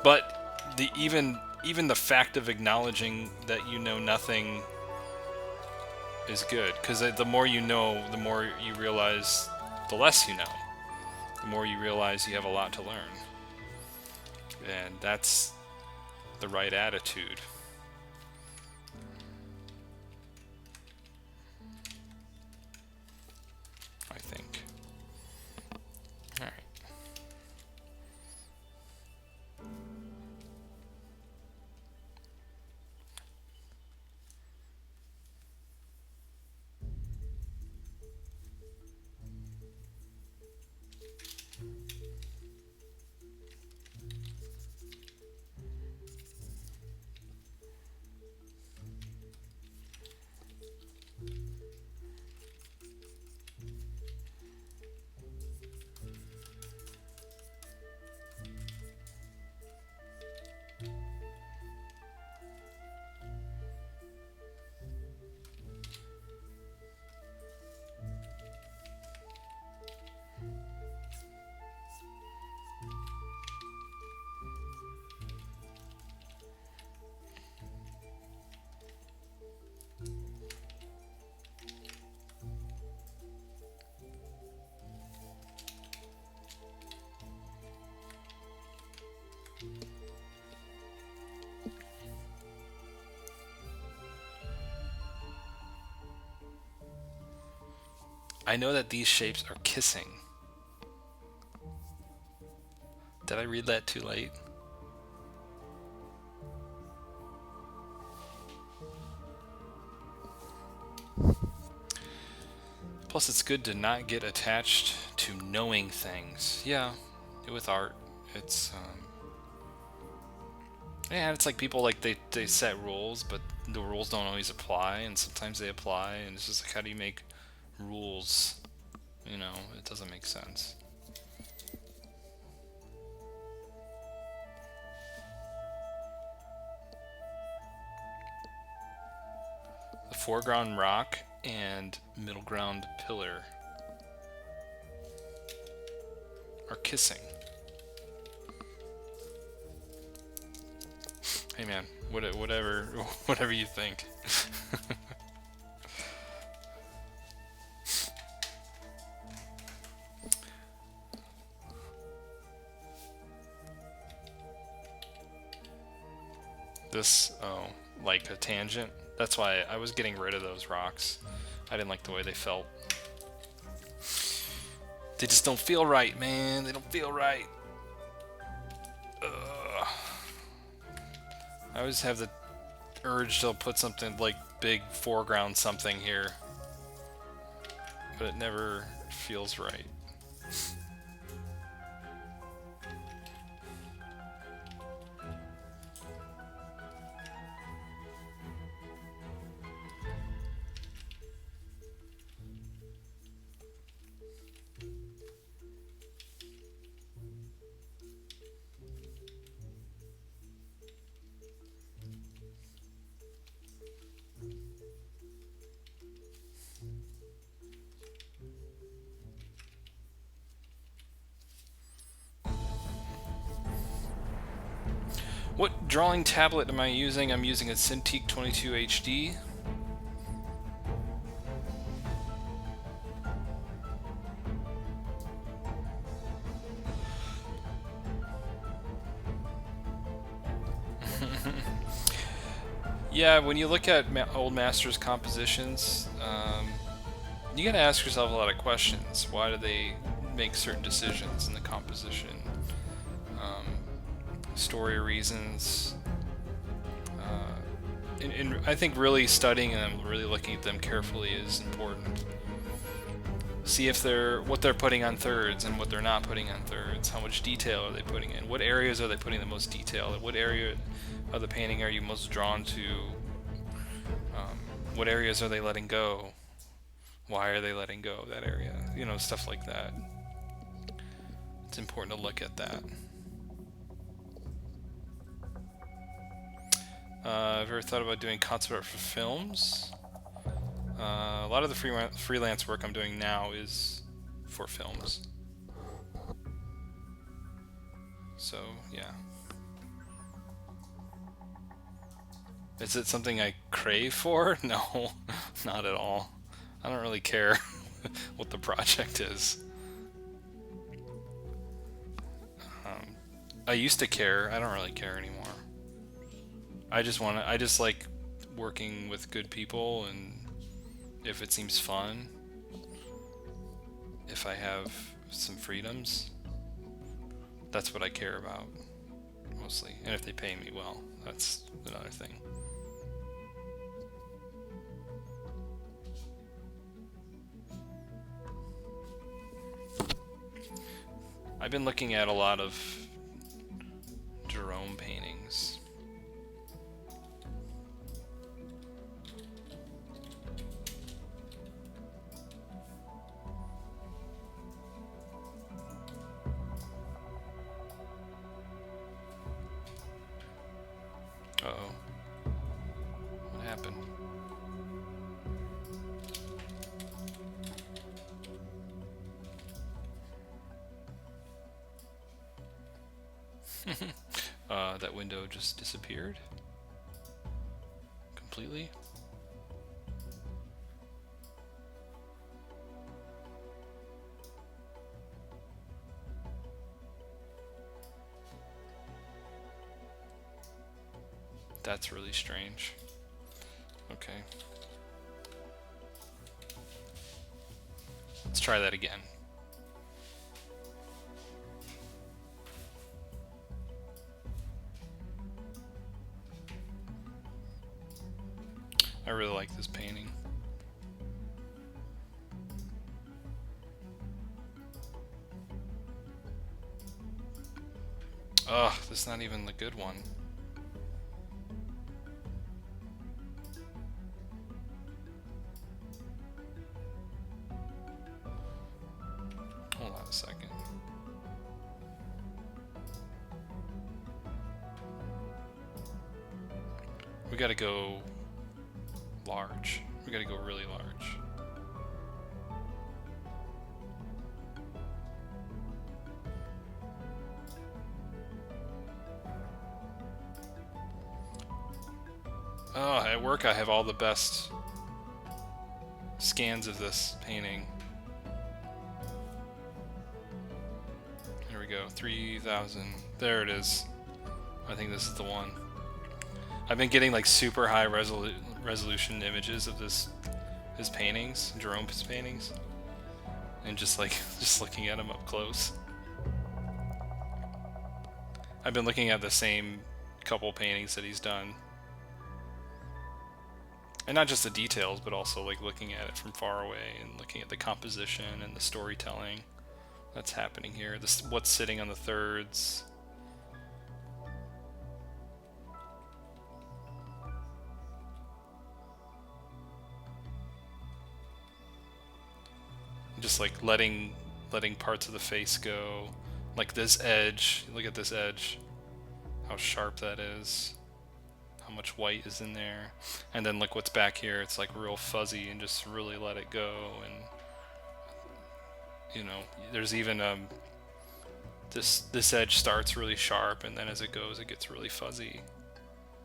But even the fact of acknowledging that you know nothing is good, because the more you know, the more you realize the less you know. The more you realize you have a lot to learn. And that's the right attitude. I think. All right. I know that these shapes are kissing. Did I read that too late? Plus, it's good to not get attached to knowing things. Yeah, with art, it's yeah, it's like people, like, they set rules, but the rules don't always apply, and sometimes they apply, and it's just like, how do you make rules? You know, it doesn't make sense. The foreground rock and middle ground pillar are kissing. Hey man, whatever you think. This, oh, like a tangent. That's why I was getting rid of those rocks. I didn't like the way they felt. They just don't feel right, man. They don't feel right. Ugh. I always have the urge to put something like big foreground something here, but it never feels right. What drawing tablet am I using? I'm using a Cintiq 22 HD. Yeah, when you look at old masters' compositions, you gotta ask yourself a lot of questions. Why do they make certain decisions in the composition? Story reasons. And I think really studying them, really looking at them carefully is important. See if what they're putting on thirds and what they're not putting on thirds. How much detail are they putting in? What areas are they putting the most detail? What area of the painting are you most drawn to? What areas are they letting go? Why are they letting go of that area? You know, stuff like that. It's important to look at that. I've ever thought about doing concept art for films. A lot of the freelance work I'm doing now is for films. So, yeah. Is it something I crave for? No, not at all. I don't really care what the project is. I used to care. I don't really care anymore. I just like working with good people, and if it seems fun, if I have some freedoms, that's what I care about mostly. And if they pay me well, that's another thing. I've been looking at a lot of Jerome paintings. Uh-oh. What happened? That window just disappeared completely. That's really strange. Okay. Let's try that again. I really like this painting. Ugh, this is not even the good one. Hold on a second. We gotta go large. We gotta go really large. Oh, at work I have all the best scans of this painting. Here we go, 3,000. There it is. I think this is the one. I've been getting like super high resolution images of his paintings, Jerome's paintings, and just looking at them up close. I've been looking at the same couple paintings that he's done, and not just the details, but also like looking at it from far away and looking at the composition and the storytelling that's happening here. What's sitting on the thirds. Just like letting parts of the face go, like this edge. Look at this edge, how sharp that is, how much white is in there, and then look what's back here. It's like real fuzzy, and just really let it go. And you know, there's even this edge starts really sharp, and then as it goes, it gets really fuzzy,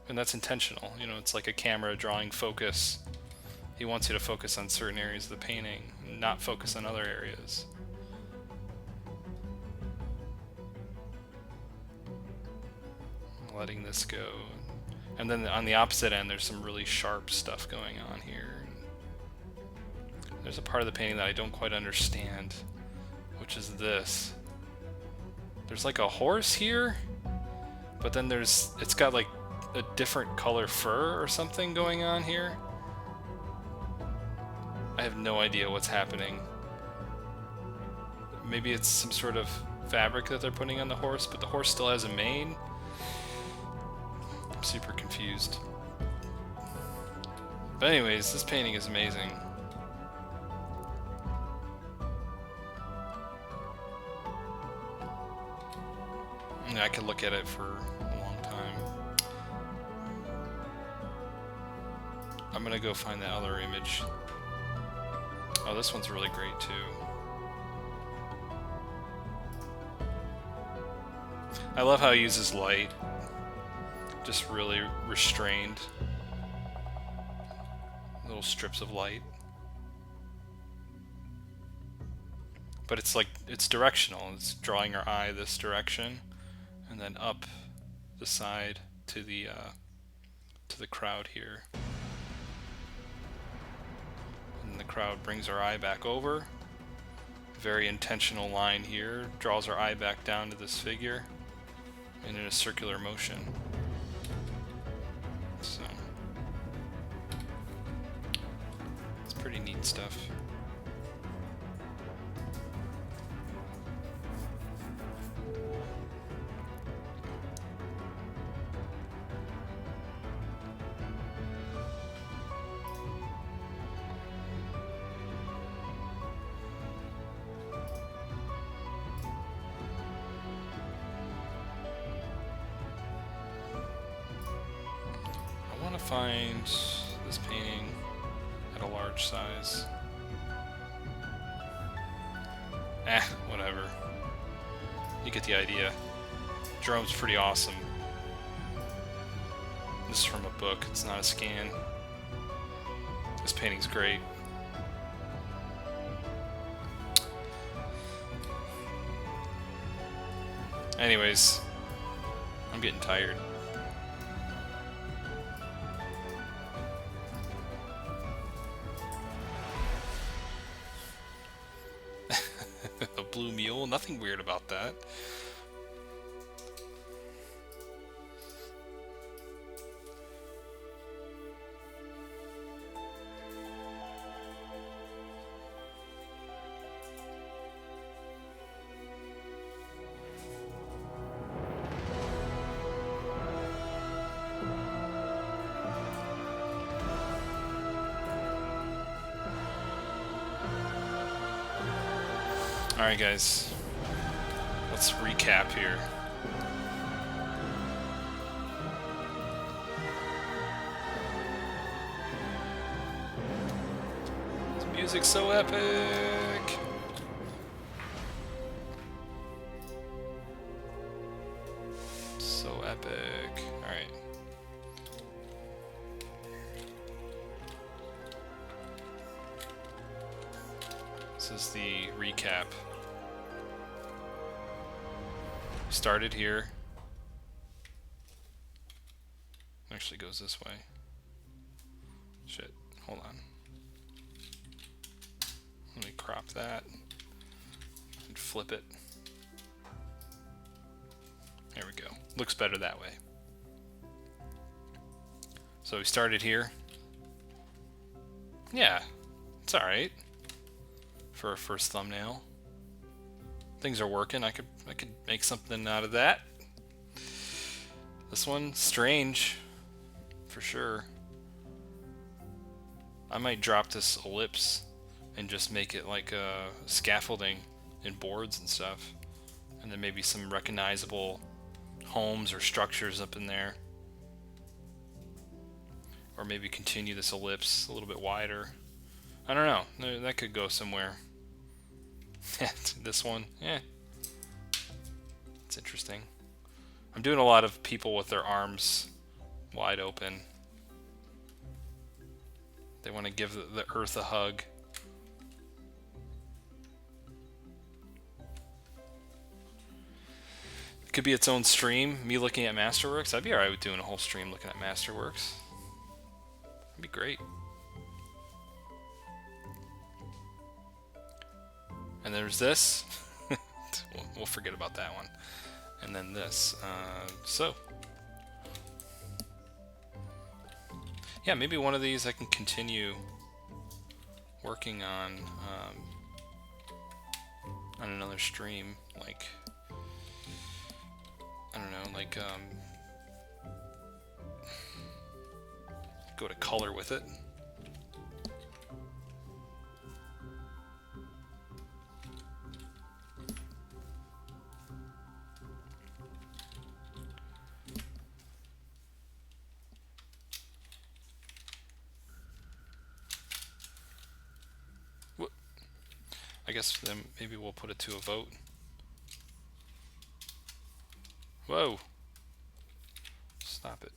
and that's intentional. You know, it's like a camera drawing focus. He wants you to focus on certain areas of the painting, not focus on other areas. Letting this go. And then on the opposite end, there's some really sharp stuff going on here. There's a part of the painting that I don't quite understand, which is this. There's like a horse here, but then it's got like a different color fur or something going on here. I have no idea what's happening. maybe it's some sort of fabric that they're putting on the horse, but the horse still has a mane. I'm super confused. But anyways, this painting is amazing. And I could look at it for a long time. I'm gonna go find that other image. Oh, this one's really great too. I love how he uses light. Just really restrained. Little strips of light. But it's like, it's directional. It's drawing our eye this direction and then up the side to the crowd here. And the crowd brings our eye back over. Very intentional line here. Draws our eye back down to this figure. And in a circular motion. So it's pretty neat stuff. I want to find this painting at a large size. Whatever. You get the idea. Jerome's pretty awesome. This is from a book, it's not a scan. This painting's great. Anyways, I'm getting tired. A blue mule, nothing weird about that. Alright guys, let's recap here. This music's so epic! So epic. Alright. This is the recap. Started here. Actually goes this way. Shit, hold on. Let me crop that and flip it. There we go. Looks better that way. So we started here. Yeah, it's alright for a first thumbnail. Things are working. I could make something out of that. This one, strange, for sure. I might drop this ellipse and just make it like a scaffolding in boards and stuff, and then maybe some recognizable homes or structures up in there. Or maybe continue this ellipse a little bit wider. I don't know. That could go somewhere. This one, yeah, it's interesting. I'm doing a lot of people with their arms wide open. They want to give the earth a hug. It could be its own stream, me looking at Masterworks. I'd be alright with doing a whole stream looking at Masterworks. That'd be great. And there's this. We'll forget about that one. And then this. So. Yeah, maybe one of these I can continue working on on another stream, like, I don't know, like, go to color with it. I guess then maybe we'll put it to a vote. Whoa! Stop it.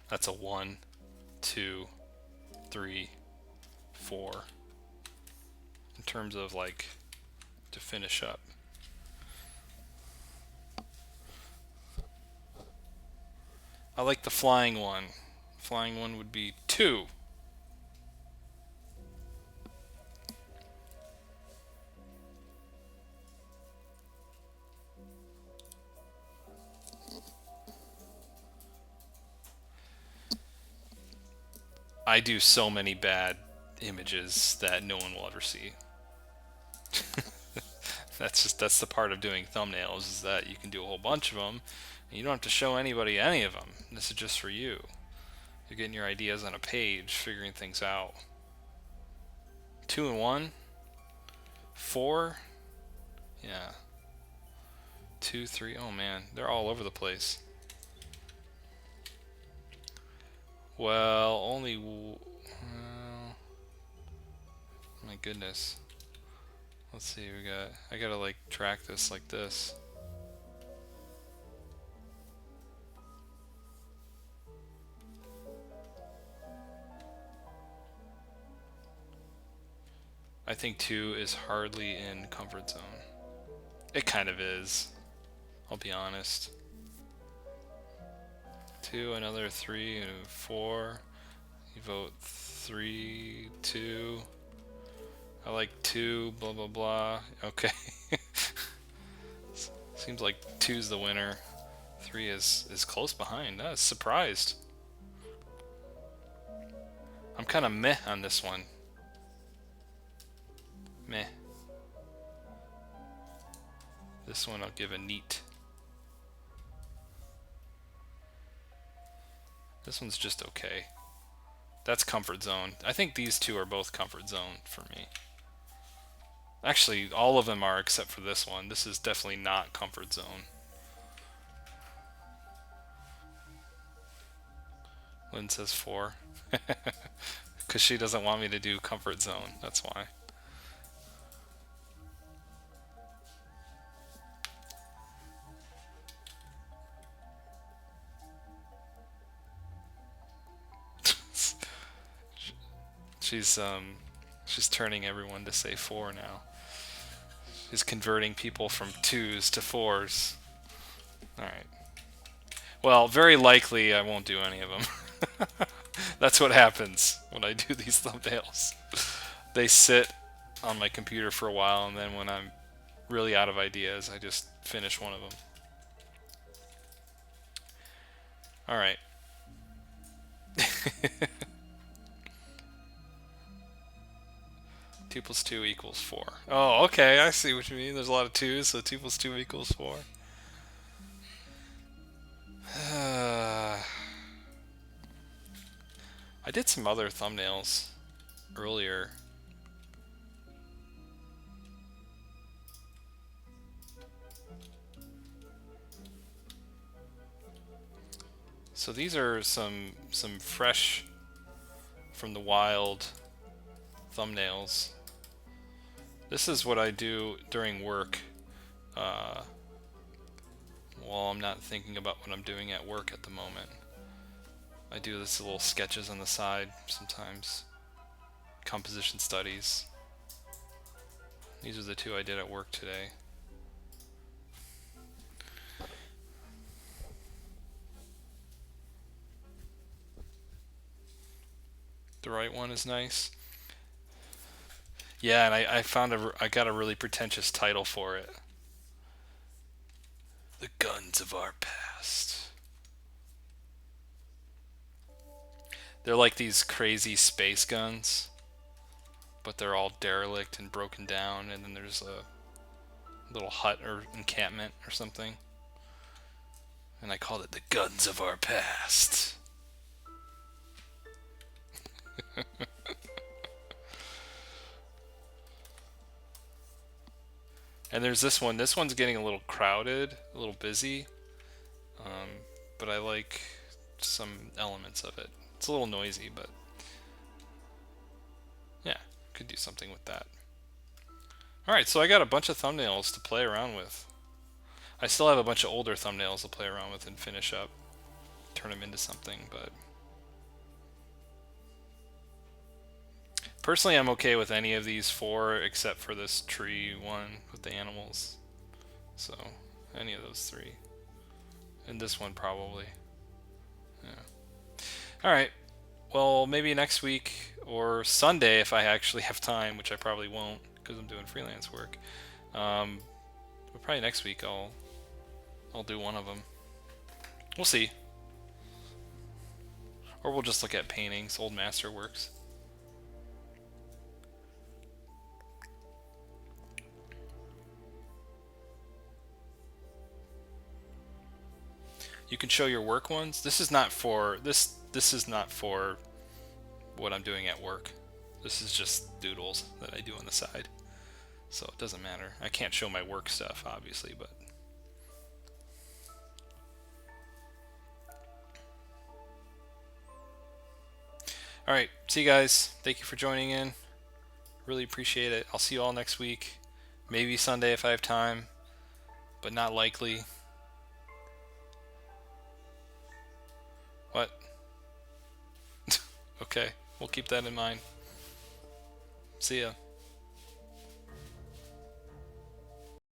That's a 1, 2, 3, 4. In terms of like to finish up. I like the flying one. Flying one would be 2. I do so many bad images that no one will ever see. That's the part of doing thumbnails, is that you can do a whole bunch of them and you don't have to show anybody any of them. This is just for you. You're getting your ideas on a page, figuring things out. 2 and 1, 4, yeah, 2, 3. Oh man, they're all over the place. Well, only. My goodness. Let's see. I gotta like track this like this. I think 2 is hardly in comfort zone. It kind of is. I'll be honest. 2, another 3, and 4. You vote 3, 2. I like 2, blah blah blah. Okay. Seems like 2's the winner. 3 is close behind. I was surprised. I'm kind of meh on this one. Meh. This one I'll give a neat. This one's just okay. That's comfort zone. I think these 2 are both comfort zone for me. Actually, all of them are except for this one. This is definitely not comfort zone. Lynn says 4. Because she doesn't want me to do comfort zone. That's why. She's turning everyone to say 4 now. She's converting people from 2s to 4s. Alright. Well, very likely I won't do any of them. That's what happens when I do these thumbnails. They sit on my computer for a while, and then when I'm really out of ideas, I just finish one of them. Alright. 2 plus 2 equals 4. Oh, okay, I see what you mean. There's a lot of 2's, so 2 plus 2 equals 4. I did some other thumbnails earlier. So these are some fresh from the wild thumbnails. This is what I do during work while I'm not thinking about what I'm doing at work at the moment. I do this little sketches on the side sometimes. Composition studies. These are the 2 I did at work today. The right one is nice. Yeah, and I got a really pretentious title for it. The Guns of Our Past. They're like these crazy space guns, but they're all derelict and broken down, and then there's a little hut or encampment or something. And I called it the Guns of Our Past. And there's this one. This one's getting a little crowded, a little busy. Um, but I like some elements of it. It's a little noisy, but yeah, could do something with that. Alright, so I got a bunch of thumbnails to play around with. I still have a bunch of older thumbnails to play around with and finish up, turn them into something, but personally I'm okay with any of these four except for this tree one with the animals. So, any of those three. And this one probably. Yeah. Alright, well maybe next week or Sunday if I actually have time, which I probably won't because I'm doing freelance work. But probably next week I'll do one of them. We'll see. Or we'll just look at paintings, old masterworks. You can show your work ones. This is not for this is not for what I'm doing at work. This is just doodles that I do on the side. So it doesn't matter. I can't show my work stuff obviously, but alright, see you guys. Thank you for joining in. Really appreciate it. I'll see you all next week. Maybe Sunday if I have time, but not likely. What? Okay, we'll keep that in mind. See ya.